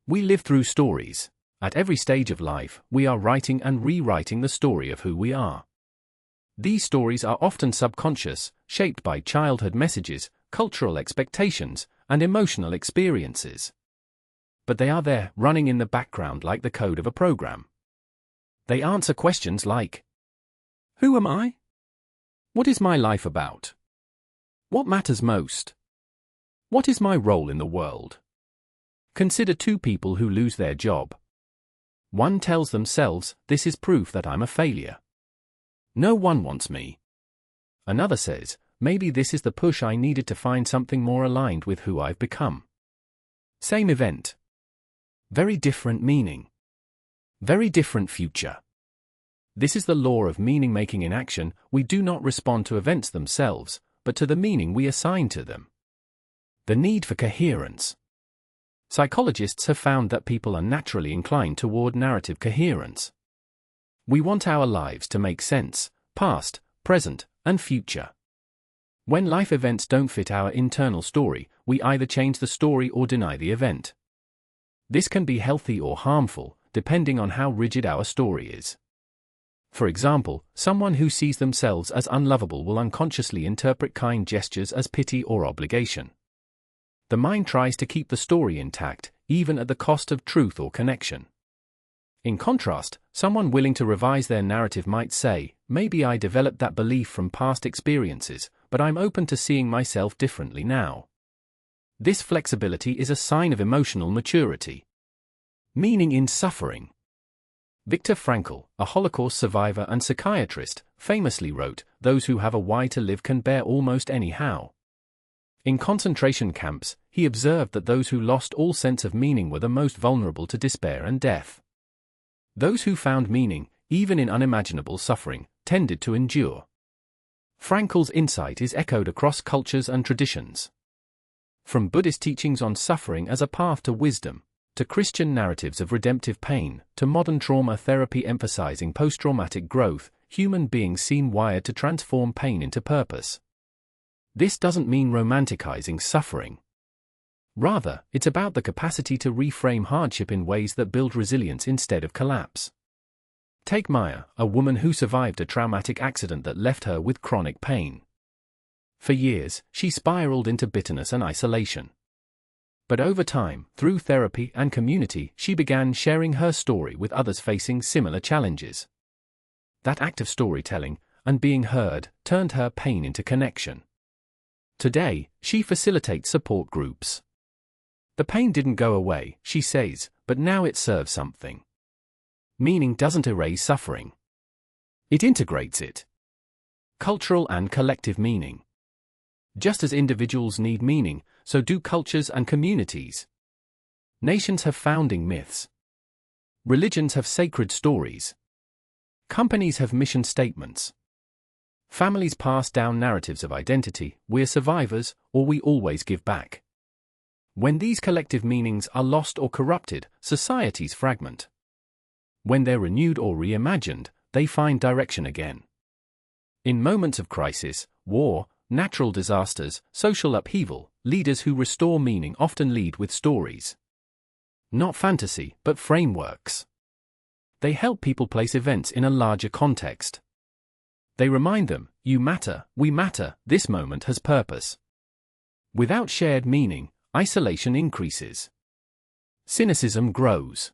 We live through stories. At every stage of life, we are writing and rewriting the story of who we are. These stories are often subconscious, shaped by childhood messages, cultural expectations, and emotional experiences. But they are there, running in the background like the code of a program. They answer questions like, who am I? What is my life about? What matters most? What is my role in the world? Consider two people who lose their job. One tells themselves, this is proof that I'm a failure. No one wants me. Another says, maybe this is the push I needed to find something more aligned with who I've become. Same event. Very different meaning. Very different future. This is the law of meaning making in action. We do not respond to events themselves, but to the meaning we assign to them. The need for coherence. Psychologists have found that people are naturally inclined toward narrative coherence. We want our lives to make sense, past, present, and future. When life events don't fit our internal story, we either change the story or deny the event. This can be healthy or harmful, depending on how rigid our story is. For example, someone who sees themselves as unlovable will unconsciously interpret kind gestures as pity or obligation. The mind tries to keep the story intact, even at the cost of truth or connection. In contrast, someone willing to revise their narrative might say, maybe I developed that belief from past experiences, but I'm open to seeing myself differently now. This flexibility is a sign of emotional maturity. Meaning in suffering. Viktor Frankl, a Holocaust survivor and psychiatrist, famously wrote, "Those who have a why to live can bear almost any how." In concentration camps, he observed that those who lost all sense of meaning were the most vulnerable to despair and death. Those who found meaning, even in unimaginable suffering, tended to endure. Frankl's insight is echoed across cultures and traditions. From Buddhist teachings on suffering as a path to wisdom, to Christian narratives of redemptive pain, to modern trauma therapy emphasizing post-traumatic growth, human beings seem wired to transform pain into purpose. This doesn't mean romanticizing suffering. Rather, it's about the capacity to reframe hardship in ways that build resilience instead of collapse. Take Maya, a woman who survived a traumatic accident that left her with chronic pain. For years, she spiraled into bitterness and isolation. But over time, through therapy and community, she began sharing her story with others facing similar challenges. That act of storytelling, and being heard, turned her pain into connection. Today, she facilitates support groups. The pain didn't go away, she says, but now it serves something. Meaning doesn't erase suffering. It integrates it. Cultural and collective meaning. Just as individuals need meaning, so do cultures and communities. Nations have founding myths. Religions have sacred stories. Companies have mission statements. Families pass down narratives of identity, we're survivors, or we always give back. When these collective meanings are lost or corrupted, societies fragment. When they're renewed or reimagined, they find direction again. In moments of crisis, war, natural disasters, social upheaval, leaders who restore meaning often lead with stories. Not fantasy, but frameworks. They help people place events in a larger context. They remind them, you matter, we matter, this moment has purpose. Without shared meaning, isolation increases. Cynicism grows.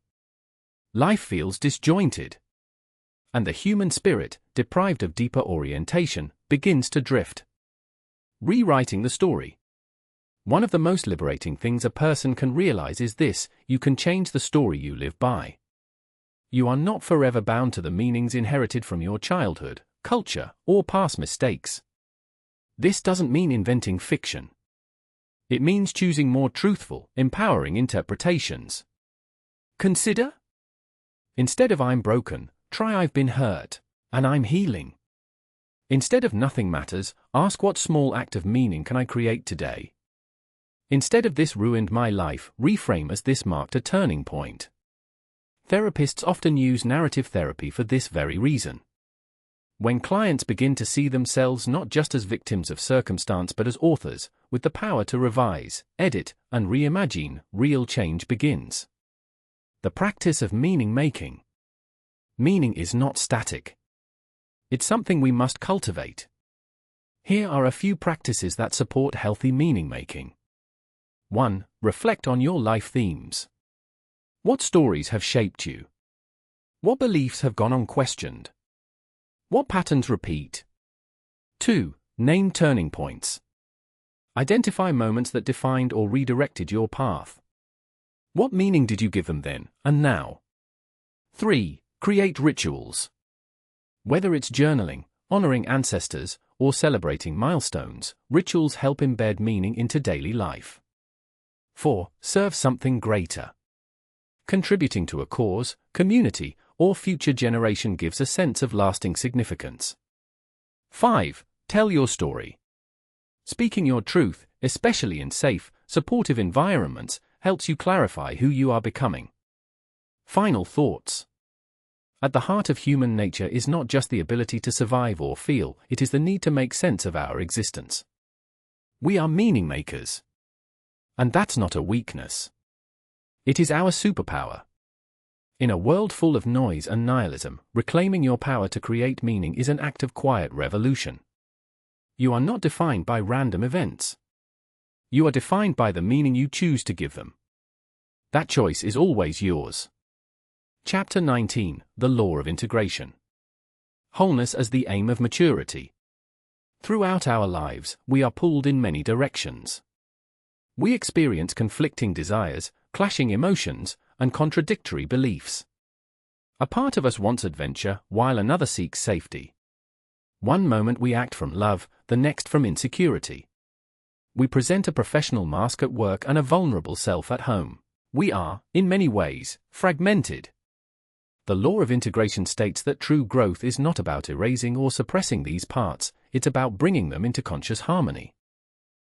Life feels disjointed. And the human spirit, deprived of deeper orientation, begins to drift. Rewriting the story. One of the most liberating things a person can realize is this: you can change the story you live by. You are not forever bound to the meanings inherited from your childhood, culture, or past mistakes. This doesn't mean inventing fiction. It means choosing more truthful, empowering interpretations. Consider. Instead of I'm broken, try I've been hurt, and I'm healing. Instead of nothing matters, ask what small act of meaning can I create today? Instead of this ruined my life, reframe as this marked a turning point. Therapists often use narrative therapy for this very reason. When clients begin to see themselves not just as victims of circumstance but as authors, with the power to revise, edit, and reimagine, real change begins. The practice of meaning-making. Meaning is not static. It's something we must cultivate. Here are a few practices that support healthy meaning-making. 1. Reflect on your life themes. What stories have shaped you? What beliefs have gone unquestioned? What patterns repeat? 2. Name turning points. Identify moments that defined or redirected your path. What meaning did you give them then, and now? 3. Create rituals. Whether it's journaling, honoring ancestors, or celebrating milestones, rituals help embed meaning into daily life. 4. Serve something greater. Contributing to a cause, community, or future generation gives a sense of lasting significance. 5. Tell your story. Speaking your truth, especially in safe, supportive environments, helps you clarify who you are becoming. Final thoughts. At the heart of human nature is not just the ability to survive or feel, it is the need to make sense of our existence. We are meaning makers. And that's not a weakness. It is our superpower. In a world full of noise and nihilism, reclaiming your power to create meaning is an act of quiet revolution. You are not defined by random events. You are defined by the meaning you choose to give them. That choice is always yours. Chapter 19, The Law of Integration. Wholeness as the aim of maturity. Throughout our lives, we are pulled in many directions. We experience conflicting desires, clashing emotions, and contradictory beliefs. A part of us wants adventure, while another seeks safety. One moment we act from love, the next from insecurity. We present a professional mask at work and a vulnerable self at home. We are, in many ways, fragmented. The law of integration states that true growth is not about erasing or suppressing these parts, it's about bringing them into conscious harmony.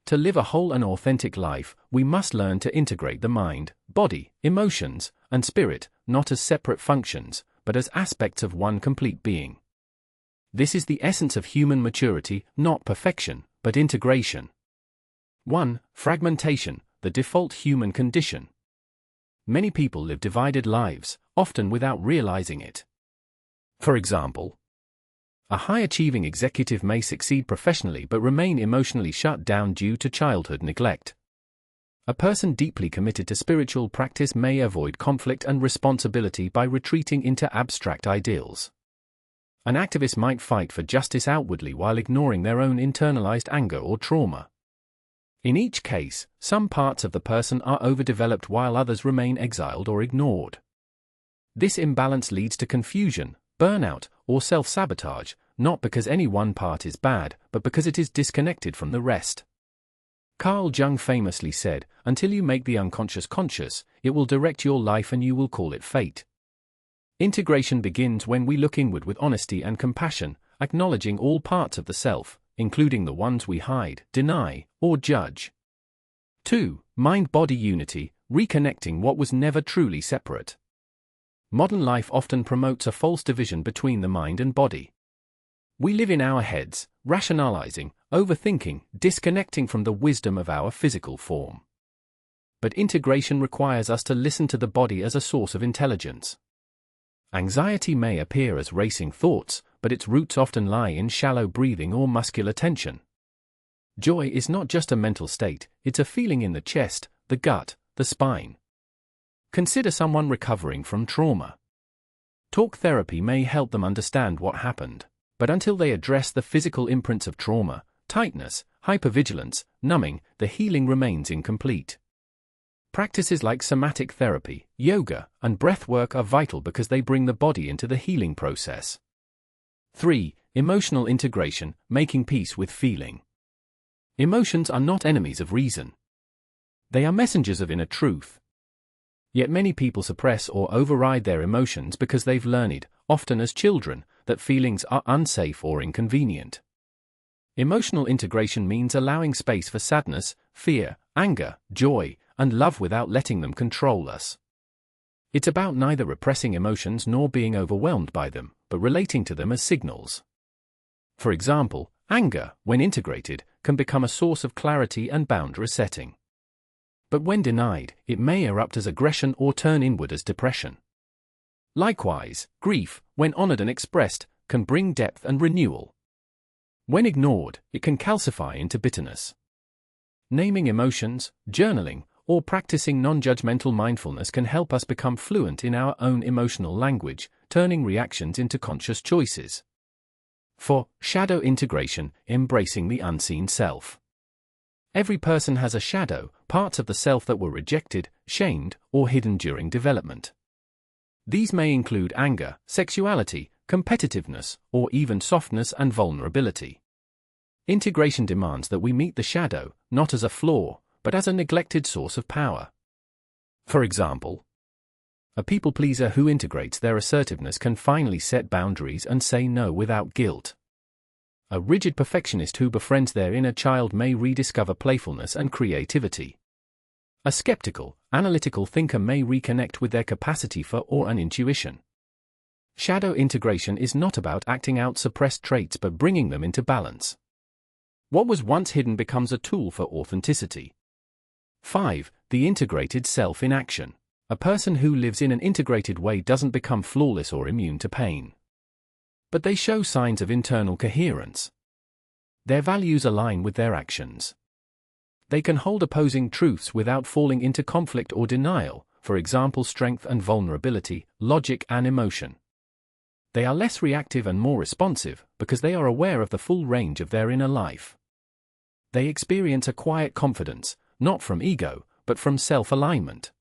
To live a whole and authentic life, we must learn to integrate the mind, body, emotions, and spirit, not as separate functions, but as aspects of one complete being. This is the essence of human maturity, not perfection, but integration. 1. Fragmentation, the default human condition. Many people live divided lives, often without realizing it. For example, a high-achieving executive may succeed professionally but remain emotionally shut down due to childhood neglect. A person deeply committed to spiritual practice may avoid conflict and responsibility by retreating into abstract ideals. An activist might fight for justice outwardly while ignoring their own internalized anger or trauma. In each case, some parts of the person are overdeveloped while others remain exiled or ignored. This imbalance leads to confusion, burnout, or self-sabotage, not because any one part is bad, but because it is disconnected from the rest. Carl Jung famously said, "Until you make the unconscious conscious, it will direct your life and you will call it fate." Integration begins when we look inward with honesty and compassion, acknowledging all parts of the self, including the ones we hide, deny, or judge. 2. Mind-body unity, reconnecting what was never truly separate. Modern life often promotes a false division between the mind and body. We live in our heads, rationalizing, overthinking, disconnecting from the wisdom of our physical form. But integration requires us to listen to the body as a source of intelligence. Anxiety may appear as racing thoughts, but its roots often lie in shallow breathing or muscular tension. Joy is not just a mental state, it's a feeling in the chest, the gut, the spine. Consider someone recovering from trauma. Talk therapy may help them understand what happened, but until they address the physical imprints of trauma, tightness, hypervigilance, numbing, the healing remains incomplete. Practices like somatic therapy, yoga, and breath work are vital because they bring the body into the healing process. 3. Emotional integration, making peace with feeling. Emotions are not enemies of reason. They are messengers of inner truth. Yet many people suppress or override their emotions because they've learned, often as children, that feelings are unsafe or inconvenient. Emotional integration means allowing space for sadness, fear, anger, joy, and love without letting them control us. It's about neither repressing emotions nor being overwhelmed by them, but relating to them as signals. For example, anger, when integrated, can become a source of clarity and boundary setting. But when denied, it may erupt as aggression or turn inward as depression. Likewise, grief, when honored and expressed, can bring depth and renewal. When ignored, it can calcify into bitterness. Naming emotions, journaling, or practicing non-judgmental mindfulness can help us become fluent in our own emotional language, turning reactions into conscious choices. 4. Shadow integration, embracing the unseen self. Every person has a shadow, parts of the self that were rejected, shamed, or hidden during development. These may include anger, sexuality, competitiveness, or even softness and vulnerability. Integration demands that we meet the shadow, not as a flaw, but as a neglected source of power. For example, a people pleaser who integrates their assertiveness can finally set boundaries and say no without guilt. A rigid perfectionist who befriends their inner child may rediscover playfulness and creativity. A skeptical, analytical thinker may reconnect with their capacity for or an intuition. Shadow integration is not about acting out suppressed traits but bringing them into balance. What was once hidden becomes a tool for authenticity. 5. The integrated self in action. A person who lives in an integrated way doesn't become flawless or immune to pain. But they show signs of internal coherence. Their values align with their actions. They can hold opposing truths without falling into conflict or denial, for example strength and vulnerability, logic and emotion. They are less reactive and more responsive because they are aware of the full range of their inner life. They experience a quiet confidence, not from ego, but from self-alignment.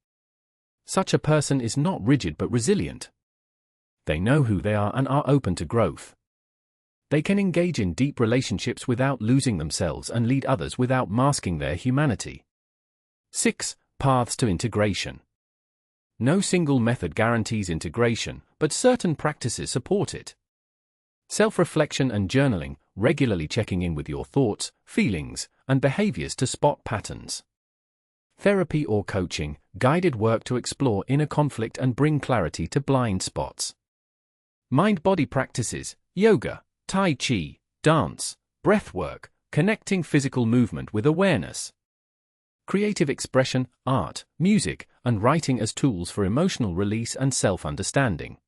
Such a person is not rigid but resilient. They know who they are and are open to growth. They can engage in deep relationships without losing themselves and lead others without masking their humanity. 6. Paths to integration. No single method guarantees integration, but certain practices support it. Self-reflection and journaling, regularly checking in with your thoughts, feelings, and behaviors to spot patterns. Therapy or coaching, guided work to explore inner conflict and bring clarity to blind spots. Mind-body practices, yoga, tai chi, dance, breath work, connecting physical movement with awareness. Creative expression, art, music, and writing as tools for emotional release and self-understanding.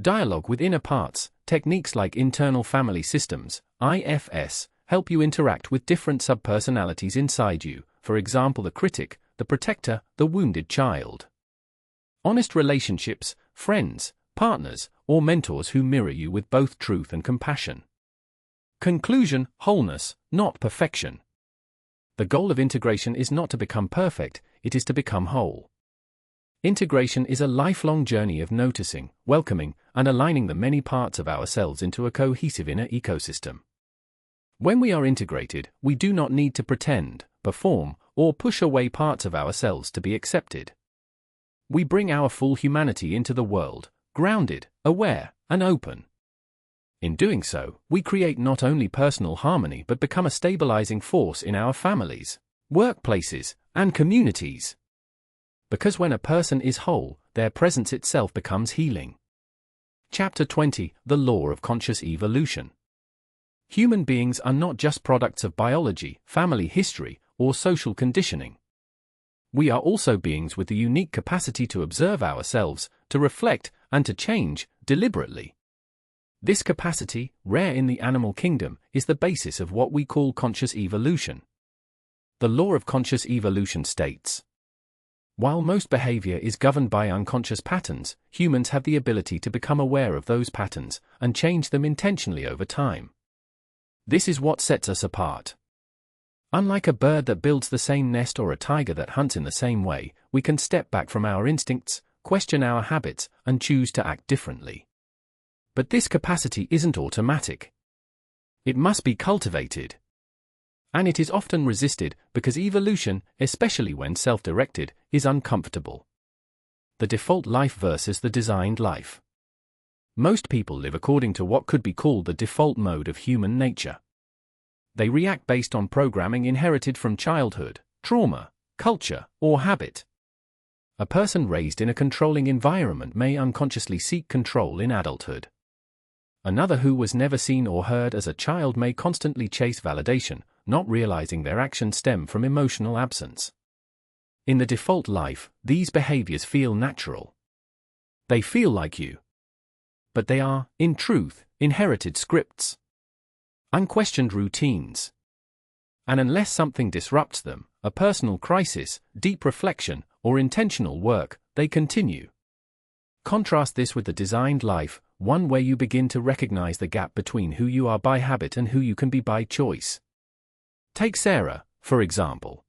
Dialogue with inner parts, techniques like internal family systems, IFS, help you interact with different subpersonalities inside you, for example the critic, the protector, the wounded child. Honest relationships, friends, partners, or mentors who mirror you with both truth and compassion. Conclusion, wholeness, not perfection. The goal of integration is not to become perfect, it is to become whole. Integration is a lifelong journey of noticing, welcoming, and aligning the many parts of ourselves into a cohesive inner ecosystem. When we are integrated, we do not need to pretend, perform, or push away parts of ourselves to be accepted. We bring our full humanity into the world, grounded, aware, and open. In doing so, we create not only personal harmony but become a stabilizing force in our families, workplaces, and communities. Because when a person is whole, their presence itself becomes healing. Chapter 20: The Law of Conscious Evolution. Human beings are not just products of biology, family history, or social conditioning. We are also beings with the unique capacity to observe ourselves, to reflect, and to change, deliberately. This capacity, rare in the animal kingdom, is the basis of what we call conscious evolution. The law of conscious evolution states: while most behavior is governed by unconscious patterns, humans have the ability to become aware of those patterns and change them intentionally over time. This is what sets us apart. Unlike a bird that builds the same nest or a tiger that hunts in the same way, we can step back from our instincts, question our habits, and choose to act differently. But this capacity isn't automatic. It must be cultivated. And it is often resisted because evolution, especially when self-directed, is uncomfortable. The default life versus the designed life. Most people live according to what could be called the default mode of human nature. They react based on programming inherited from childhood, trauma, culture, or habit. A person raised in a controlling environment may unconsciously seek control in adulthood. Another who was never seen or heard as a child may constantly chase validation, not realizing their actions stem from emotional absence. In the default life, these behaviors feel natural. They feel like you. But they are, in truth, inherited scripts. Unquestioned routines. And unless something disrupts them, a personal crisis, deep reflection, or intentional work, they continue. Contrast this with the designed life, one where you begin to recognize the gap between who you are by habit and who you can be by choice. Take Sarah, for example.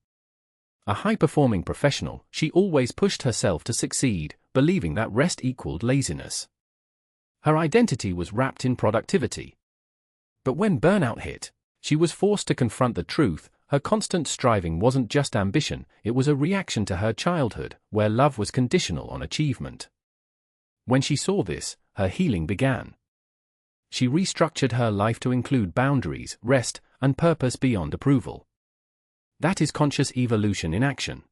A high-performing professional, she always pushed herself to succeed, believing that rest equaled laziness. Her identity was wrapped in productivity. But when burnout hit, she was forced to confront the truth. Her constant striving wasn't just ambition, it was a reaction to her childhood, where love was conditional on achievement. When she saw this, her healing began. She restructured her life to include boundaries, rest, and purpose beyond approval. That is conscious evolution in action.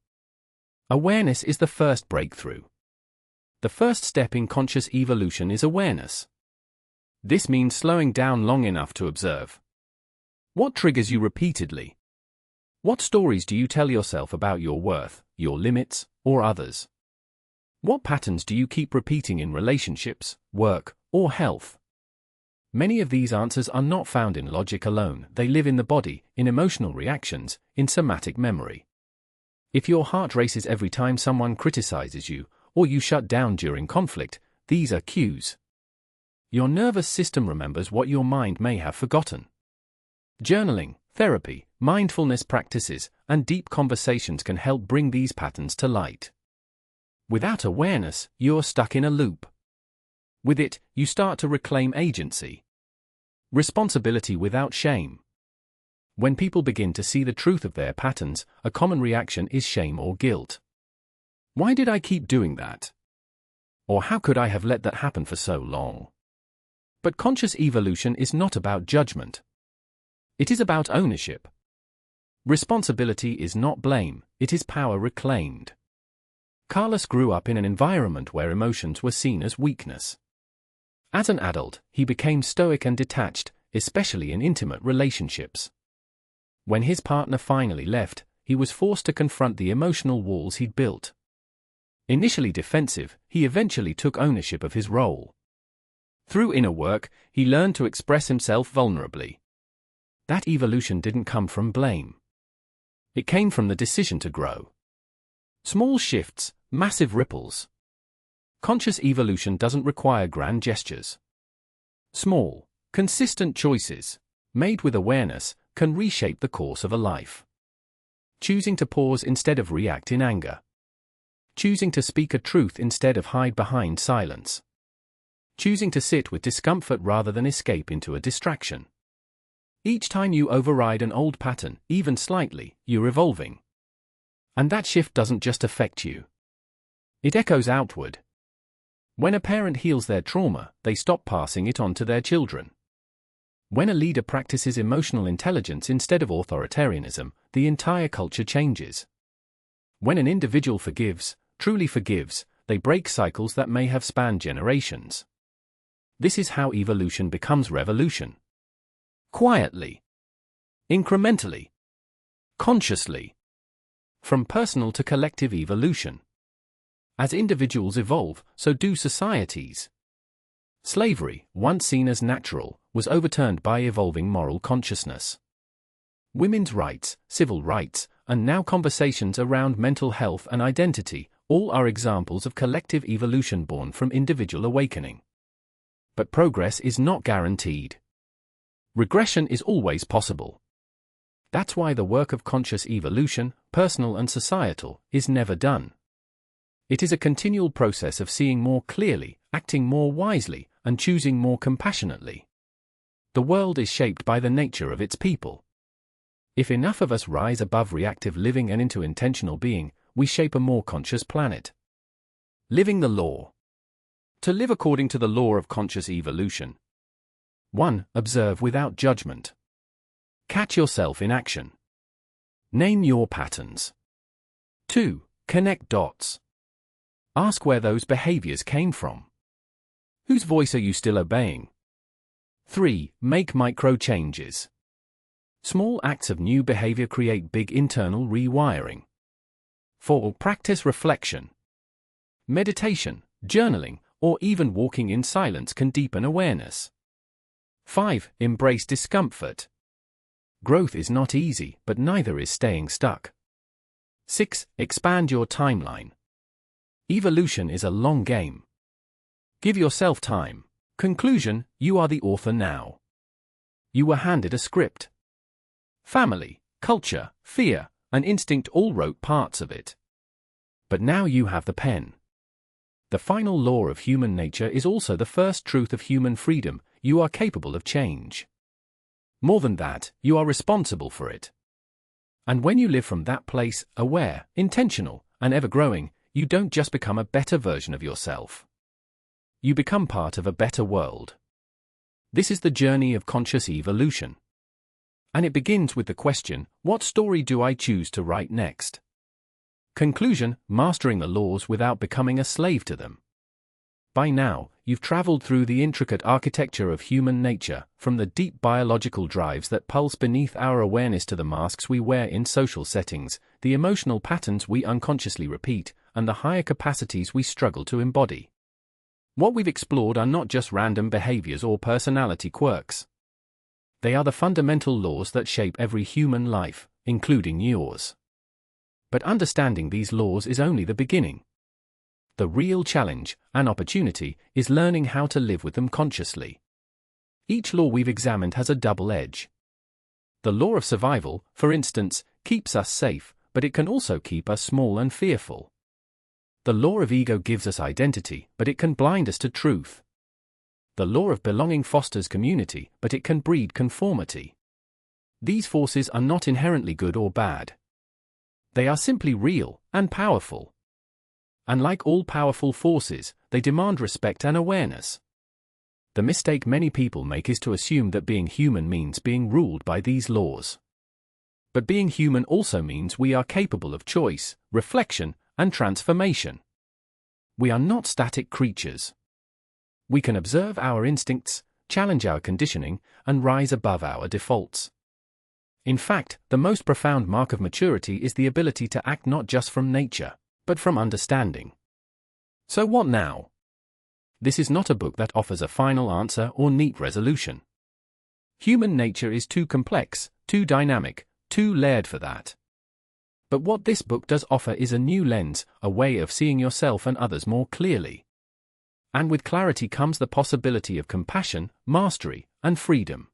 Awareness is the first breakthrough. The first step in conscious evolution is awareness. This means slowing down long enough to observe. What triggers you repeatedly? What stories do you tell yourself about your worth, your limits, or others? What patterns do you keep repeating in relationships, work, or health? Many of these answers are not found in logic alone, they live in the body, in emotional reactions, in somatic memory. If your heart races every time someone criticizes you, or you shut down during conflict, these are cues. Your nervous system remembers what your mind may have forgotten. Journaling, therapy, mindfulness practices, and deep conversations can help bring these patterns to light. Without awareness, you're stuck in a loop. With it, you start to reclaim agency. Responsibility without shame. When people begin to see the truth of their patterns, a common reaction is shame or guilt. Why did I keep doing that? Or how could I have let that happen for so long? But conscious evolution is not about judgment. It is about ownership. Responsibility is not blame, it is power reclaimed. Carlos grew up in an environment where emotions were seen as weakness. As an adult, he became stoic and detached, especially in intimate relationships. When his partner finally left, he was forced to confront the emotional walls he'd built. Initially defensive, he eventually took ownership of his role. Through inner work, he learned to express himself vulnerably. That evolution didn't come from blame. It came from the decision to grow. Small shifts, massive ripples. Conscious evolution doesn't require grand gestures. Small, consistent choices, made with awareness, can reshape the course of a life. Choosing to pause instead of react in anger. Choosing to speak a truth instead of hide behind silence. Choosing to sit with discomfort rather than escape into a distraction. Each time you override an old pattern, even slightly, you're evolving. And that shift doesn't just affect you. It echoes outward. When a parent heals their trauma, they stop passing it on to their children. When a leader practices emotional intelligence instead of authoritarianism, the entire culture changes. When an individual forgives, truly forgives, they break cycles that may have spanned generations. This is how evolution becomes revolution. Quietly. Incrementally. Consciously. From personal to collective evolution. As individuals evolve, so do societies. Slavery, once seen as natural, was overturned by evolving moral consciousness. Women's rights, civil rights, and now conversations around mental health and identity, all are examples of collective evolution born from individual awakening. But progress is not guaranteed. Regression is always possible. That's why the work of conscious evolution, personal and societal, is never done. It is a continual process of seeing more clearly, acting more wisely, and choosing more compassionately. The world is shaped by the nature of its people. If enough of us rise above reactive living and into intentional being, we shape a more conscious planet. Living the law. To live according to the law of conscious evolution. 1. Observe without judgment. Catch yourself in action. Name your patterns. 2. Connect dots. Ask where those behaviors came from. Whose voice are you still obeying? 3. Make micro changes. Small acts of new behavior create big internal rewiring. 4. Practice reflection. Meditation, journaling, or even walking in silence can deepen awareness. 5. Embrace discomfort. Growth is not easy, but neither is staying stuck. 6. Expand your timeline. Evolution is a long game. Give yourself time. Conclusion, you are the author now. You were handed a script. Family, culture, fear, and instinct all wrote parts of it. But now you have the pen. The final law of human nature is also the first truth of human freedom: you are capable of change. More than that, you are responsible for it. And when you live from that place, aware, intentional, and ever-growing, you don't just become a better version of yourself. You become part of a better world. This is the journey of conscious evolution. And it begins with the question, what story do I choose to write next? Conclusion, mastering the laws without becoming a slave to them. By now, you've traveled through the intricate architecture of human nature, from the deep biological drives that pulse beneath our awareness to the masks we wear in social settings, the emotional patterns we unconsciously repeat, and the higher capacities we struggle to embody. What we've explored are not just random behaviors or personality quirks. They are the fundamental laws that shape every human life, including yours. But understanding these laws is only the beginning. The real challenge, and opportunity, is learning how to live with them consciously. Each law we've examined has a double edge. The law of survival, for instance, keeps us safe, but it can also keep us small and fearful. The law of ego gives us identity, but it can blind us to truth. The law of belonging fosters community, but it can breed conformity. These forces are not inherently good or bad. They are simply real and powerful. And like all powerful forces, they demand respect and awareness. The mistake many people make is to assume that being human means being ruled by these laws. But being human also means we are capable of choice, reflection, and transformation. We are not static creatures. We can observe our instincts, challenge our conditioning, and rise above our defaults. In fact, the most profound mark of maturity is the ability to act not just from nature, but from understanding. So what now? This is not a book that offers a final answer or neat resolution. Human nature is too complex, too dynamic, too layered for that. But what this book does offer is a new lens, a way of seeing yourself and others more clearly. And with clarity comes the possibility of compassion, mastery, and freedom.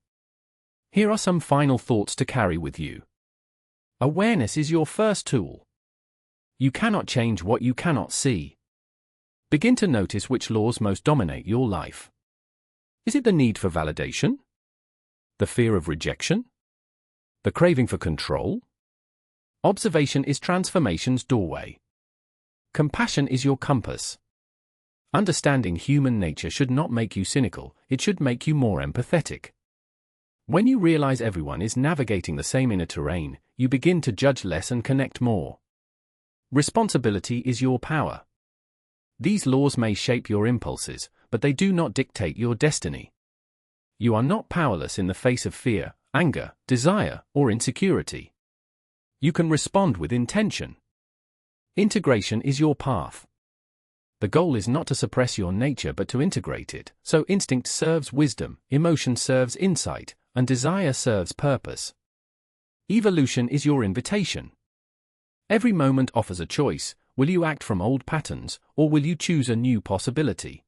Here are some final thoughts to carry with you. Awareness is your first tool. You cannot change what you cannot see. Begin to notice which laws most dominate your life. Is it the need for validation? The fear of rejection? The craving for control? Observation is transformation's doorway. Compassion is your compass. Understanding human nature should not make you cynical, it should make you more empathetic. When you realize everyone is navigating the same inner terrain, you begin to judge less and connect more. Responsibility is your power. These laws may shape your impulses, but they do not dictate your destiny. You are not powerless in the face of fear, anger, desire, or insecurity. You can respond with intention. Integration is your path. The goal is not to suppress your nature but to integrate it, so instinct serves wisdom, emotion serves insight, and desire serves purpose. Evolution is your invitation. Every moment offers a choice: will you act from old patterns, or will you choose a new possibility?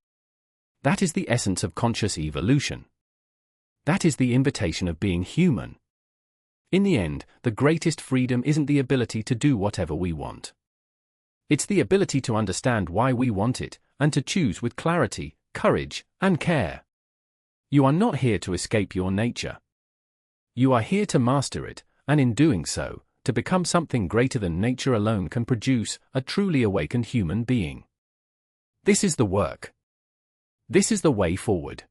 That is the essence of conscious evolution. That is the invitation of being human. In the end, the greatest freedom isn't the ability to do whatever we want. It's the ability to understand why we want it, and to choose with clarity, courage, and care. You are not here to escape your nature. You are here to master it, and in doing so, to become something greater than nature alone can produce, a truly awakened human being. This is the work. This is the way forward.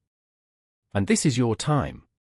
And this is your time.